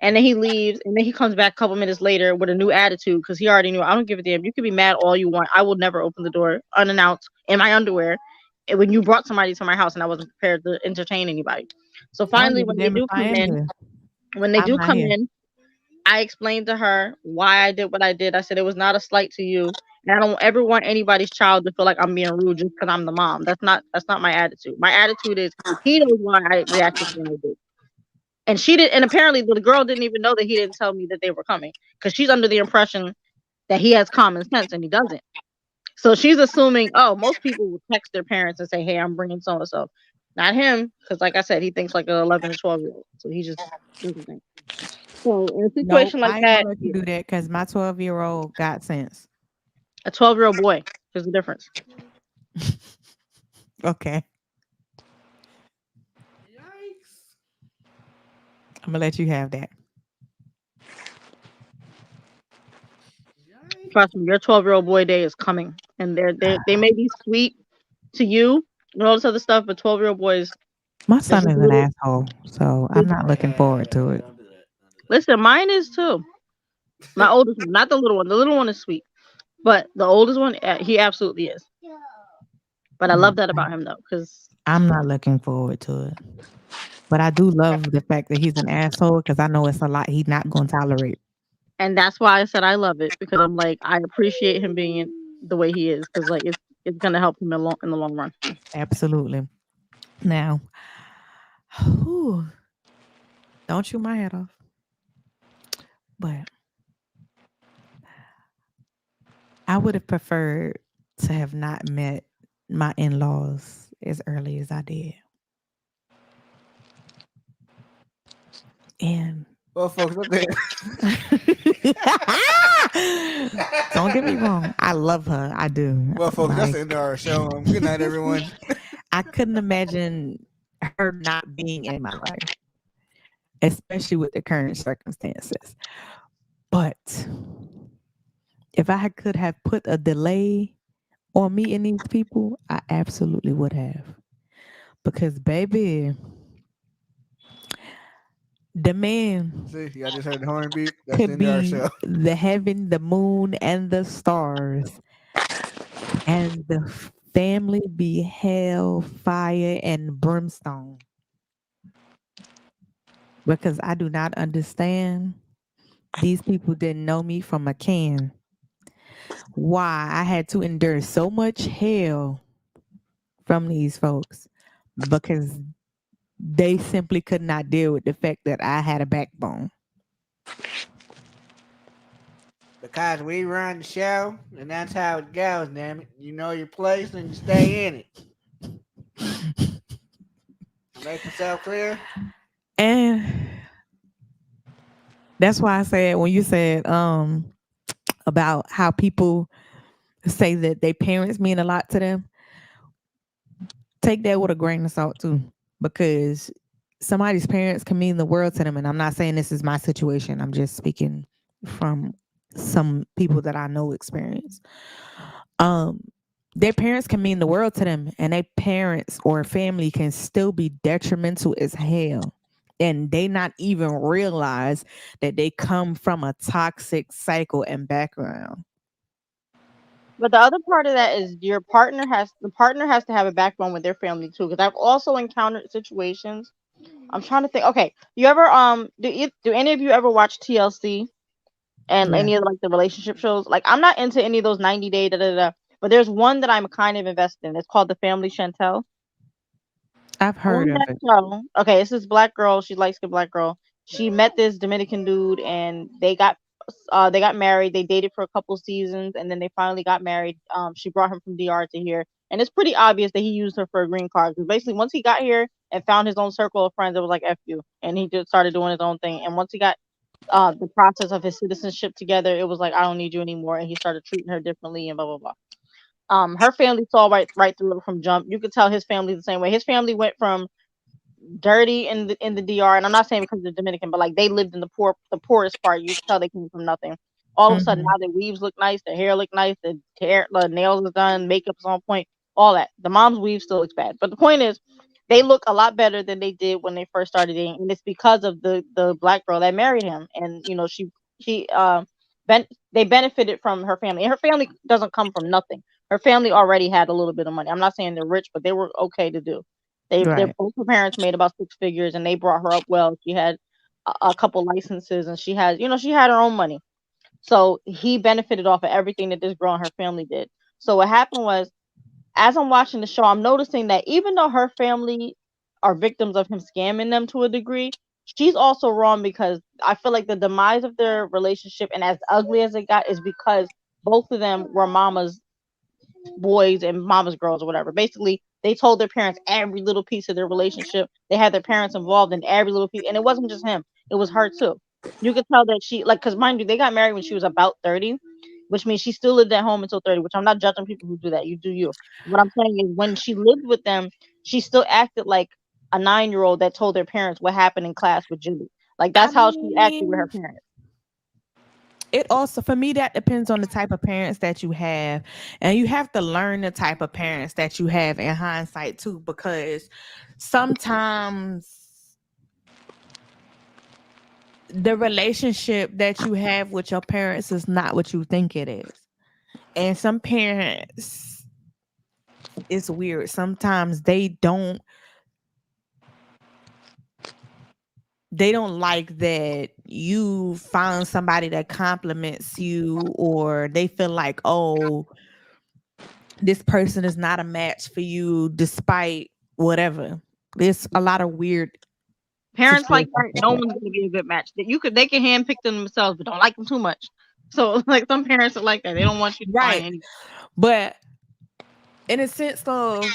And then he leaves, and then he comes back a couple minutes later with a new attitude because he already knew, I don't give a damn. You can be mad all you want. I will never open the door unannounced in my underwear when you brought somebody to my house and I wasn't prepared to entertain anybody. So I don't finally, give a damn if I am here. when they I'm do not come here. in, I explained to her why I did what I did. I said it was not a slight to you, and I don't ever want anybody's child to feel like I'm being rude just because I'm the mom. That's not my attitude. My attitude is he knows why I reacted the way I did. And she did, and apparently the girl didn't even know that he didn't tell me that they were coming, because she's under the impression that he has common sense and he doesn't. So she's assuming, oh, most people will text their parents and say, hey, I'm bringing so and so. Not him, because like I said, he thinks like an 11 or 12-year-old. So he just doesn't think. So in a Nope, situation like I ain't that, gonna let you do that because my 12-year-old got sense. a 12-year-old boy, there's a difference. Okay. I'm gonna let you have that. Trust me, your 12-year-old boy day is coming, and they may be sweet to you and all this other stuff, but 12-year-old boys, My they're son just is an little. asshole, so I'm not looking forward to it. Listen, mine is too. My oldest one, not the little one. The little one is sweet, but the oldest one, he absolutely is. But I love that about him though, because I'm not looking forward to it. But I do love the fact that he's an asshole because I know it's a lot he's not gonna tolerate. and that's why I said I love it, because I'm like, I appreciate him being the way he is, because like it's gonna help him in the long run. Absolutely. Now, whew, don't shoot my head off. But I would have preferred to have not met my in-laws as early as I did. And Well, folks, okay. don't get me wrong, I love her. I do. Well, folks, that's Like, the end of our show. Good night, everyone. I couldn't imagine her not being in my life. especially with the current circumstances. But if I could have put a delay on meeting these people, I absolutely would have. Because, baby, the man See, y'all just heard the horn beep. That's the could end of our be show. the heaven, the moon, and the stars, and the family be hell, fire, and brimstone. Because I do not understand. These people didn't know me from a can. Why I had to endure so much hell from these folks because they simply could not deal with the fact that I had a backbone. Because we run the show, and that's how it goes, damn it. You know your place and you stay in it. I make myself clear? And that's why I said when you said about how people say that their parents mean a lot to them, take that with a grain of salt too. Because somebody's parents can mean the world to them. And I'm not saying this is my situation. I'm just speaking from some people that I know experience. Um, their parents can mean the world to them, and their parents or family can still be detrimental as hell. And they not even realize that they come from a toxic cycle and background. But the other part of that is the partner has to have a backbone with their family too. Because I've also encountered situations. I'm trying to think. Okay, you ever do any of you ever watch TLC and Yeah, any of like the relationship shows? Like I'm not into any of those 90 day da da da. But there's one that I'm kind of invested in. It's called The Family Chantel. I've heard On of that it. show, okay, it's this black girl. She's light skinned black girl. She met this Dominican dude, and they got married. They dated for a couple seasons, and then they finally got married. She brought him from DR to here, and it's pretty obvious that he used her for a green card. Because basically, once he got here and found his own circle of friends, it was like f you, and he just started doing his own thing. And once he got the process of his citizenship together, it was like I don't need you anymore, and he started treating her differently and blah blah blah. Her family saw right through it from jump. You could tell his family the same way. His family went from dirty in the DR, and I'm not saying because they're Dominican, but like they lived in the poorest part. You can tell they came from nothing. All of a sudden, Mhm. now their weaves look nice, their hair look nice, the nails is done, makeup's on point, all that. The mom's weave still looks bad, but the point is, they look a lot better than they did when they first started dating, and it's because of the black girl that married him, and you know she ben- they benefited from her family, and her family doesn't come from nothing. Her family already had a little bit of money. I'm not saying they're rich, but they were okay to do. Their Right. both her parents made about six figures, and they brought her up well. She had a couple licenses, and she had her own money. So he benefited off of everything that this girl and her family did. So what happened was, as I'm watching the show, I'm noticing that even though her family are victims of him scamming them to a degree, she's also wrong because I feel like the demise of their relationship and as ugly as it got is because both of them were mamas boys and mama's girls or whatever. Basically, they told their parents every little piece of their relationship. They had their parents involved in every little piece, and it wasn't just him; it was her too. You could tell that she like, cause mind you, they got married when she was about 30, which means she still lived at home until 30. Which I'm not judging people who do that. You do you. What I'm saying is, when she lived with them, she still acted like a 9 year old that told their parents what happened in class with Jimmy. Like I that's how she acted with her mean, parents. it also for me that depends on the type of parents that you have, and you have to learn the type of parents that you have in hindsight too, because sometimes the relationship that you have with your parents is not what you think it is. And some parents, it's weird. Sometimes they don't like that you found somebody that compliments you, or they feel like, oh, this person is not a match for you despite whatever. There's a lot of weird Parents like situations that, like no that. one's gonna be a good match. That they can handpick them themselves, but don't like them too much. So like some parents are like that. They don't want you to find Right. any. But in a sense of,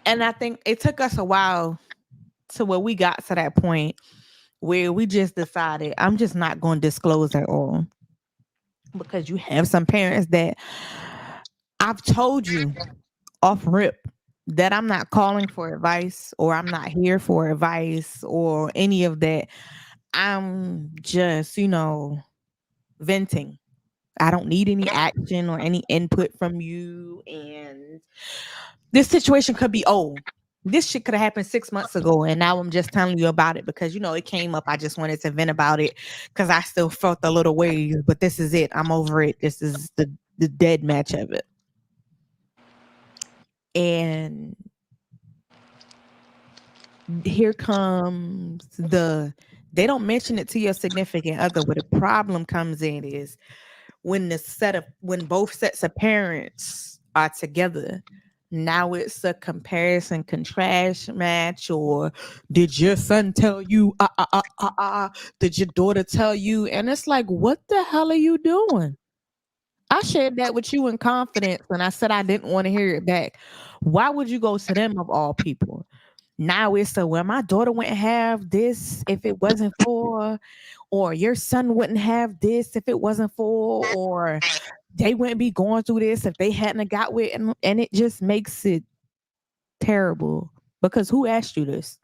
and I think it took us a while to where we got to that point where we just decided I'm just not going to disclose at all, because you have some parents that I've told you off rip. that I'm not calling for advice or I'm not here for advice or any of that. I'm just, venting. I don't need any action or any input from you. And this situation could be old. This shit could have happened 6 months ago. And now I'm just telling you about it because, it came up. I just wanted to vent about it because I still felt a little ways. But this is it. I'm over it. This is the dead match of it. And here comes they don't mention it to your significant other. Where the problem comes in is when both sets of parents are together. Now it's a comparison contrast match, or did your son tell you? Did your daughter tell you? And it's like, what the hell are you doing? I shared that with you in confidence, and I said I didn't want to hear it back. Why would you go to them of all people? Now it's well, my daughter wouldn't have this if it wasn't for, or your son wouldn't have this if it wasn't for, or they wouldn't be going through this if they hadn't got with, and it just makes it terrible because who asked you this?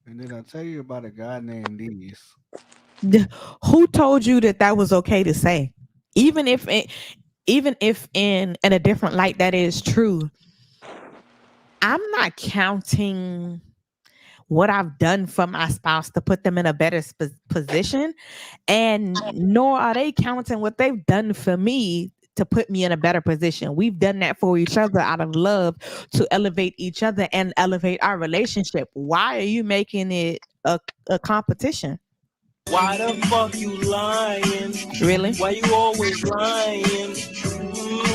And then I'll tell you about a guy named These. Who told you that was okay to say? Even if in a different light that is true, I'm not counting what I've done for my spouse to put them in a better position, and nor are they counting what they've done for me to put me in a better position. We've done that for each other out of love to elevate each other and elevate our relationship. Why are you making it a competition? Why the fuck you lying? Really? Why you always lying?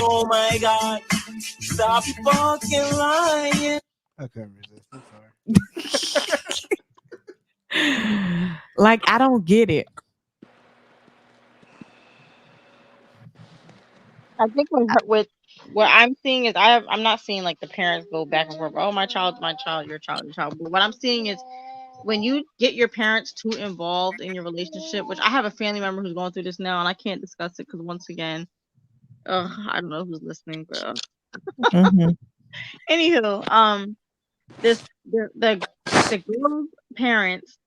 Oh my god. Stop fucking lying. I couldn't resist. I'm sorry. Like, I don't get it. I think with what I'm seeing is I'm not seeing like the parents go back and forth. Oh, my child, your child, your child. But what I'm seeing is when you get your parents too involved in your relationship, which I have a family member who's going through this now, and I can't discuss it because once again, I don't know who's listening, but mm-hmm. Anywho, the girl's parents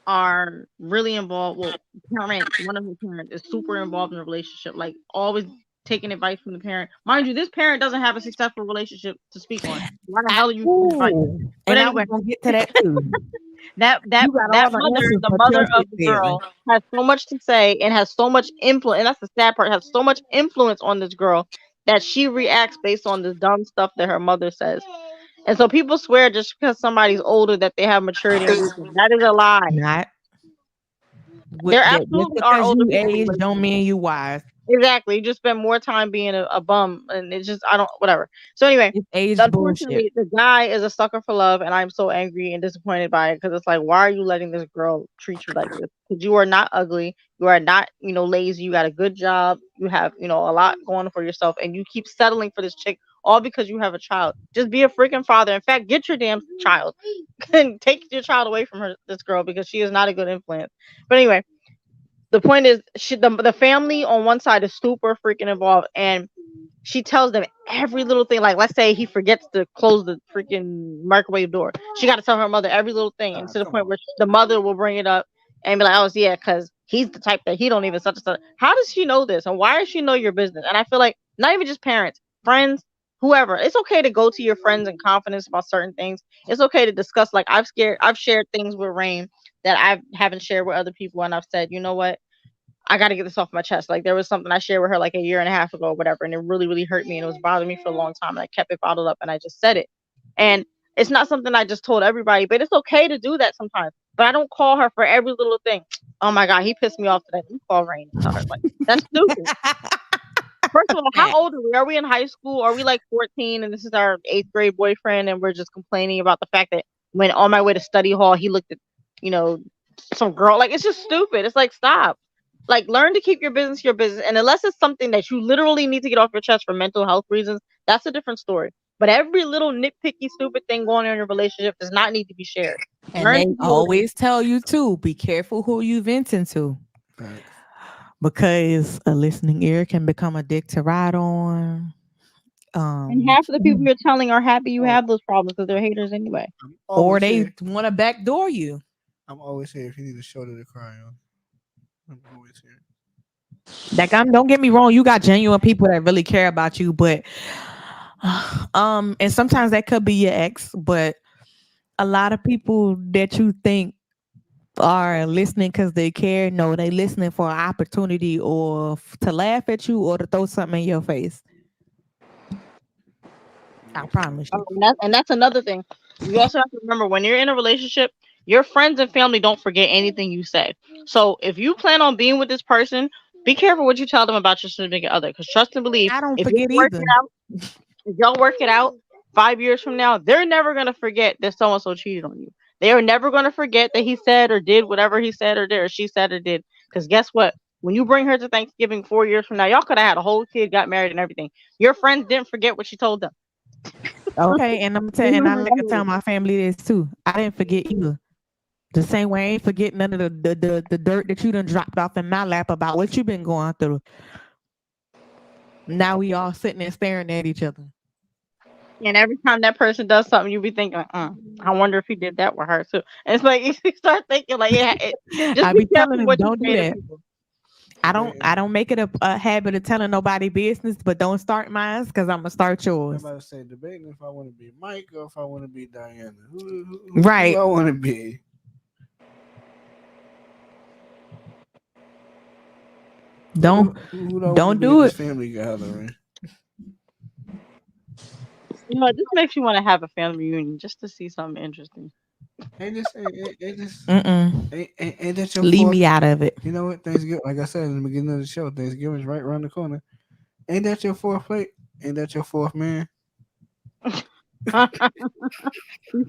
are really involved. Well, one of the parents is super involved in the relationship, like always taking advice from the parent. Mind you, this parent doesn't have a successful relationship to speak on. Why the hell are you taking advice? But and anyway, I'm gonna get to that too. that mother, the mother of the girl, has so much to say and has so much influence, and that's the sad part, has so much influence on this girl that she reacts based on the dumb stuff that her mother says. And so people swear just because somebody's older that they have maturity and wisdom. That is a lie. Not. There absolutely are older people. Age don't mean you wise. Exactly. You just spend more time being a bum, and it's just whatever. So anyway, unfortunately, the guy is a sucker for love, and I'm so angry and disappointed by it because it's like, why are you letting this girl treat you like this? Because you are not ugly, you are not lazy, you got a good job, you have a lot going for yourself, and you keep settling for this chick all because you have a child. Just be a freaking father. In fact, get your damn child and take your child away from this girl because she is not a good influence. But anyway. The point is, the family on one side is super freaking involved, and she tells them every little thing. Like, let's say he forgets to close the freaking microwave door. She got to tell her mother every little thing, and to the point where the mother will bring it up and be like, "Oh, yeah, because he's the type that he don't even such and such." How does she know this, and why does she know your business? And I feel like not even just parents, friends, whoever. It's okay to go to your friends in confidence about certain things. It's okay to discuss. Like I've shared things with Rain that I haven't shared with other people, and I've said, you know what? I got to get this off my chest. Like there was something I shared with her like a year and a half ago or whatever, and it really, really hurt me, and it was bothering me for a long time, and I kept it bottled up, and I just said it. And it's not something I just told everybody, but it's okay to do that sometimes. But I don't call her for every little thing. Oh my God, he pissed me off today. You call Rain and tell her, like, that's stupid. First of all, how old are we? Are we in high school? Are we like 14 and this is our 8th grade boyfriend and we're just complaining about the fact that when on my way to study hall, he looked at, some girl. Like, it's just stupid. It's like, stop. Like, learn to keep your business. And unless it's something that you literally need to get off your chest for mental health reasons, that's a different story. But every little nitpicky, stupid thing going on in your relationship does not need to be shared. And they always tell you too, be careful who you venting to. Because a listening ear can become a dick to ride on. And Um, half of the people you're telling are happy you have those problems because they're haters anyway. or Always they here. want to backdoor you. I'm always here if you need a shoulder to cry on. I'm always here. Like, don't get me wrong, you got genuine people that really care about you, but and sometimes that could be your ex, but a lot of people that you think are listening because they care, no, they listening for an opportunity or to laugh at you or to throw something in your face. I promise you. And that's another thing. You also have to remember when you're in a relationship, your friends and family don't forget anything you say. So if you plan on being with this person, be careful what you tell them about your significant other. Because trust and believe, I don't if you forget work it either. out, if y'all work it out 5 years from now, they're never gonna forget that so and so cheated on you. They are never gonna forget that he said or did whatever he said or did or she said or did. Because guess what? When you bring her to Thanksgiving 4 years from now, y'all could have had a whole kid, got married, and everything. Your friends didn't forget what she told them. Okay, and and I like to tell my family this too. I didn't forget either. The same way I ain't forget none of the dirt that you done dropped off in my lap about what you been going through. Now we all sitting there staring at each other. And every time that person does something, you be thinking, I wonder if he did that with her too. And it's like you start thinking like, just I be be telling careful them what you don't do say to that. people. I don't make it a habit of telling nobody business, but don't start mine because I'm gonna start I'm yours. about to say debating if I want to be Mike or if I want to be Diana. Who Right. I want to be? Don't Who do I want to don't be at do this it. family gathering? You know, it just makes you want to have a family reunion just to see something interesting. Mm-mm. Ain't that your Leave fourth? me out of it. You know what? Thanksgiving, like I said in the beginning of the show, Thanksgiving's right around the corner. Ain't that your fourth plate? Ain't that your fourth man? You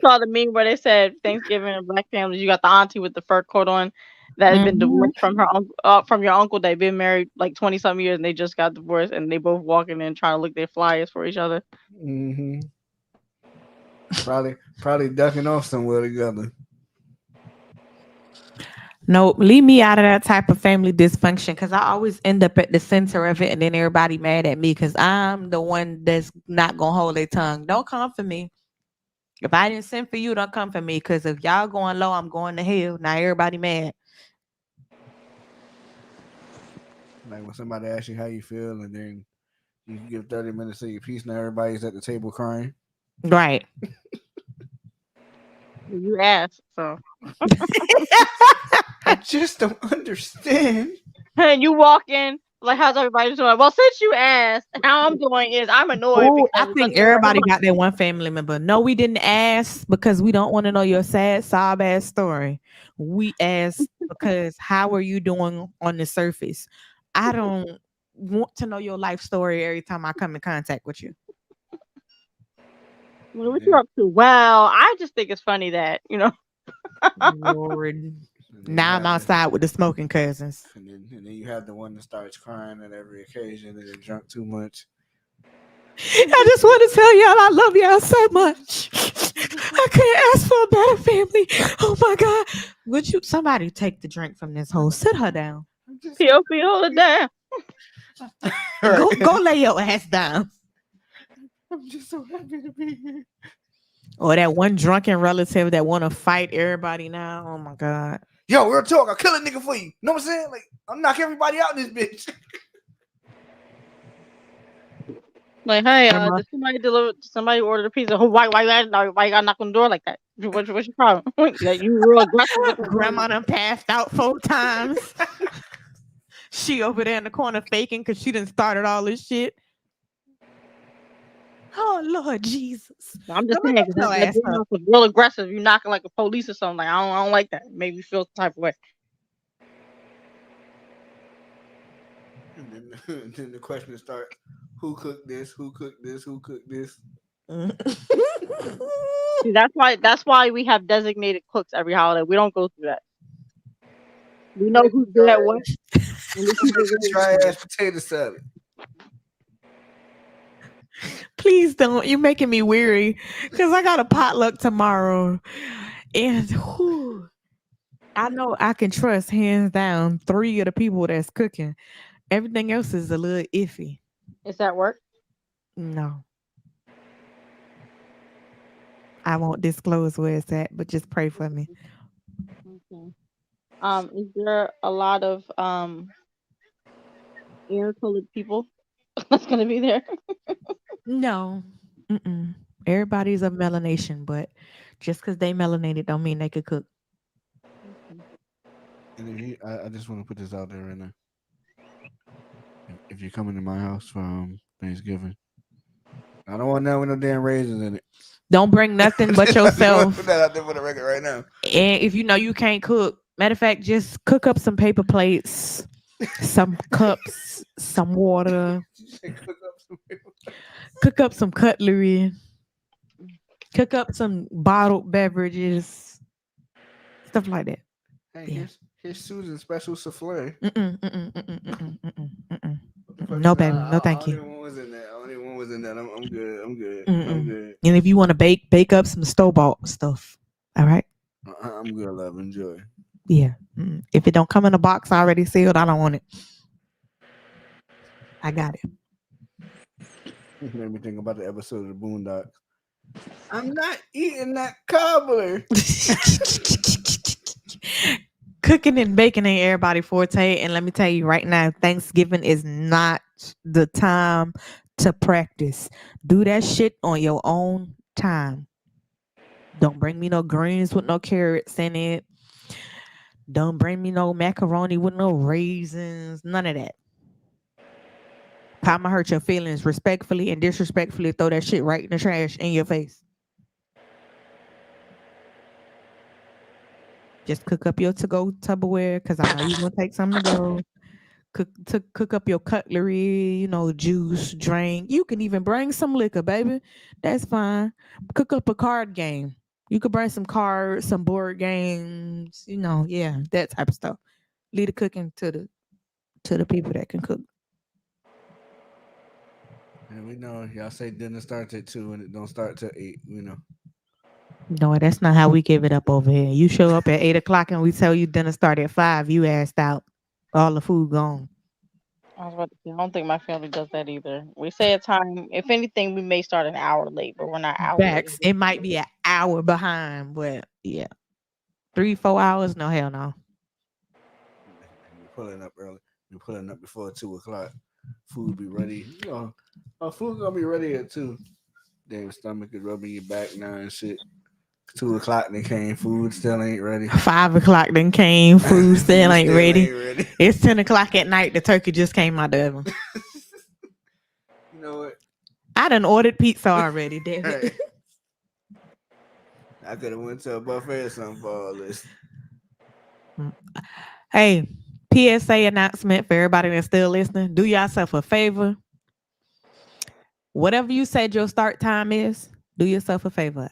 saw the meme where they said Thanksgiving in black families, you got the auntie with the fur coat on that had been Mhm. divorced from her from your uncle. They've been married like 20 some years and they just got divorced and they both walking in trying to look their flyers for each other. Mm-hmm. Probably ducking off somewhere together. No, leave me out of that type of family dysfunction because I always end up at the center of it and then everybody mad at me because I'm the one that's not gonna hold their tongue. Don't come for me. If I didn't send for you, don't come for me because if y'all going low, I'm going to hell. Now everybody mad. Like when somebody asks you how you feel, and then you give 30 minutes of your piece. Now everybody's at the table crying. Right. You asked, so I just don't understand. and you walk in like, how's everybody doing? Well, since you asked, how I'm doing is I'm annoyed Oh, I because think everybody got their one family member. No, we didn't ask because we don't want to know your sad, sob ass story. We asked because how are you doing on the surface? I don't want to know your life story every time I come in contact with you. what you up to? Well, I just think it's funny that Lord. Now I'm outside with the smoking cousins. And then you have the one that starts crying at every occasion and then drunk too much. I just want to tell y'all I love y'all so much. I can't ask for a better family. Oh my God. Would you somebody take the drink from this hole? Sit her down. POP, hold it down. Go lay your ass down. I'm just so happy to be here. Or that one drunken relative that want to fight everybody now. Oh my God. Yo, real talk. I'll kill a nigga for you. Know what I'm saying? Like, I'll knock everybody out in this bitch. Like, hey, Grandma, did somebody deliver? Did somebody order a pizza? Why you gotta knock on the door like that? What's your problem? That you real aggressive with the Grandma done passed out 4 times. She over there in the corner faking because she done started all this shit. Oh Lord Jesus. I'm just Let me saying, get 'cause your that ass girl up. was real aggressive. You knocking like a police or something. Like, I don't like that. It made me feel the type of way. And then the question start: Who cooked this? Who cooked this? Who cooked this? See, that's why we have designated cooks every holiday. We don't go through that. We know who's good at what, and we keep it real. Dry ass potato salad. Please don't. You're making me weary because I got a potluck tomorrow. And whew, I know I can trust hands down 3 of the people that's cooking. Everything else is a little iffy. It's at work. No. I won't disclose where it's at, but just pray for me. Okay. Is there a lot of air colored people that's gonna be there? No. Mm-mm. Everybody's of melanation, but just because they melanated don't mean they could cook. And if I just want to put this out there right now. If you're coming to my house for Thanksgiving, I don't want none with no damn raisins in it. Don't bring nothing but I just want to put yourself. that out there for the record right now. And if you know you can't cook, matter of fact, just cook up some paper plates, some cups, some water, cook up some cutlery, cook up some bottled beverages, stuff like that. Hey, Yeah. here's Susan's special souffle. No, baby. No, thank Only you. one was in that. Only one was in that. I'm good. I'm good. I'm Mm-mm. good. And if you want to bake up some store bought stuff. All right. I'm good. Love, enjoy. Yeah. If it don't come in a box already sealed, I don't want it. I got it. Made me think about the episode of the Boondocks. I'm not eating that cobbler. Cooking and baking ain't everybody forte. And let me tell you right now, Thanksgiving is not the time to practice. Do that shit on your own time. Don't bring me no greens with no carrots in it. Don't bring me no macaroni with no raisins. None of that. I'ma hurt your feelings respectfully and disrespectfully. Throw that shit right in the trash in your face. Just cook up your to-go Tupperware because I know you're gonna take something to go. Cook up your cutlery, juice, drink. You can even bring some liquor, baby. That's fine. Cook up a card game. You could bring some cards, some board games, yeah, that type of stuff. Leave the cooking to the people that can cook. And we know y'all say dinner starts at 2 and it don't start till 8. No, that's not how we give it up over here. You show up at 8 o'clock and we tell you dinner start at 5. You asked out. All the food gone. I was about to say, I don't think my family does that either. We say a time. If anything, we may start an hour late, but we're not hourly. Backs. It might be an hour behind, but yeah. 3-4 hours? No, hell no. You're pulling up early. You're pulling up before 2 o'clock. Food be ready. Food gonna be ready at 2. Damn stomach is rubbing your back now and shit. 2 o'clock they came. Food still ain't ready. 5 o'clock then came. Food still ain't Still ready. ain't ready. It's 10 o'clock at night. The turkey just came out the oven. You know what? I done ordered pizza already. Damn it. Right. I could have went to a buffet or something for all this. Hey, PSA announcement for everybody that's still listening. Do yourself a favor. Whatever you said your start time is, do yourself a favor.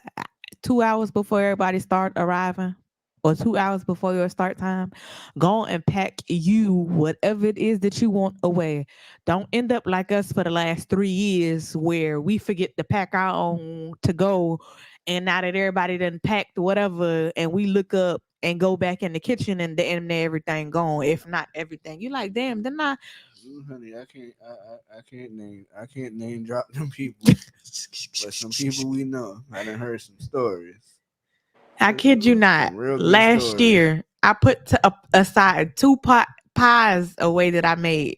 2 hours before everybody start arriving, or 2 hours before your start time, go and pack you whatever it is that you want away. Don't end up like us for the last 3 years where we forget to pack our own to go. And now that everybody done packed whatever and we look up and go back in the kitchen and everything gone. If not everything. You like, damn, then I Honey, I can't name drop them people. But some people we know. I done heard some stories. I kid you not. Last stories. year, I put aside 2 pies away that I made.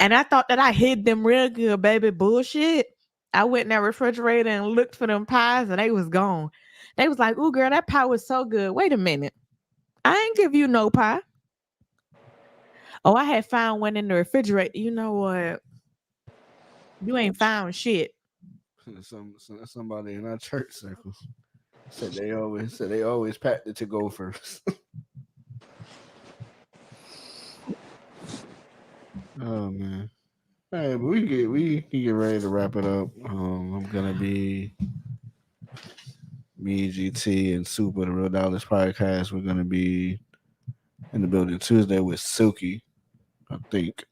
And I thought that I hid them real good, baby. Bullshit. I went in that refrigerator and looked for them pies and they was gone. They was like, ooh, girl, that pie was so good. Wait a minute. I ain't give you no pie. Oh, I had found one in the refrigerator. You know what? You ain't found shit. Somebody in our church circle said they always packed it to go first. Oh man. All right, but we can get ready to wrap it up. I'm gonna be me, GT, and Super, the Real Dollars podcast. We're gonna be in the building Tuesday with Silky. I think.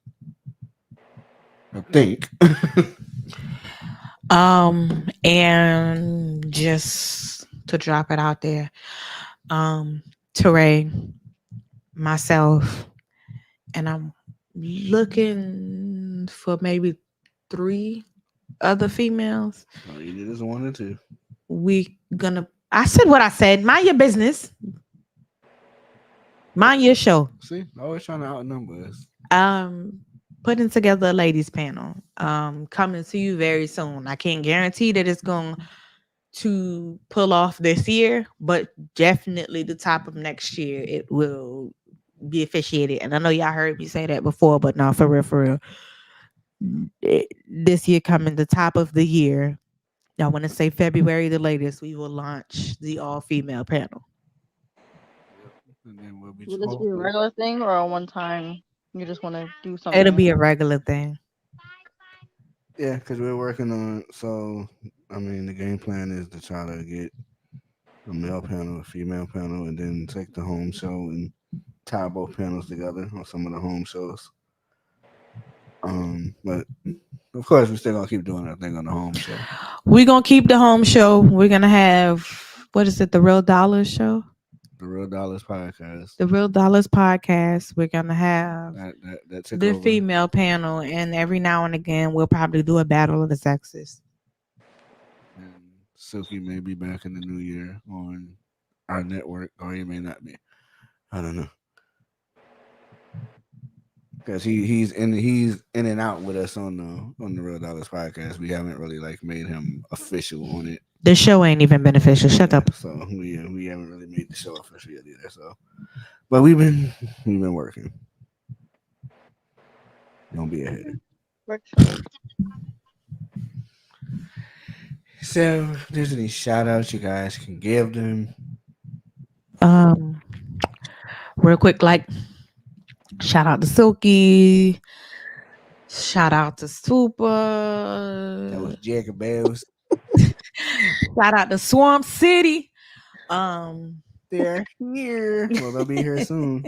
And just to drop it out there, Teray, myself, and I'm looking for maybe 3 other females. Oh, you did this 1 or 2. We gonna I said what I said. Mind your business. Mind your show. See, always trying to outnumber us. Putting together a ladies panel. Coming to you very soon. I can't guarantee that it's going to pull off this year, but definitely the top of next year it will be officiated. And I know y'all heard me say that before, but no, for real, for real. This year coming the top of the year. I want to say February the latest, we will launch the all female panel. And then we'll be Will this be a hopefully. regular thing or a one time? You just want to do It'll something? be a regular thing. Yeah, because we're working on. So, I mean, the game plan is to try to get a male panel, a female panel, and then take the home show and tie both panels together on some of the home shows. But of course, we're still gonna keep doing our thing on the home show. We're gonna keep the home show. We're gonna have what is it, the Real Dollars show? The Real Dollars podcast. The Real Dollars podcast. We're gonna have that took the over. female panel, and every now and again we'll probably do a battle of the sexes. And Silky may be back in the new year on our network, or he may not be. I don't know. Because he's in and out with us on the Real Dollars podcast. We haven't really like made him official on it. The show ain't even been official. Shut up. So we haven't really made the show official yet either. So, but we've been working. Don't be ahead. So, if there's any shout outs you guys can give them. Real quick, like shout out to Silky. Shout out to Super. That was Jacob Bells. Shout out to Swamp City. They're here. Well, they'll be here soon.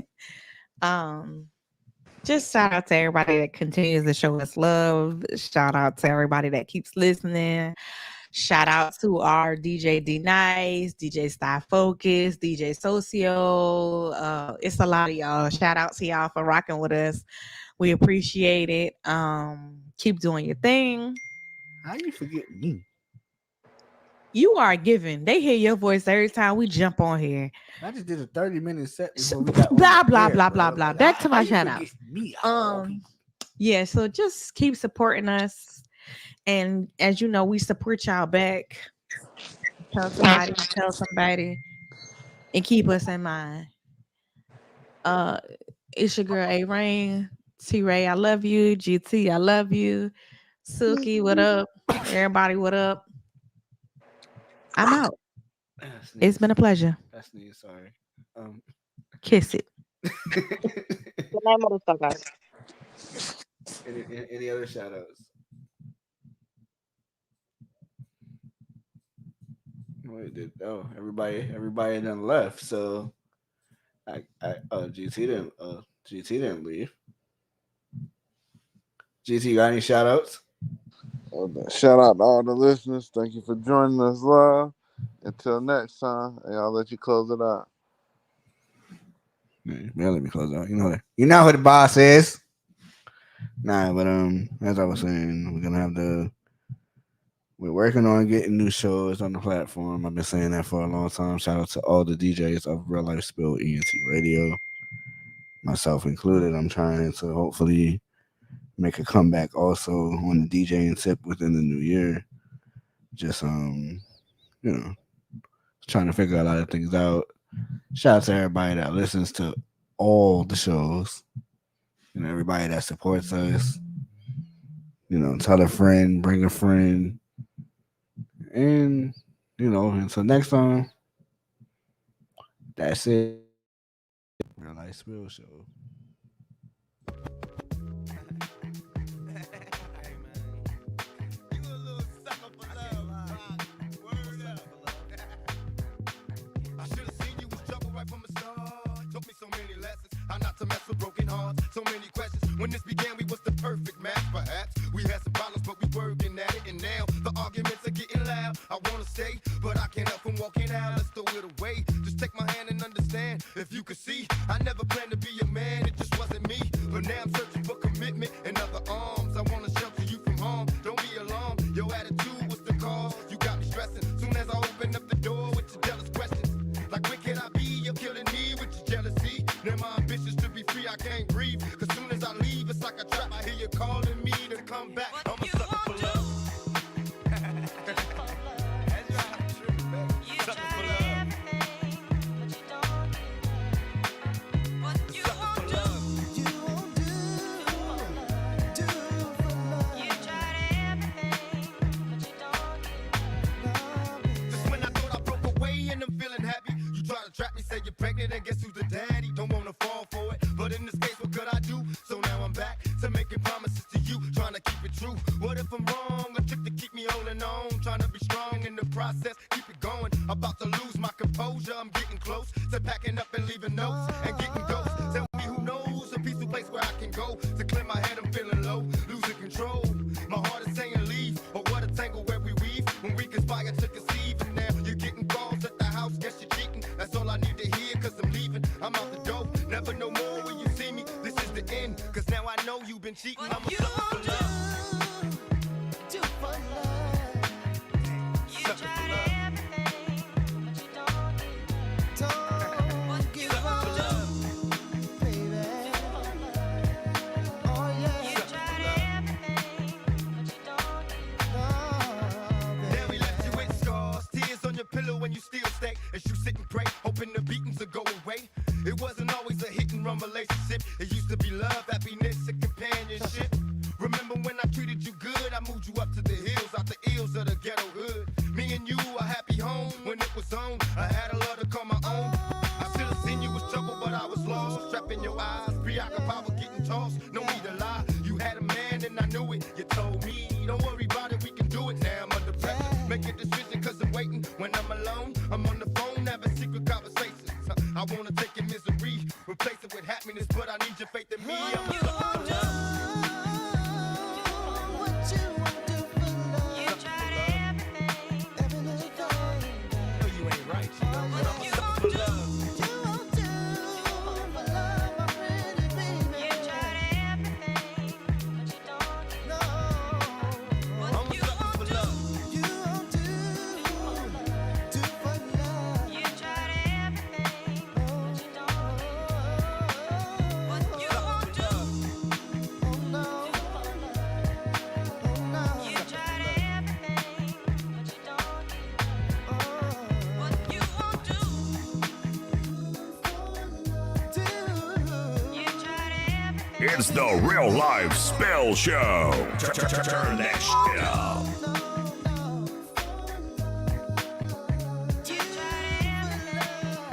Just shout out to everybody that continues to show us love. Shout out to everybody that keeps listening. Shout out to our DJ D Nice, DJ Style Focus, DJ Socio. It's a lot of y'all. Shout out to y'all for rocking with us. We appreciate it. Keep doing your thing. How you forget me? You are given. They hear your voice every time we jump on here. I just did a 30-minute set before we got blah on the blah air, blah bro. blah blah. Like, Back to how my you shout forget out. me? Yeah, so just keep supporting us. And as you know, we support y'all back. Tell somebody, and keep us in mind. It's your girl A Rain, T Ray, I love you. GT, I love you. Silky, what up? Everybody, what up? I'm out. It's been a pleasure. That's me. Sorry. Kiss it. Good night, motherfucker. Any other shout outs? Wait, everybody done left. So GT didn't leave. GT, you got any shout outs? Shout out to all the listeners. Thank you for joining us live. Until next time, and I'll let you close it out. Man, let me close out. You know who the boss is. Nah, but as I was saying, we're working on getting new shows on the platform. I've been saying that for a long time. Shout out to all the DJs of Real Life Spill ENT Radio, myself included. I'm trying to hopefully make a comeback also on the DJing tip within the new year. Just trying to figure a lot of things out. Shout out to everybody that listens to all the shows. Everybody that supports us. Tell a friend, bring a friend. And, until next time, that's it. Real Life Spill Show. Not to mess with broken hearts, so many questions. When this began, we was the perfect match, perhaps. We had some problems, but we working at it, and now the arguments are getting loud. I wanna stay, but I can't help from walking out. Let's throw it away. Just take my hand and understand. If you could see, I never planned to be a man, it just wasn't me. But now I'm searching for commitment and other arms. I wanna shelter you from harm. Don't be alarmed, your attitude was the cause. You got me stressing. Soon as I open up the door with your jealousy. ain't breathe. Cause soon as I leave, it's like a trap. I hear you calling me to come back. I'm a sucker for love. Trap me, say you're pregnant, and guess who's the daddy? Don't wanna fall for it, but in this case, what could I do? So now I'm back to making promises to you, trying to keep it true. What if I'm wrong? A trick to keep me holding on, trying to be strong in the process, keep it going. About to lose my composure, I'm getting close to packing up and leaving notes and getting ghosts. Tell me who knows a peaceful place where I can go to clear my head. I'm feeling low, losing control. My heart is saying leave, or what a tangle where we weave when we conspire to conceive. And now you're getting calls at the house, guess you're cheating. That's all I need to hear, cause I'm leaving. I'm out the door, never no more when you see me. This is the end, cause now I know you've been cheating. I'm a sucker for love. Do for love. You Sucker tried for love. everything, but you don't give up, baby. Oh yeah. You tried everything, but you don't give up. Now we left you with scars, tears on your pillow when you still stay. As you sit and pray, hoping the beatings will go away. It wasn't always a hit and run relationship. It used to be love, happiness, and companionship. Remember when I treated you good? I moved you up to the hills, out the ills of the ghetto hood. Me and you, a happy home when it was on. I had a love to call my own. I should have seen you was trouble, but I was lost. Trapped in your eyes, preoccupied with getting tossed. No need to lie, you had a man and I knew it. You told me, don't worry about it, we can do it. Now I'm under pressure, make a decision cause I'm waiting. When I'm alone, I'm on the phone having secret conversations. I wanna take your misery, replace it with happiness, but I need your faith in me. I'm a sucker for love. It's the Real Life Spell Show. Turn that shit up.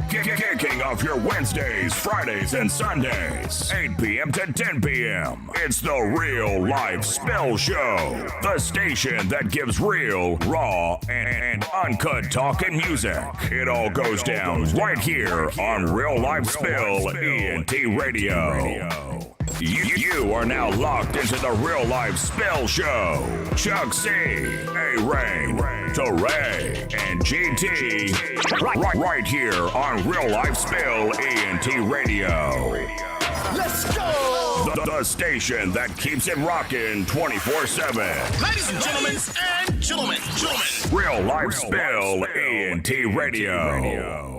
Kicking off your Wednesdays, Fridays, and Sundays, 8 p.m. to 10 p.m. It's the Real Life Spell Show, the station that gives real, raw, and uncut talk and music. It all goes down right here on Real Life Spill ENT Radio. You are now locked into the Real Life Spell Show. Chuck C, A-Rain, DeRay, and GT, right here on Real Life Spill ENT Radio. Let's go! The station that keeps it rocking 24/7. Ladies and gentlemen, Real Life Spill ENT Radio.